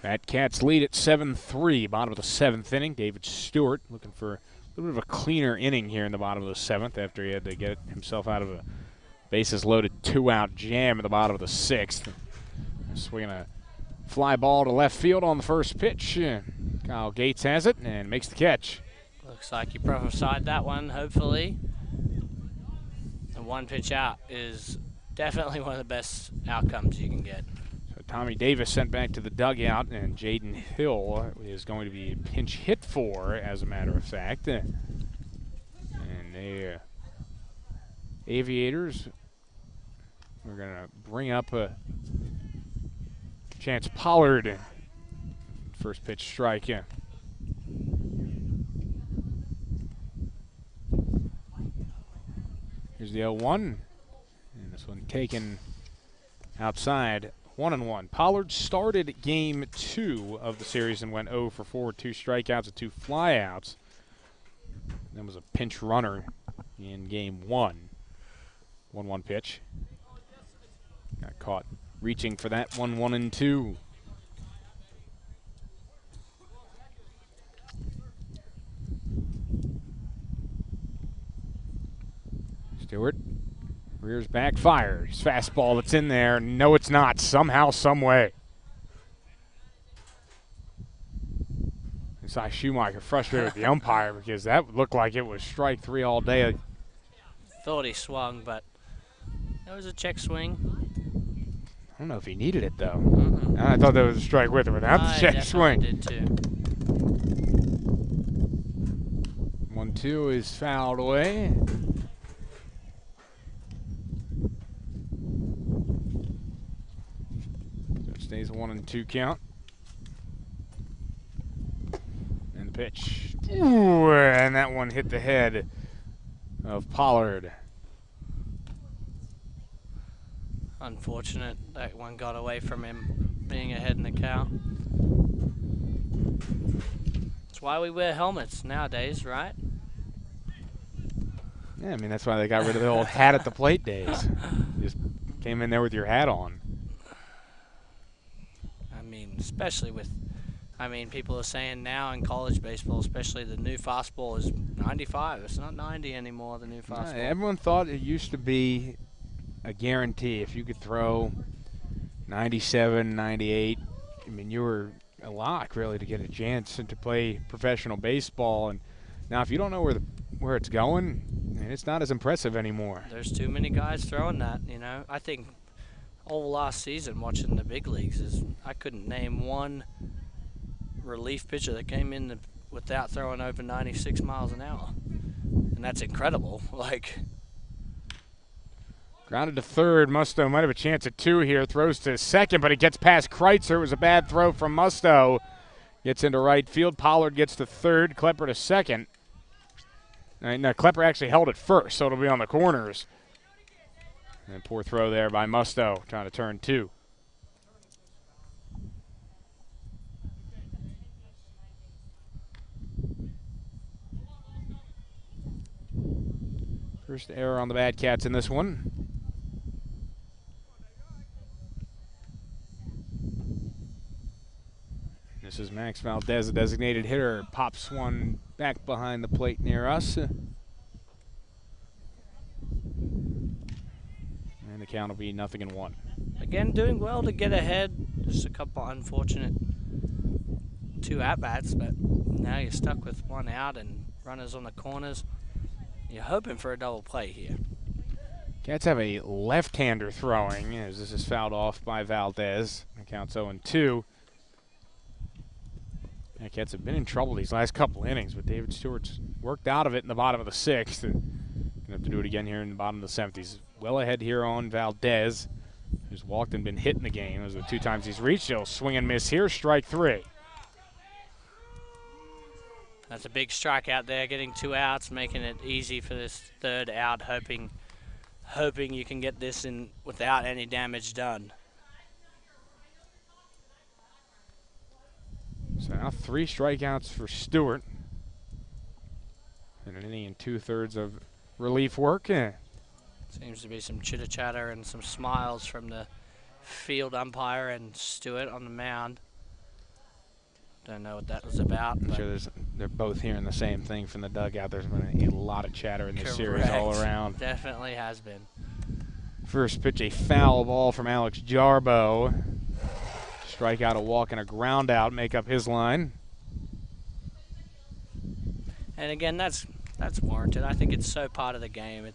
Batcats lead at 7-3, bottom of the 7th inning. David Stewart looking for a little bit of a cleaner inning here in the bottom of the 7th after he had to get himself out of a bases-loaded 2-out jam at the bottom of the 6th. Swinging a fly ball to left field on the first pitch. Kyle Gates has it and makes the catch. Looks like you prophesied that one, hopefully. The 1 pitch out is definitely one of the best outcomes you can get. Tommy Davis sent back to the dugout, and Jaden Hill is going to be pinch hit for, as a matter of fact. And the Aviators are going to bring up Chance Pollard. First pitch strike, yeah. Here's the 0-1, and this one taken outside. 1-1. Pollard started game 2 of the series and went 0 for 4, 2 strikeouts and 2 flyouts. Then was a pinch runner in game 1. 1-1 pitch. Got caught reaching for that 1-1-2. Stewart rears back, fires. Fastball that's in there. No, it's not. Somehow, some way. Cy Schumacher frustrated with the umpire because that looked like it was strike 3 all day. Thought he swung, but that was a check swing. I don't know if he needed it, though. I thought that was a strike with or without the check swing. I did too. 1-2 is fouled away. So it stays a 1-2 count. And the pitch. Ooh, and that one hit the head of Pollard. Unfortunate that one got away from him being ahead in the count. That's why we wear helmets nowadays, right? Yeah, I mean, that's why they got rid of the old hat at the plate days. You just came in there with your hat on. I mean, especially with, people are saying now in college baseball, especially the new fastball is 95. It's not 90 anymore, the new fastball. Everyone thought it used to be a guarantee. If you could throw 97, 98, I mean, you were a lock, really, to get a chance to play professional baseball. And now if you don't know where it's going, I mean, it's not as impressive anymore. There's too many guys throwing that, you know. I think all last season watching the big leagues I couldn't name one relief pitcher that came in without throwing over 96 miles an hour. And that's incredible. Grounded to third. Musto might have a chance at 2 here. Throws to second, but it gets past Kreitzer. It was a bad throw from Musto. Gets into right field. Pollard gets to third. Klepper to second. No, Klepper actually held it first, so it'll be on the corners. And poor throw there by Musto, trying to turn 2. First error on the Bad Cats in this one. This is Max Valdez, a designated hitter. Pops one back behind the plate near us. And the count will be 0-1. Again, doing well to get ahead. Just a couple unfortunate 2 at-bats, but now you're stuck with 1 out and runners on the corners. You're hoping for a double play here. Cats have a left-hander throwing as this is fouled off by Valdez. The count's 0-2. The Cats have been in trouble these last couple innings, but David Stewart's worked out of it in the bottom of the 6th. And gonna have to do it again here in the bottom of the 7th. He's well ahead here on Valdez, who's walked and been hit in the game. Those are the 2 times he's reached. He'll swing and miss here. Strike 3. That's a big strikeout there, getting 2 outs, making it easy for this 3rd out, hoping you can get this in without any damage done. So now 3 strikeouts for Stewart. And an inning and 2/3 of relief work. Seems to be some chitter-chatter and some smiles from the field umpire and Stewart on the mound. Don't know what that was about. I'm sure they're both hearing the same thing from the dugout. There's been a lot of chatter in this series all around. Definitely has been. First pitch, a foul ball from Alex Jarbo. Strikeout, a walk, and a ground out make up his line. And again, that's warranted. I think it's so part of the game.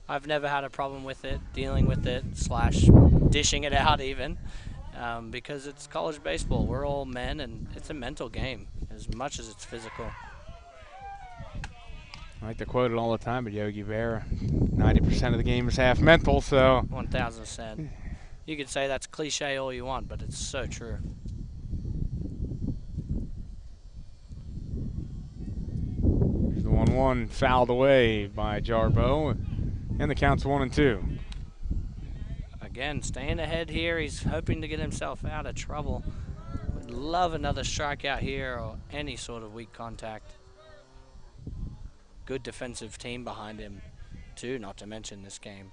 I've never had a problem with it, dealing with it, / dishing it out even. Because it's college baseball. We're all men, and it's a mental game as much as it's physical. I like to quote it all the time, but Yogi Berra, 90% of the game is half mental, so. 1,000%. You could say that's cliche all you want, but it's so true. Here's the 1-1 fouled away by Jarbo, and the count's 1-2. Again, staying ahead here. He's hoping to get himself out of trouble. Would love another strikeout here or any sort of weak contact. Good defensive team behind him, too, not to mention this game.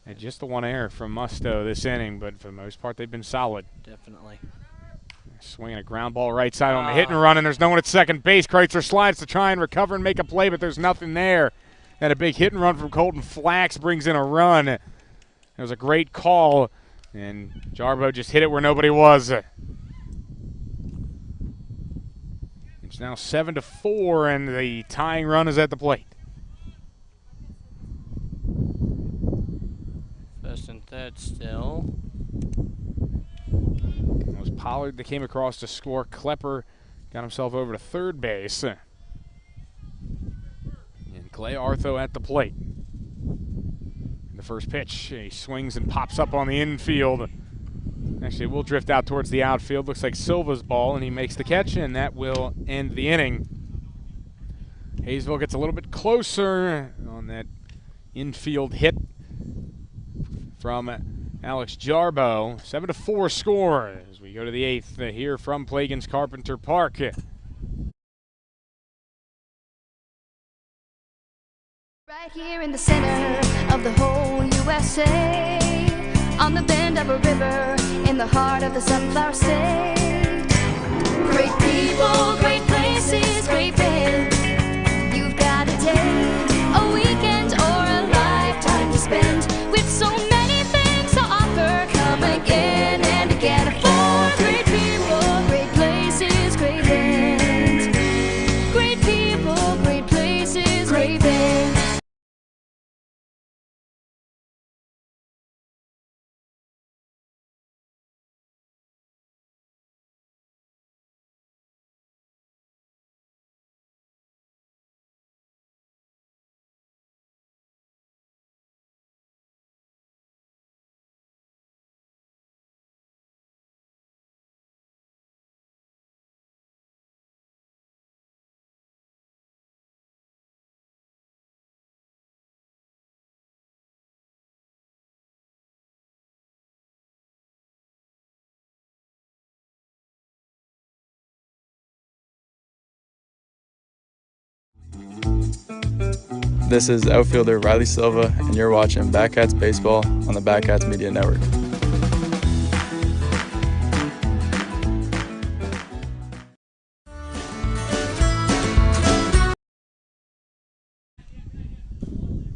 And just the 1 error from Musto this inning, but for the most part, they've been solid. Definitely. Swinging a ground ball right side on the hit and run, and there's no one at second base. Kreitzer slides to try and recover and make a play, but there's nothing there. And a big hit and run from Colton Flax brings in a run. It was a great call, and Jarbo just hit it where nobody was. It's now 7-4, and the tying run is at the plate. First and third still. It was Pollard that came across to score. Klepper got himself over to third base. And Clay Artho at the plate. The first pitch, he swings and pops up on the infield. Actually, it will drift out towards the outfield. Looks like Silva's ball, and he makes the catch, and that will end the inning. Haysville gets a little bit closer on that infield hit from Alex Jarbo. 7-4 score as we go to the eighth here from Plagens Carpenter Park. Right here in the center of the whole USA, on the bend of a river, in the heart of the Sunflower State. Great people, great places, great band. You've got a day, a weekend, or a lifetime to spend with so many things to offer. Come again and again for great people, great places, great band. Great people, great places, great band. This is outfielder Riley Silva, and you're watching Batcats Baseball on the Batcats Media Network.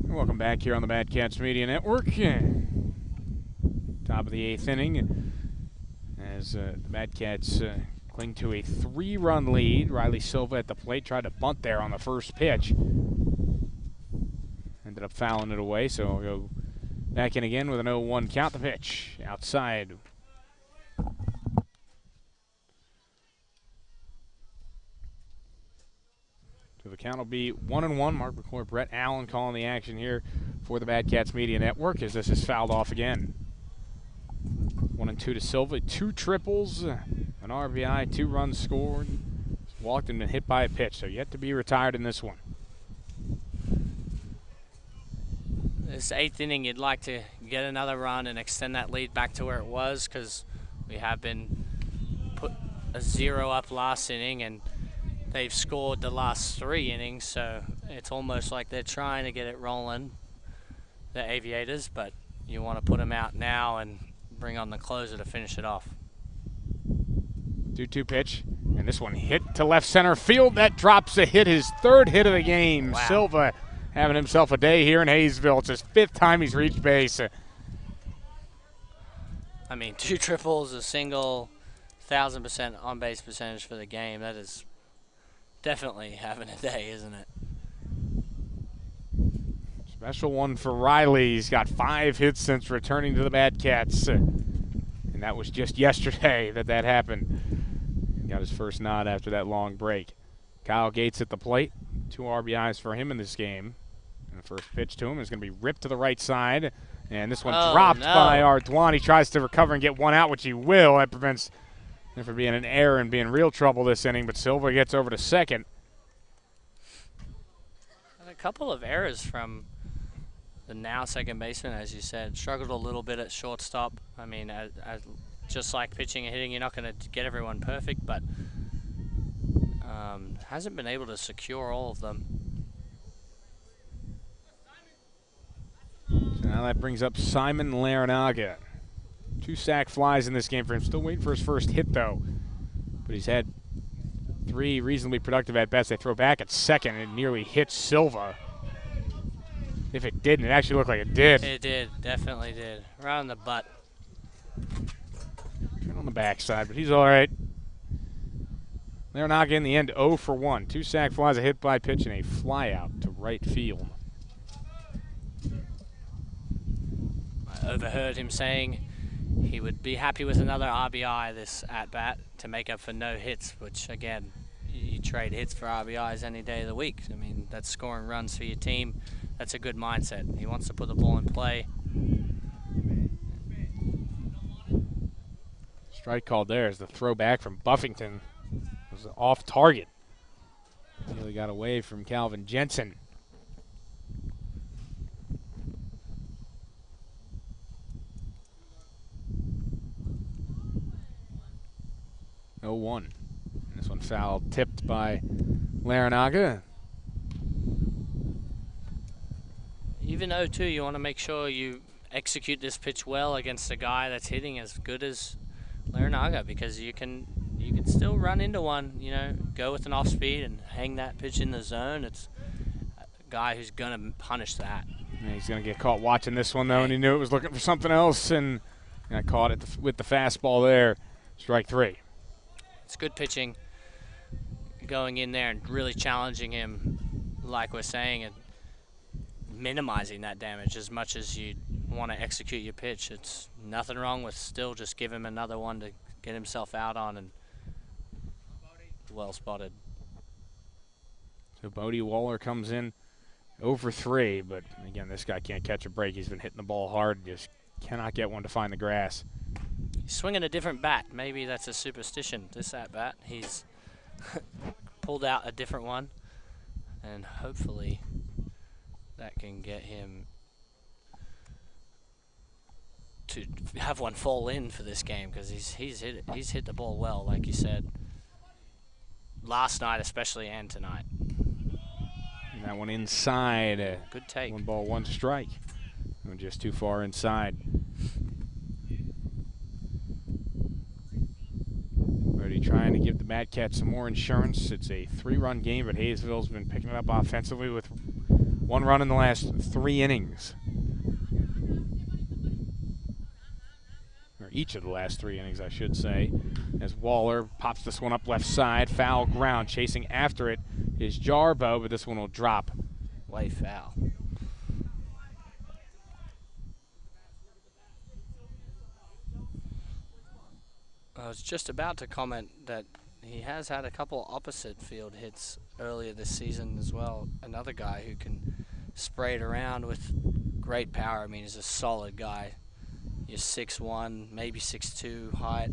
Welcome back here on the Batcats Media Network. Top of the eighth inning as the Batcats cling to a 3-run lead. Riley Silva at the plate tried to bunt there on the first pitch. Ended up fouling it away, so we'll go back in again with an 0-1 count. The pitch outside. So the count will be 1-1. Mark McClure, Brett Allen calling the action here for the Batcats Media Network as this is fouled off again. 1-2 to Silva. 2 triples, an RBI, 2 runs scored. Walked and been hit by a pitch, so yet to be retired in this one. This eighth inning, you'd like to get another run and extend that lead back to where it was, because we have been put a 0 up last inning and they've scored the last 3 innings, so it's almost like they're trying to get it rolling, the Aviators, but you want to put them out now and bring on the closer to finish it off. 2-2 pitch, and this one hit to left center field. That drops a hit, his 3rd hit of the game. Wow. Silva having himself a day here in Haysville. It's his 5th time he's reached base. I mean, 2 triples, a single, 1,000% on-base percentage for the game. That is definitely having a day, isn't it? Special one for Riley. He's got 5 hits since returning to the Batcats. And that was just yesterday that happened. He got his first nod after that long break. Kyle Gates at the plate. 2 RBIs for him in this game. And the first pitch to him is going to be ripped to the right side. And this one dropped by Ardoin. He tries to recover and get one out, which he will. That prevents him from being an error and being in real trouble this inning. But Silva gets over to second. And a couple of errors from the now second baseman, as you said. Struggled a little bit at shortstop. I mean, just like pitching and hitting, you're not going to get everyone perfect, but hasn't been able to secure all of them. So now that brings up Simon Larinaga. 2 sac flies in this game for him. Still waiting for his first hit, though. But he's had 3 reasonably productive at-bats. They throw back at second and it nearly hits Silva. If it didn't, it actually looked like it did. It did, definitely did. Right on the butt. Right on the backside, but he's all right. Larinaga in the end 0 for 1. 2 sac flies, a hit by pitch, and a fly out to right field. I overheard him saying he would be happy with another RBI this at-bat to make up for no hits, which, again, you trade hits for RBIs any day of the week. I mean, that's scoring runs for your team. That's a good mindset. He wants to put the ball in play. Strike called there as the throwback from Buffington was off target. Really got away from Calvin Jensen. Oh, 1. This one foul tipped by Larinaga. Even 0-2, you want to make sure you execute this pitch well against a guy that's hitting as good as Larinaga, because you can still run into one, you know, go with an off speed and hang that pitch in the zone. It's a guy who's going to punish that. And he's going to get caught watching this one, though, and he knew it was looking for something else, and got caught with the fastball there. Strike 3. It's good pitching, going in there and really challenging him, like we're saying, and minimizing that damage as much as you want to execute your pitch. It's nothing wrong with still just give him another one to get himself out on, and well spotted. So Bodie Waller comes in 0 for 3, but again, this guy can't catch a break. He's been hitting the ball hard, just cannot get one to find the grass. He's swinging a different bat. Maybe that's a superstition, this at-bat. He's pulled out a different one, and hopefully that can get him to have one fall in for this game, because he's hit the ball well, like you said, last night especially, and tonight. And that one inside. Good take. 1 ball, 1 strike. Went just too far inside. Brody trying to give the Mad Cats some more insurance. It's a 3-run game, but Haysville's been picking it up offensively with 1 run in the last 3 innings. Or each of the last 3 innings, I should say. As Waller pops this one up left side, foul ground. Chasing after it is Jarbo, but this one will drop. Way foul. I was just about to comment that he has had a couple opposite field hits earlier this season as well. Another guy who can spray it around with great power. I mean, he's a solid guy. He's 6'1", maybe 6'2", height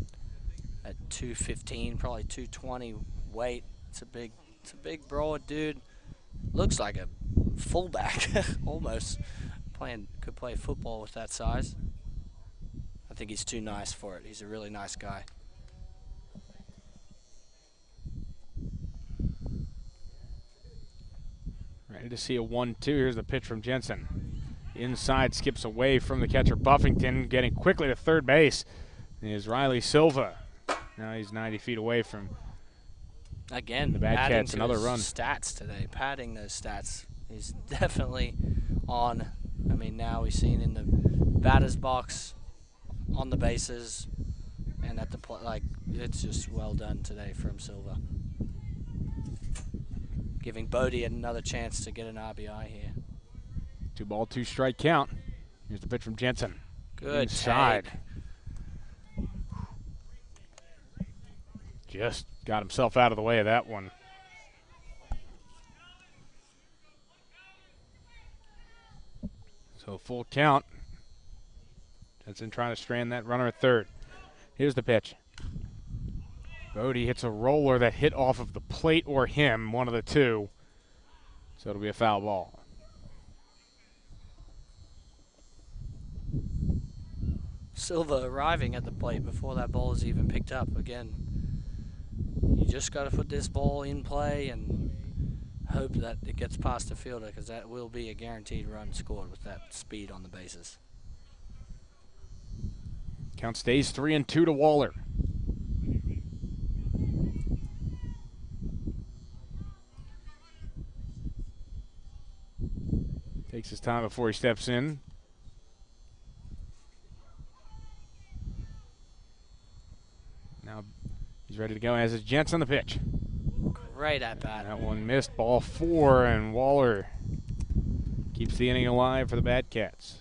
at 215, probably 220 weight. It's a big broad dude. Looks like a fullback almost. Could play football with that size. I think he's too nice for it. He's a really nice guy. Ready to see a 1-2. Here's the pitch from Jensen. Inside, skips away from the catcher Buffington, getting quickly to third base is Riley Silva. Now he's 90 feet away from again the Bad Cats. Another run. Stats today, padding those stats. He's definitely on. I mean, now we've seen in the batter's box, on the bases, and at the it's just well done today from Silva. Giving Bodie another chance to get an RBI here. 2 ball, 2 strike count. Here's the pitch from Jensen. Good inside. take. Just got himself out of the way of that one. So full count. Jensen trying to strand that runner at third. Here's the pitch. Bodie hits a roller that hit off of the plate or him, one of the two. So it'll be a foul ball. Silva arriving at the plate before that ball is even picked up. Again, you just got to put this ball in play and hope that it gets past the fielder, because that will be a guaranteed run scored with that speed on the bases. Count stays 3-2 to Waller. Takes his time before he steps in. Now he's ready to go as his Gents on the pitch. Great at bat. That one missed, ball 4, and Waller keeps the inning alive for the Batcats.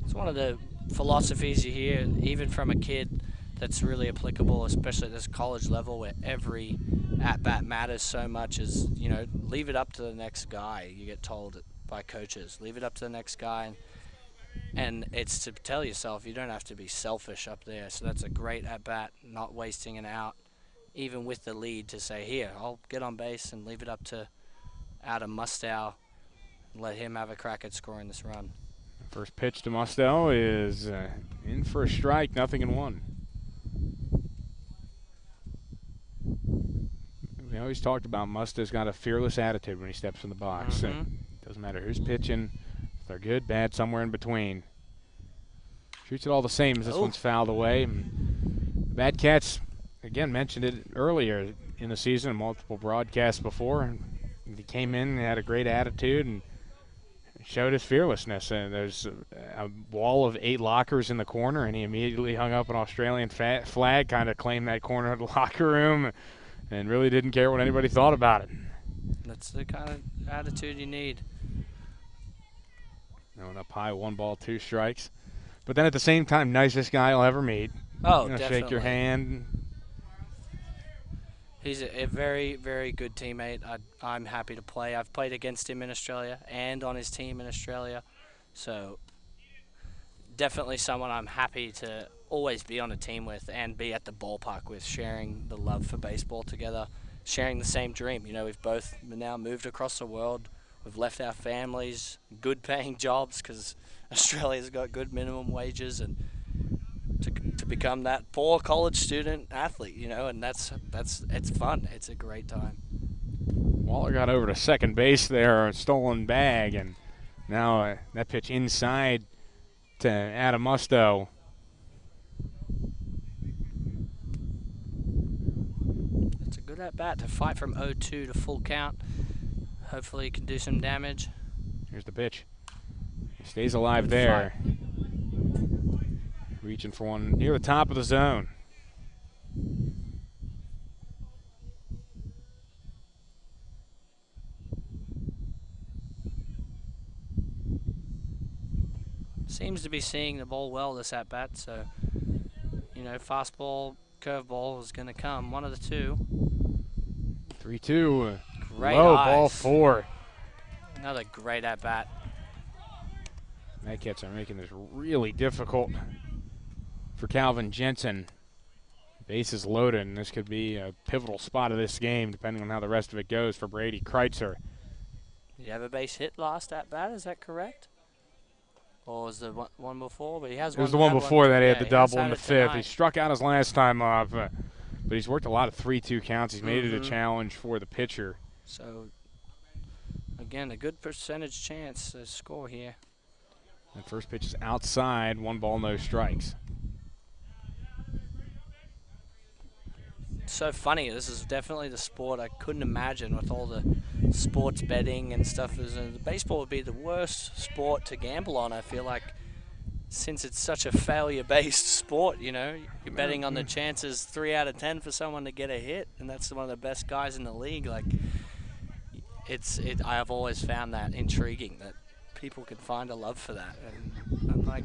It's one of the philosophies you hear, even from a kid, that's really applicable, especially at this college level where every at-bat matters so much, is, you know, leave it up to the next guy. You get told by coaches, leave it up to the next guy. And it's to tell yourself you don't have to be selfish up there. So that's a great at-bat, not wasting an out, even with the lead, to say, here, I'll get on base and leave it up to Adam Mustow and let him have a crack at scoring this run. First pitch to Mustow is in for a strike, 0-1. We always talked about Mustow's got a fearless attitude when he steps in the box. Doesn't matter who's pitching, if they're good, bad, somewhere in between. Shoots it all the same as this one's fouled away. The Batcats, again, mentioned it earlier in the season, multiple broadcasts before. He came in and had a great attitude and showed his fearlessness. And there's a wall of 8 lockers in the corner, and he immediately hung up an Australian flag, kind of claimed that corner of the locker room, and really didn't care what anybody thought about it. That's the kind of attitude you need. Going up high, 1 ball, 2 strikes. But then at the same time, nicest guy I'll ever meet. Oh, definitely. Shake your hand. He's a very, very good teammate. I'm happy to play. I've played against him in Australia and on his team in Australia. So definitely someone I'm happy to always be on a team with and be at the ballpark with, sharing the love for baseball together, sharing the same dream. You know, we've both now moved across the world. We've left our families, good paying jobs, because Australia's got good minimum wages, and to become that poor college student athlete, you know, and it's fun. It's a great time. Waller got over to second base there, a stolen bag, and now that pitch inside to Adam Mustow. It's a good at bat to fight from 0-2 to full count. Hopefully he can do some damage. Here's the pitch. He stays alive there. Reaching for one near the top of the zone. Seems to be seeing the ball well this at bat, so, you know, fastball, curveball is going to come. One of the two. 3-2. Great low, eyes. ball 4. Another great at bat. Batcats are making this really difficult for Calvin Jensen. Bases loaded, and this could be a pivotal spot of this game, depending on how the rest of it goes for Brady Kreitzer. Did he have a base hit last at bat? Is that correct? Or was the one before? But he has. It was the one before that. He had the double in the 5th. Tonight. He struck out his last time off, but he's worked a lot of 3-2 counts. He's made it a challenge for the pitcher. So, again, a good percentage chance to score here. The first pitch is outside, 1 ball, no strikes. So funny. This is definitely the sport I couldn't imagine with all the sports betting and stuff. Baseball would be the worst sport to gamble on, I feel like, since it's such a failure-based sport. You know, you're betting on the chances 3 out of 10 for someone to get a hit, and that's one of the best guys in the league. Like, I have always found that intriguing, that people can find a love for that, and I'm like,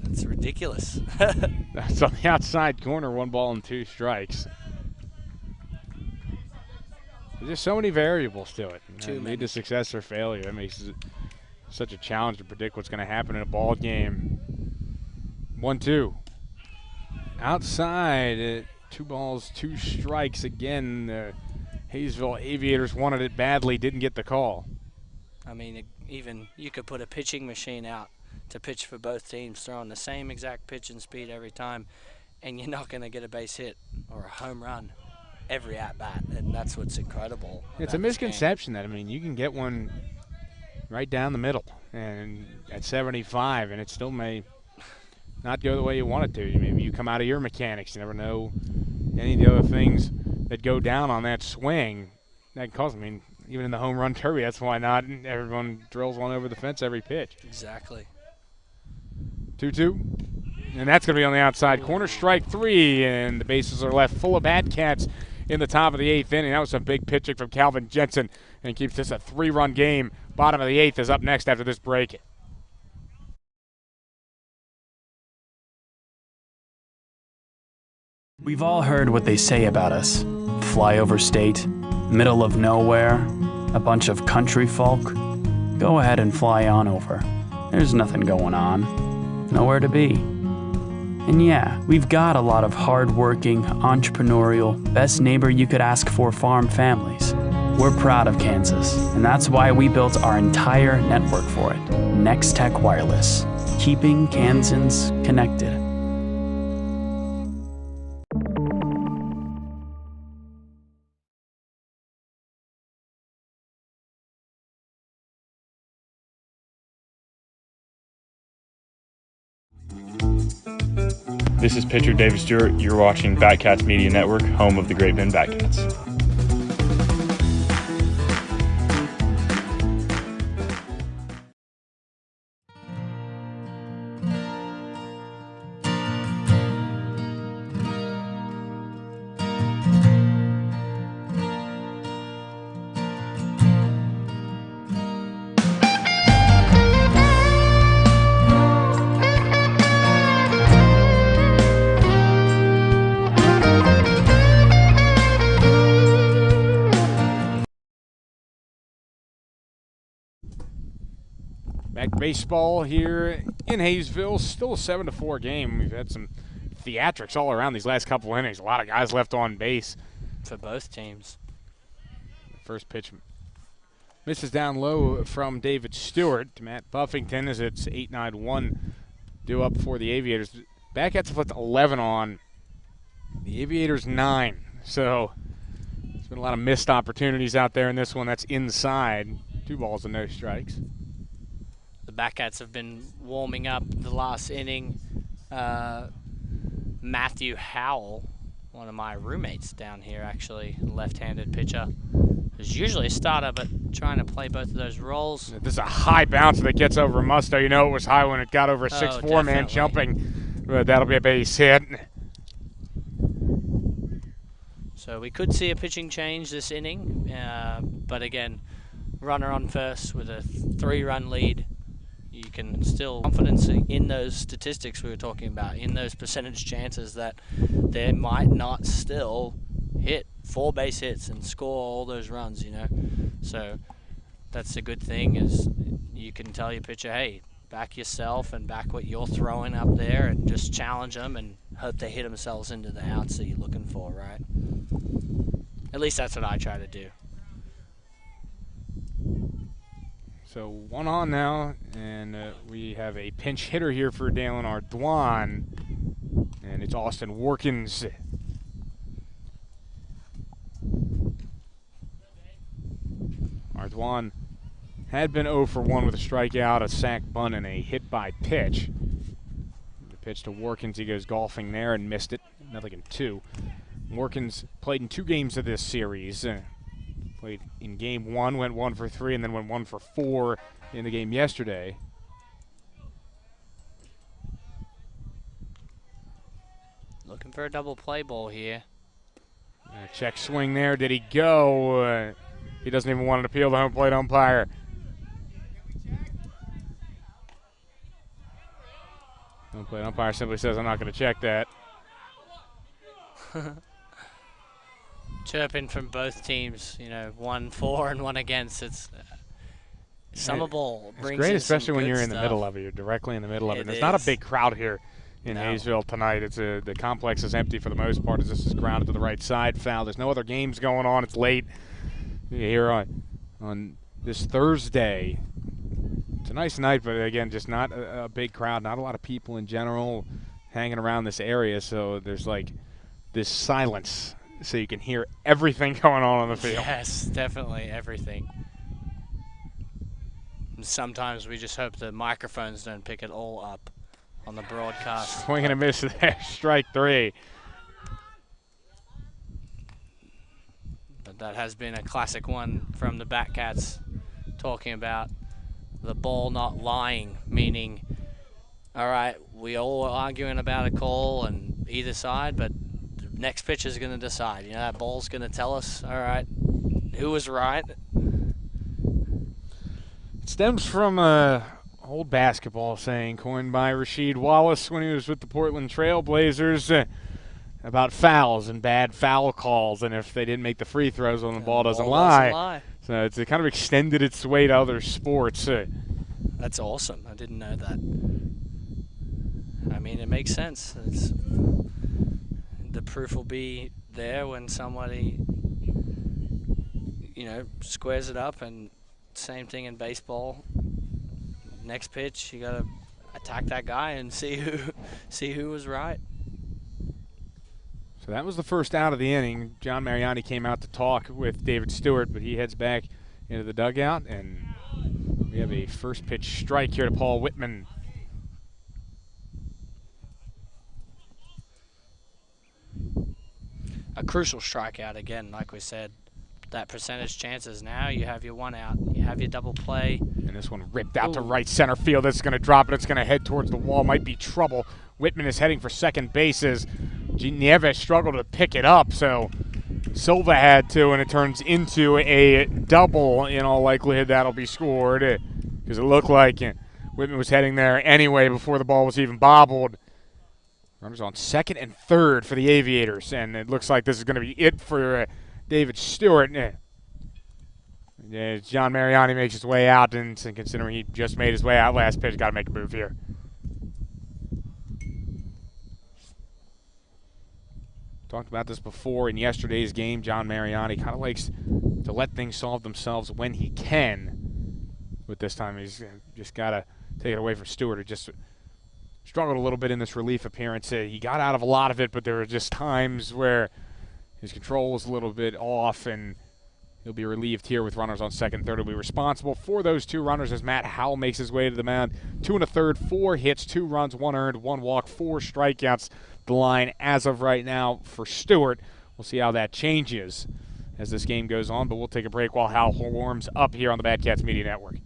that's ridiculous. That's on the outside corner, 1 ball and 2 strikes. There's just so many variables to it. Too many. Lead to success or failure. That makes it such a challenge to predict what's going to happen in a ball game. 1-2. Outside, 2 balls, 2 strikes. Again, the Haysville Aviators wanted it badly, didn't get the call. I mean, even you could put a pitching machine out to pitch for both teams, throwing the same exact pitch and speed every time, and you're not going to get a base hit or a home run every at-bat, and that's what's incredible. It's a misconception that, I mean, you can get one right down the middle and at 75, and it still may not go the way you want it to. Maybe you come out of your mechanics. You never know any of the other things that go down on that swing. That cause, I mean, Even in the home run derby, that's why not. Everyone drills one over the fence every pitch. Exactly. 2-2. And that's going to be on the outside corner. Strike 3, and the bases are left full of Bad-Cats in the top of the 8th inning. That was some big pitching from Calvin Jensen, and keeps this a 3-run game. Bottom of the 8th is up next after this break. We've all heard what they say about us. Flyover state, middle of nowhere, a bunch of country folk. Go ahead and fly on over. There's nothing going on. Nowhere to be. And yeah, we've got a lot of hard-working, entrepreneurial, best neighbor you could ask for farm families. We're proud of Kansas, and that's why we built our entire network for it. Next Tech Wireless, keeping Kansans connected. This is pitcher David Stewart. You're watching Batcats Media Network, home of the Great Bend Batcats. Back to baseball here in Haysville. Still a 7-4 game. We've had some theatrics all around these last couple innings. A lot of guys left on base. For both teams. First pitch misses down low from David Stewart to Matt Buffington as it's 8-9-1 due up for the Aviators. Backhats have put 11 on. The Aviators 9. So there's been a lot of missed opportunities out there in this one. That's inside. 2 balls and no strikes. The Backhats have been warming up the last inning. Matthew Howell, one of my roommates down here, actually, left-handed pitcher, who's usually a starter, but trying to play both of those roles. This is a high bounce that gets over Musto. You know it was high when it got over a 6'4" man jumping, but that'll be a base hit. So we could see a pitching change this inning, but again, runner on first with a 3-run lead. You can still confidence in those statistics we were talking about, in those percentage chances that they might not still hit 4 base hits and score all those runs, you know. So that's a good thing, is you can tell your pitcher, hey, back yourself and back what you're throwing up there and just challenge them and hope they hit themselves into the outs that you're looking for, right? At least that's what I try to do. So 1 on now, and we have a pinch hitter here for Dalen Ardoin, and it's Austin Workins. Ardoin had been 0 for 1 with a strikeout, a sac bunt, and a hit by pitch. The pitch to Workins, he goes golfing there and missed it, nothing in 2. Workins played in 2 games of this series. Played in game 1, went 1 for 3, and then went 1 for 4 in the game yesterday. Looking for a double play ball here. Check swing there. Did he go? He doesn't even want to appeal the home plate umpire. Home plate umpire simply says, I'm not going to check that. Chirping from both teams, you know, 1 for and 1 against. It's summer ball. It's great, especially when you're in the middle of it. You're directly in the middle of it. And there's not a big crowd here in Haysville tonight. It's the complex is empty for the most part, as this is grounded to the right side. Foul. There's no other games going on. It's late here on this Thursday. It's a nice night, but again, just not a big crowd. Not a lot of people in general hanging around this area. So there's like this silence, so you can hear everything going on the field. Yes, definitely everything. And sometimes we just hope the microphones don't pick it all up on the broadcast. Swing and a miss there, strike 3. But That has been a classic one from the Batcats, talking about the ball not lying, meaning, all right, we all are arguing about a call and either side, but the next pitch is going to decide. That ball's going to tell us, all right, who was right. It stems from old basketball saying coined by Rasheed Wallace when he was with the Portland Trail Blazers about fouls and bad foul calls, and if they didn't make the free throws when the ball doesn't lie. So it's kind of extended its way to other sports. That's awesome. I didn't know that. I mean, it makes sense. The proof will be there when somebody, squares it up, and same thing in baseball. Next pitch, you got to attack that guy and see who was right. So that was the first out of the inning. John Mariani came out to talk with David Stewart, but he heads back into the dugout, and we have a first pitch strike here to Paul Whitman. A crucial strikeout again, like we said. That percentage chances now. You have your one out, you have your double play. And this one ripped out to right center field. It's going to drop it. It's going to head towards the wall. Might be trouble. Whitman is heading for second bases. Nieves struggled to pick it up, so Silva had to, and it turns into a double. In all likelihood, that'll be scored because it looked like Whitman was heading there anyway before the ball was even bobbled. Runners on second and third for the Aviators, and it looks like this is going to be it for David Stewart. John Mariani makes his way out, and considering he just made his way out last pitch, got to make a move here. Talked about this before in yesterday's game. John Mariani kind of likes to let things solve themselves when he can. But this time he's just got to take it away from Stewart, who just struggled a little bit in this relief appearance. He got out of a lot of it, but there were just times where his control was a little bit off, and he'll be relieved here with runners on second and third. He'll be responsible for those two runners as Matt Howell makes his way to the mound. 2 1/3, 4 hits, 2 runs, 1 earned, 1 walk, 4 strikeouts. The line as of right now for Stewart. We'll see how that changes as this game goes on, but we'll take a break while Howell warms up here on the Batcats Media Network.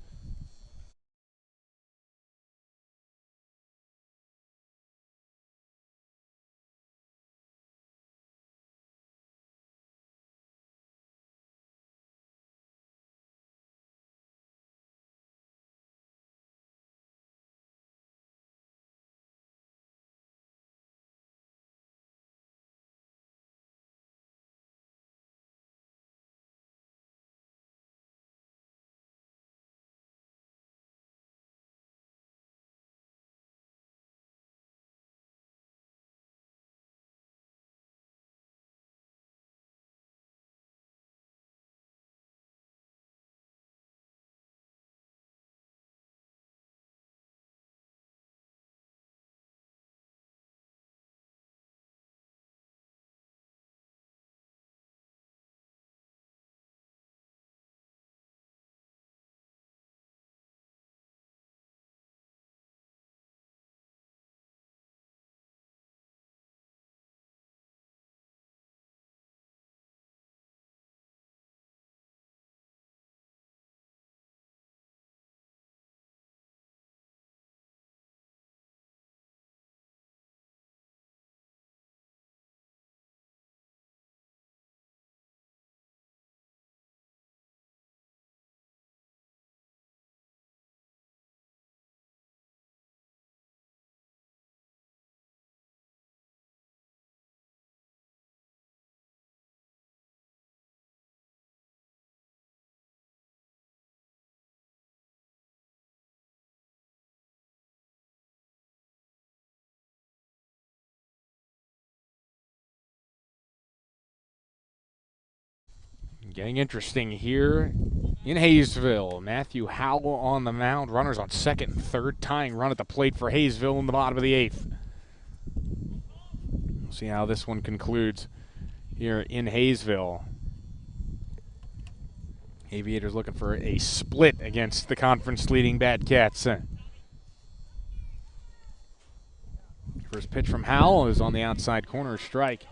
Getting interesting here in Haysville. Matthew Howell on the mound. Runners on second and third. Tying run at the plate for Haysville in the bottom of the 8th. We'll see how this one concludes here in Haysville. Aviators looking for a split against the conference-leading Batcats. First pitch from Howell is on the outside corner, strike.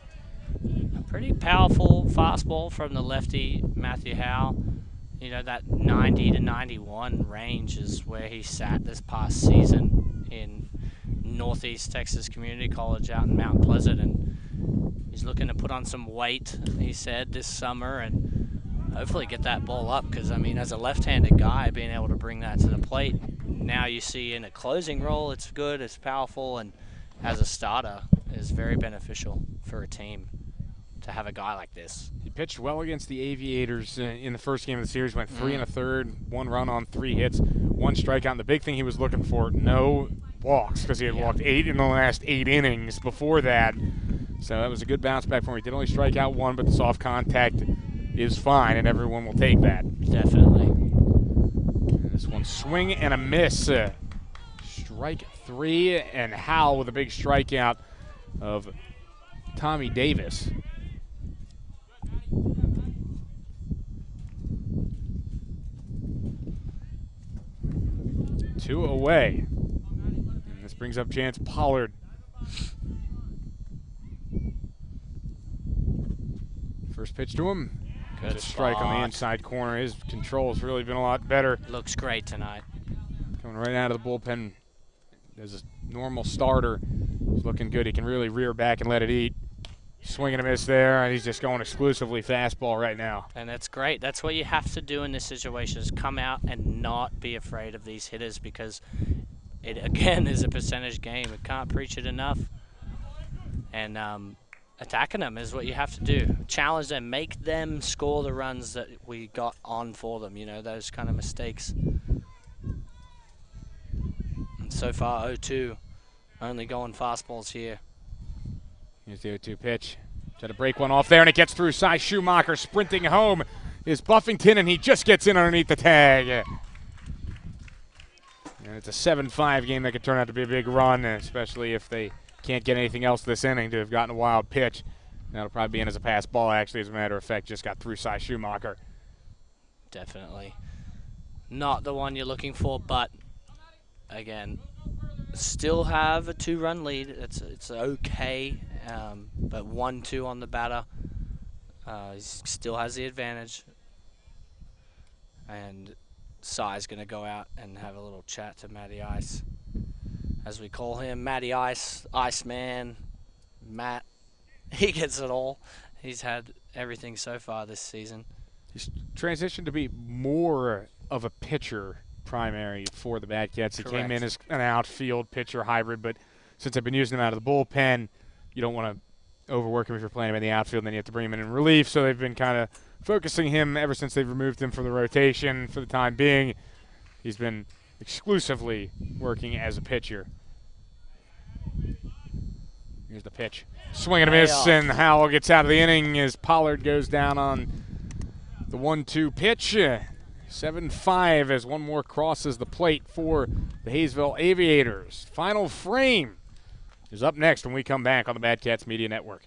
Pretty powerful fastball from the lefty, Matthew Howell. You know, that 90 to 91 range is where he sat this past season in Northeast Texas Community College out in Mount Pleasant, and he's looking to put on some weight, he said, this summer, and hopefully get that ball up, because, I mean, as a left-handed guy, being able to bring that to the plate, now you see in a closing role, it's good, it's powerful, and as a starter, is very beneficial for a team to have a guy like this. He pitched well against the Aviators in the first game of the series, went 3 1/3, 1 run on 3 hits, 1 strikeout. And the big thing he was looking for, no walks, because he had walked 8 in the last 8 innings before that. So that was a good bounce back for him. He did only strike out 1, but the soft contact is fine, and everyone will take that. Definitely. And this one, swing and a miss. Strike 3, and Howell with a big strikeout of Tommy Davis. Two away. And this brings up Chance Pollard. First pitch to him. Good strike on the spot. inside corner. His control's really been a lot better. Looks great tonight. Coming right out of the bullpen as a normal starter. He's looking good. He can really rear back and let it eat. Swing and a miss there, and he's just going exclusively fastball right now. And that's great. That's what you have to do in this situation, is come out and not be afraid of these hitters, because it, again, is a percentage game. We can't preach it enough. And attacking them is what you have to do. Challenge them. Make them score the runs that we got on for them, you know, those kind of mistakes. And so far, 0-2. Only going fastballs here. Here's the 0-2 pitch. Try to break one off there, and it gets through. Cy Schumacher sprinting home is Buffington, and he just gets in underneath the tag. And it's a 7-5 game that could turn out to be a big run, especially if they can't get anything else this inning to have gotten a wild pitch. That'll probably be in as a pass ball, actually, as a matter of fact. Just got through Cy Schumacher. Definitely. Not the one you're looking for, but, again, still have a 2-run lead. It's okay, but 1-2 on the batter. He still has the advantage. And Cy's going to go out and have a little chat to Matty Ice, as we call him. Matty Ice, Iceman, Matt. He gets it all. He's had everything so far this season. He's transitioned to be more of a pitcher primary for the Bad Cats. He came in as an outfield pitcher hybrid, but since I've been using him out of the bullpen, you don't want to overwork him if you're playing him in the outfield, and then you have to bring him in relief. So they've been kind of focusing him ever since they've removed him from the rotation for the time being. He's been exclusively working as a pitcher. Here's the pitch. Swing and a miss, and Howell gets out of the inning as Pollard goes down on the 1-2 pitch. 7-5 as one more crosses the plate for the Haysville Aviators. Final frame is up next when we come back on the Bad Cats Media Network.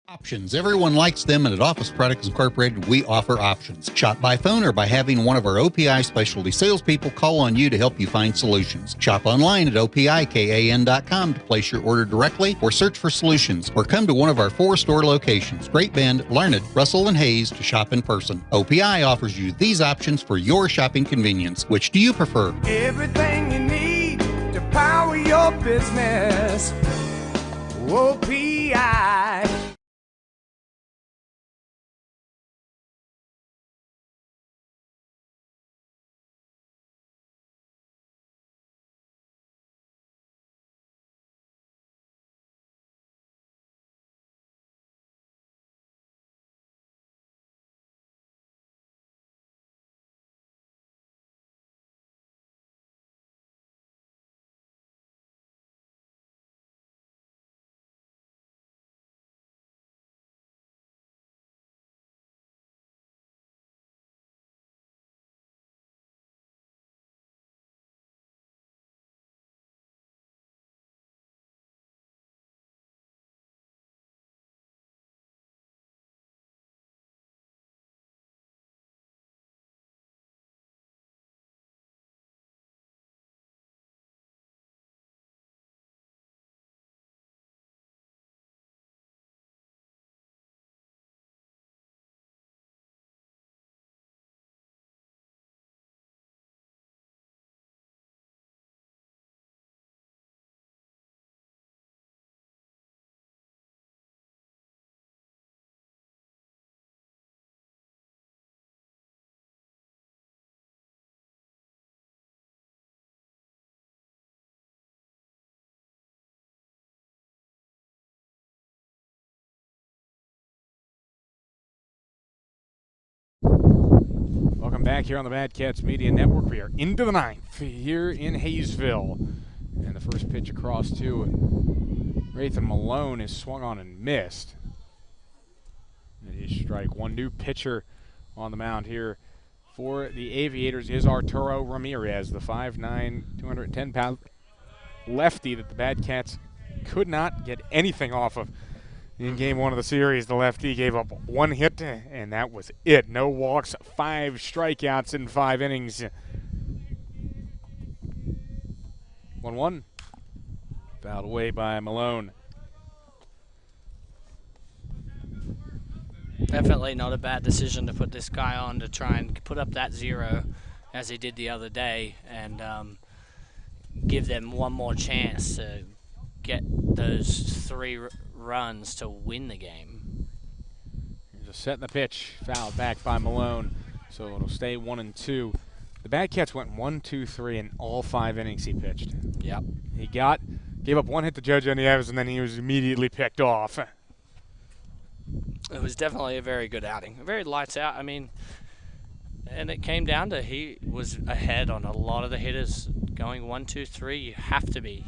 Options. Everyone likes them, and at Office Products Incorporated, we offer options. Shop by phone or by having one of our OPI specialty salespeople call on you to help you find solutions. Shop online at OPIKAN.com to place your order directly or search for solutions, or come to one of our 4 store locations, Great Bend, Larned, Russell, and Hayes, to shop in person. OPI offers you these options for your shopping convenience. Which do you prefer? Everything you need to power your business. OPI. back here on the Bad Cats Media Network. We are into the ninth here in Haysville. And the first pitch across to Rathan Malone is swung on and missed. It is strike one. New pitcher on the mound here for the Aviators is Arturo Ramirez, the 5'9", 210-pound lefty that the Bad Cats could not get anything off of. In game one of the series, the lefty gave up one hit, and that was it. No walks, 5 strikeouts in 5 innings. 1-1. Fouled away by Malone. Definitely not a bad decision to put this guy on to try and put up that 0 as he did the other day and give them one more chance to get those 3 runs to win the game. Here's a set in the pitch, fouled back by Malone, so it'll stay 1-2. The Bad Cats went 1, 2, 3 in all 5 innings he pitched. Yep. He gave up 1 hit to JoJo Nieves, and then he was immediately picked off. It was definitely a very good outing. Very lights out. I mean, and it came down to he was ahead on a lot of the hitters going 1, 2, 3. You have to be.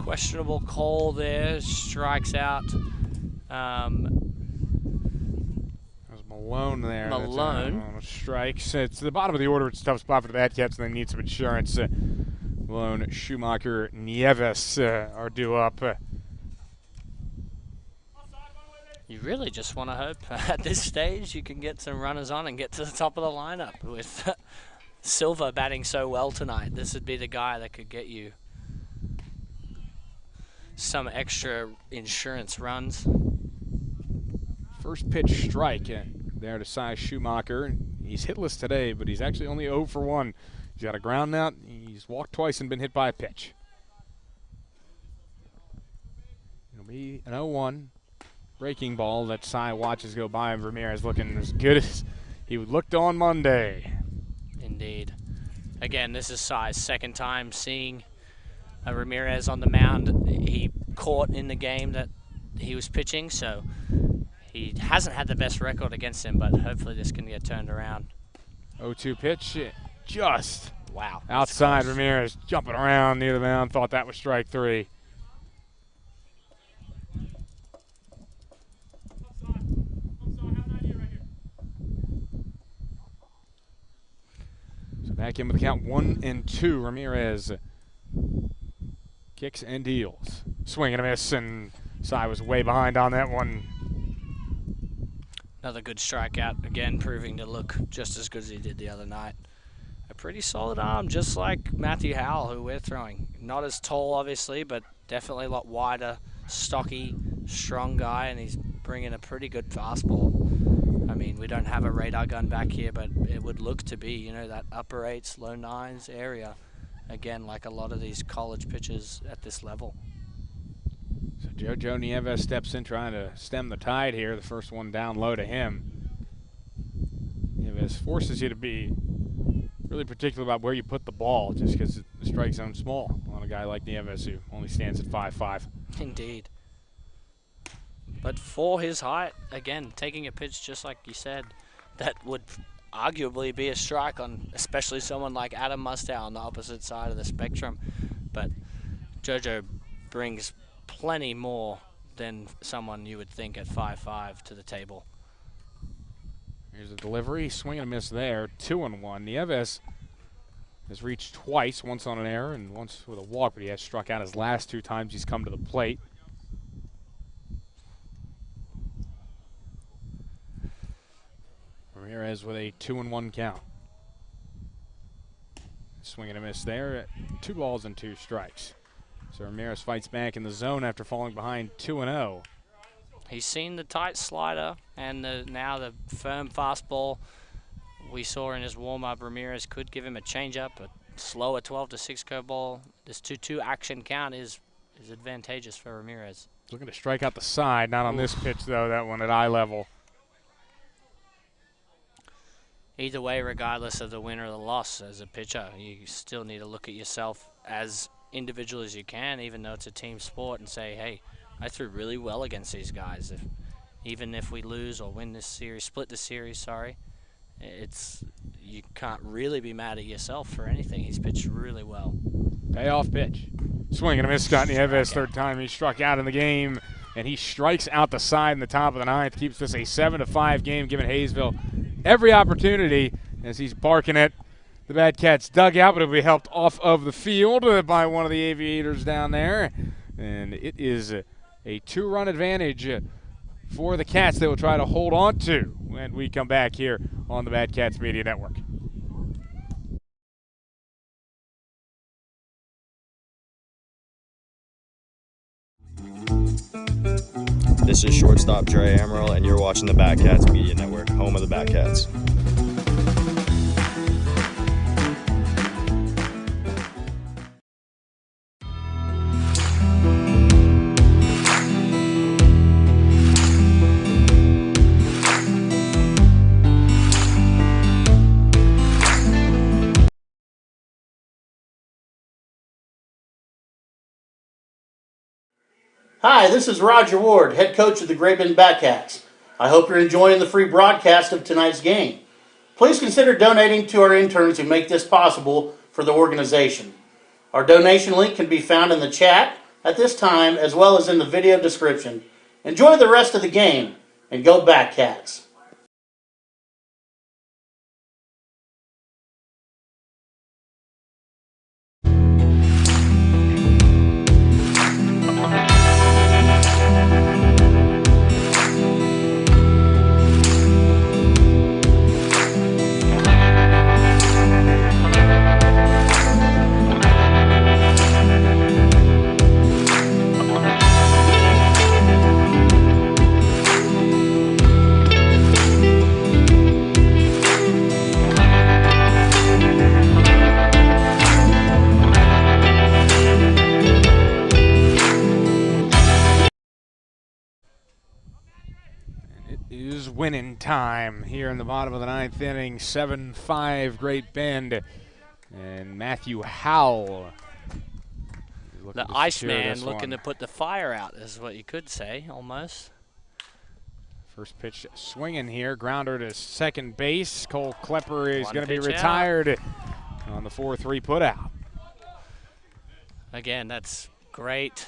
Questionable call there, strikes out. There's Malone there. Malone. Strikes. It's the bottom of the order. It's a tough spot for the Bad Cats, and they need some insurance. Malone, Schumacher, Nieves are due up. You really just want to hope at this stage you can get some runners on and get to the top of the lineup. With Silva batting so well tonight, this would be the guy that could get you some extra insurance runs. First pitch strike there to Cy Schumacher. He's hitless today, but he's actually only 0 for 1. He's got a ground out. He's walked twice and been hit by a pitch. It'll be an 0-1 breaking ball that Cy watches go by, and Ramirez looking as good as he looked on Monday. Indeed. Again, this is Cy's second time seeing Ramirez on the mound. He caught in the game that he was pitching, so he hasn't had the best record against him, but hopefully this can get turned around. 0-2 pitch, just wow outside. Ramirez jumping around near the mound, thought that was strike 3. So back in with the count 1-2. Ramirez kicks and deals. Swing and a miss, and Cy was way behind on that one. Another good strikeout, again proving to look just as good as he did the other night. A pretty solid arm, just like Matthew Howell, who we're throwing. Not as tall, obviously, but definitely a lot wider, stocky, strong guy, and he's bringing a pretty good fastball. I mean, we don't have a radar gun back here, but it would look to be, you know, that upper 8s, low 9s area. Again, like a lot of these college pitchers at this level. So JoJo Nieves steps in trying to stem the tide here. The first one down low to him. Nieves forces you to be really particular about where you put the ball, just because the strike zone's small on a guy like Nieves who only stands at 5'5". Indeed. But for his height, again, taking a pitch just like you said, that would arguably be a strike on especially someone like Adam Mustow on the opposite side of the spectrum. But JoJo brings plenty more than someone you would think at 5'5" to the table. Here's a delivery, swing and a miss there, 2-1. Nieves has reached twice, once on an error and once with a walk, but he has struck out his last 2 times he's come to the plate. Ramirez with a 2-1 count. Swing and a miss there, 2 balls and 2 strikes. So Ramirez fights back in the zone after falling behind 2-0. He's seen the tight slider and now the firm fastball we saw in his warm-up. Ramirez could give him a changeup, a slower 12-6 curveball. This 2-2 action count is advantageous for Ramirez. Looking to strike out the side, not on this pitch though, that one at eye level. Either way, regardless of the win or the loss as a pitcher, you still need to look at yourself as individual as you can, even though it's a team sport, and say, hey, I threw really well against these guys. Even if we lose or win this series, split the series, sorry, it's you can't really be mad at yourself for anything. He's pitched really well. Payoff pitch. Swing and a miss, Scott Nieves, third time he struck out in the game, and he strikes out the side in the top of the ninth, keeps this a 7-5 game, giving Haysville every opportunity as he's barking at the Bad Cats dugout, but it'll be helped off of the field by one of the Aviators down there, and it is a 2-run advantage for the Cats they will try to hold on to when we come back here on the Bad Cats Media Network. This is shortstop Dre Amaral, and you're watching the Batcats Media Network, home of the Batcats. Hi, this is Roger Ward, head coach of the Great Bend Batcats. I hope you're enjoying the free broadcast of tonight's game. Please consider donating to our interns who make this possible for the organization. Our donation link can be found in the chat at this time as well as in the video description. Enjoy the rest of the game and go Batcats. Is winning time here in the bottom of the ninth inning. 7-5 Great Bend. And Matthew Howell, the Iceman looking to put the fire out is what you could say, almost. First pitch swinging here. Grounder to second base. Cole Klepper is going to be retired on the 4-3 putout. Again, that's great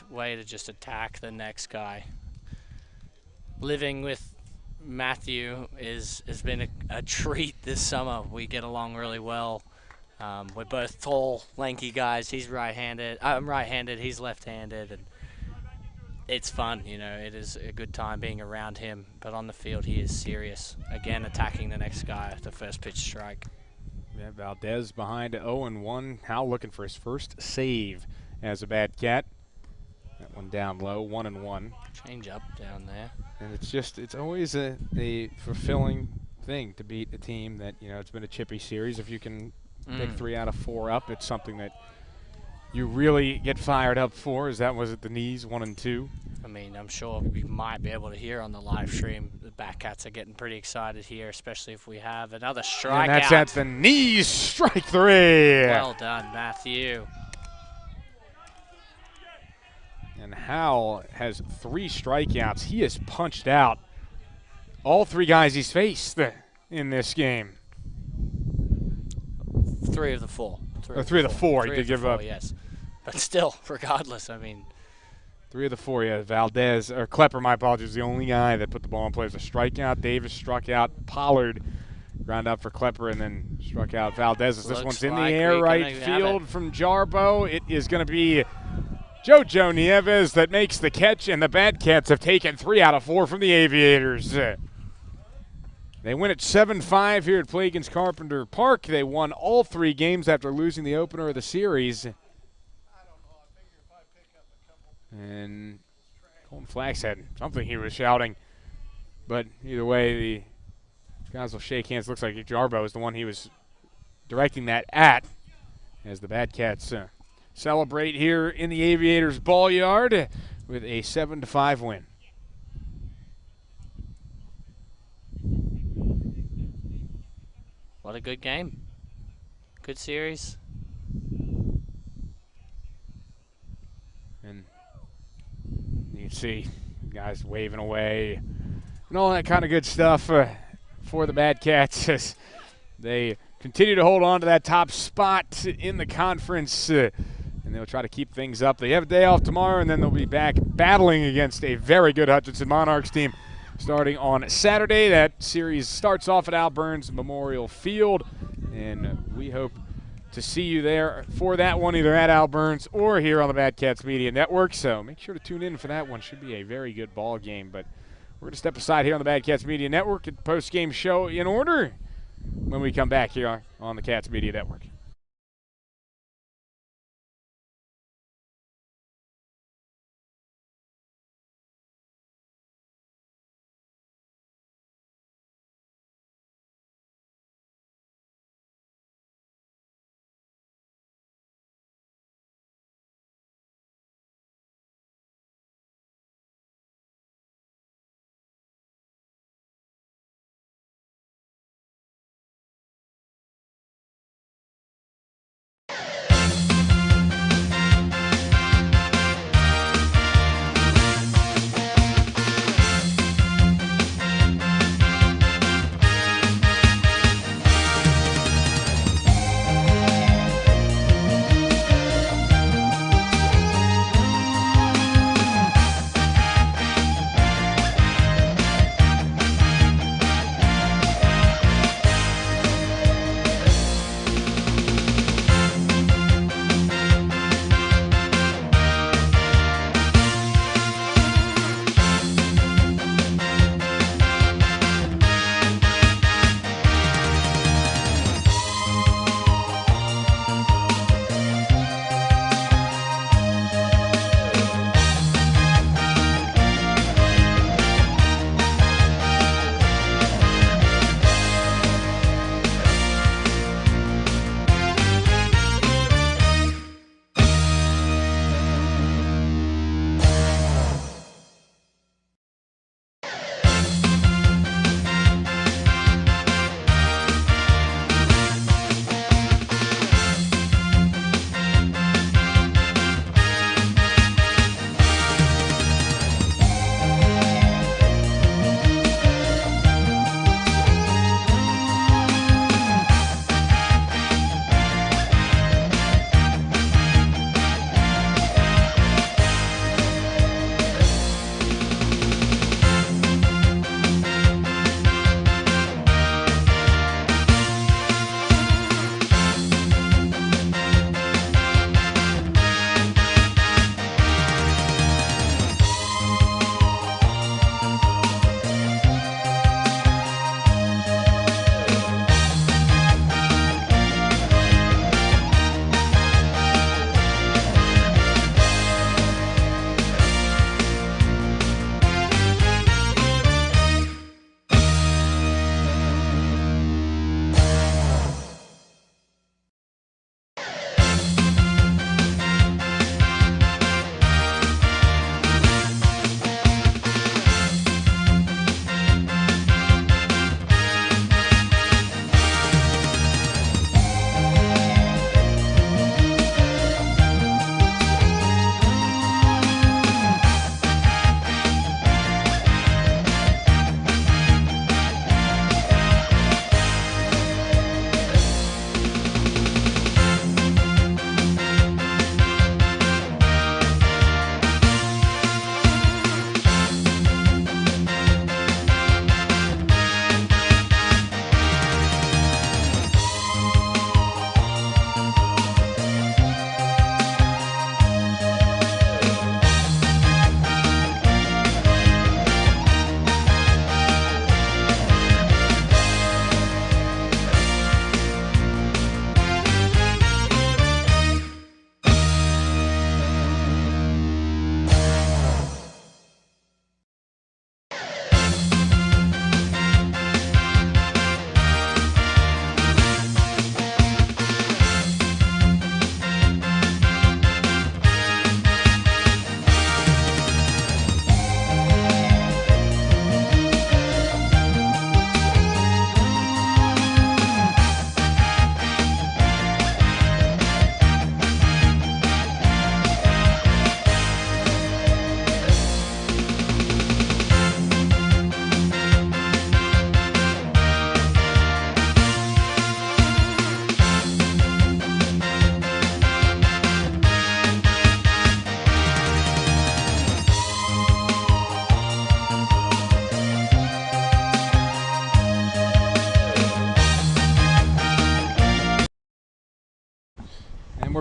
way to just attack the next guy. Living with Matthew has been a treat this summer. We get along really well. We're both tall, lanky guys. He's right-handed. I'm right-handed. He's left-handed, and it's fun. You know, it is a good time being around him. But on the field, he is serious. Again, attacking the next guy at the first pitch strike. Yeah, Valdez behind 0-1. Howell looking for his first save as a Bad Cat. That one down low, 1-1. Change up down there. And it's always a fulfilling thing to beat a team that, you know, it's been a chippy series. If you can pick 3 out of 4 up, it's something that you really get fired up for. Was it the knees, 1 and 2? I mean, I'm sure you might be able to hear on the live stream. The Batcats are getting pretty excited here, especially if we have another strikeout. And that's at the knees, strike 3. Well done, Matthew. And Howell has 3 strikeouts. He has punched out all 3 guys he's faced in this game. 3 of the 4. 3 of the 4. He did give up. Yes. But still, regardless, I mean. 3 of the 4, yeah. Valdez, or Klepper, my apologies, the only guy that put the ball in play. It was a strikeout. Davis struck out. Pollard ground out for Klepper and then struck out Valdez. This one's in the air, right field from Jarbo. It is going to be Jojo Nieves that makes the catch, and the Bad Cats have taken 3 out of 4 from the Aviators. They win at 7-5 here at Plagens Carpenter Park. They won all 3 games after losing the opener of the series. And Colton Flax had something he was shouting. But either way, the guys will shake hands. Looks like Jarbo is the one he was directing that at as the Bad Cats celebrate here in the Aviators ball yard with a 7-5 win. What a good game. Good series. And you can see guys waving away and all that kind of good stuff for the Bad Cats as They continue to hold on to that top spot in the conference, and they'll try to keep things up. They have a day off tomorrow, and then they'll be back battling against a very good Hutchinson Monarchs team starting on Saturday. That series starts off at Al Burns Memorial Field, and we hope to see you there for that one, either at Al Burns or here on the Bad Cats Media Network. So make sure to tune in for that one. Should be a very good ball game. But we're going to step aside here on the Bad Cats Media Network, get the post-game show in order when we come back here on the Cats Media Network.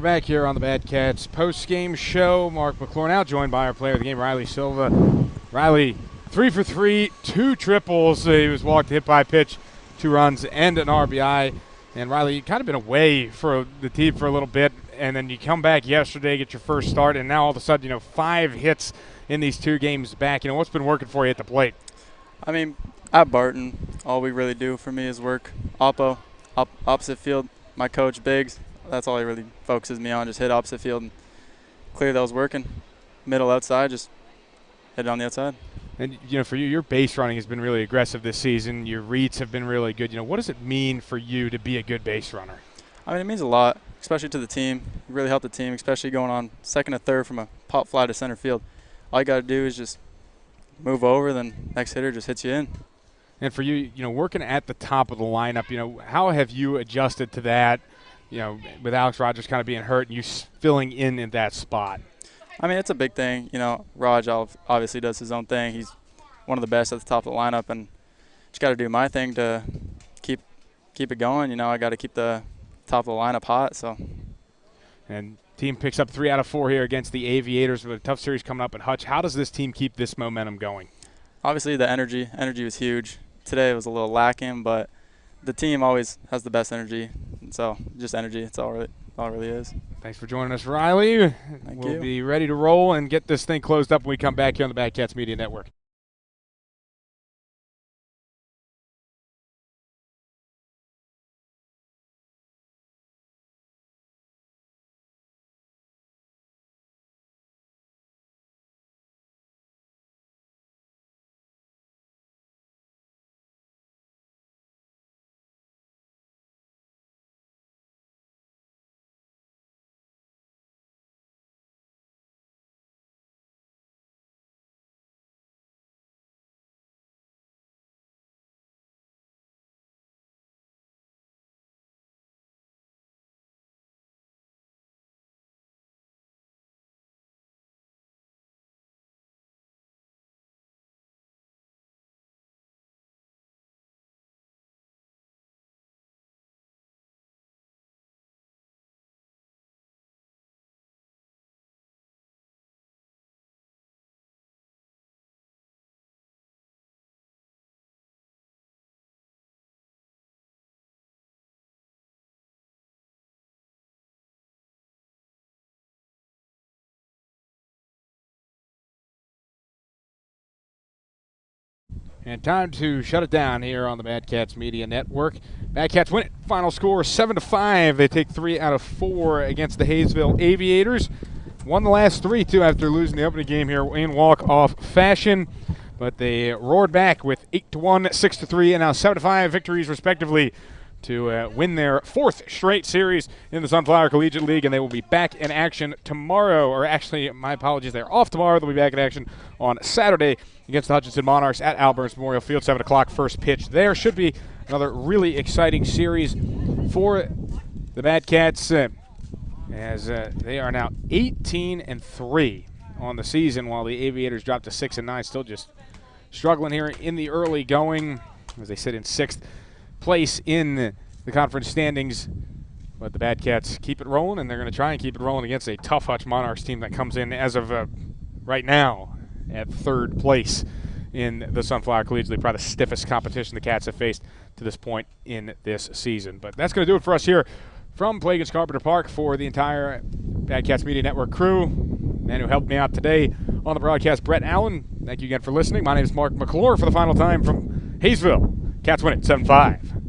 we're back here on the Bad Cats post-game show. Mark McClure now joined by our player of the game, Riley Silva. Riley, 3 for 3, 2 triples. He was walked, hit by pitch, 2 runs, and an RBI. And Riley, you kind of been away for the team for a little bit, and then you come back yesterday, get your first start, and now all of a sudden, 5 hits in these 2 games back. What's been working for you at the plate? I mean, at Barton, all we really do for me is work opposite field. My coach, Biggs, that's all he really focuses me on, just hit opposite field and clear those working. Middle, outside, just hit it on the outside. And, for you, your base running has been really aggressive this season. Your reads have been really good. What does it mean for you to be a good base runner? I mean, it means a lot, especially to the team. You really help the team, especially going on second or third from a pop fly to center field. All you got to do is just move over, then next hitter just hits you in. And for you, working at the top of the lineup, how have you adjusted to that, with Alex Rogers kind of being hurt and you filling in that spot? I mean, it's a big thing. Raj obviously does his own thing. He's one of the best at the top of the lineup, and just got to do my thing to keep it going. I got to keep the top of the lineup hot. So. And team picks up 3 out of 4 here against the Aviators with a tough series coming up in Hutch. How does this team keep this momentum going? Obviously, the energy was huge. Today it was a little lacking, but the team always has the best energy. So just energy, it's all it really is. Thanks for joining us, Riley. We'll be ready to roll and get this thing closed up when we come back here on the Bad Cats Media Network. And time to shut it down here on the Bad Cats Media Network. Bad Cats win it. Final score 7-5. They take 3 out of 4 against the Haysville Aviators. Won the last 3, too, after losing the opening game here in walk-off fashion. But they roared back with 8-1, 6-3, and now 7-5 victories, respectively, to win their 4th straight series in the Sunflower Collegiate League, and they will be back in action tomorrow. Or actually, my apologies, they're off tomorrow. They'll be back in action on Saturday against the Hutchinson Monarchs at Alburns Memorial Field, 7 o'clock first pitch there. Should be another really exciting series for the Bad Cats, as they are now 18-3 on the season, while the Aviators dropped to 6-9, still just struggling here in the early going as they sit in 6th place in the conference standings. But the Bad Cats keep it rolling, and they're going to try and keep it rolling against a tough Hutch Monarchs team that comes in as of right now at 3rd place in the Sunflower Collegiate League. Probably the stiffest competition the Cats have faced to this point in this season. But that's going to do it for us here from Plagens Carpenter Park. For the entire Bad Cats Media Network crew, man who helped me out today on the broadcast, Brett Allen, thank you again for listening. My name is Mark McClure for the final time from Haysville. Cats win it 7-5.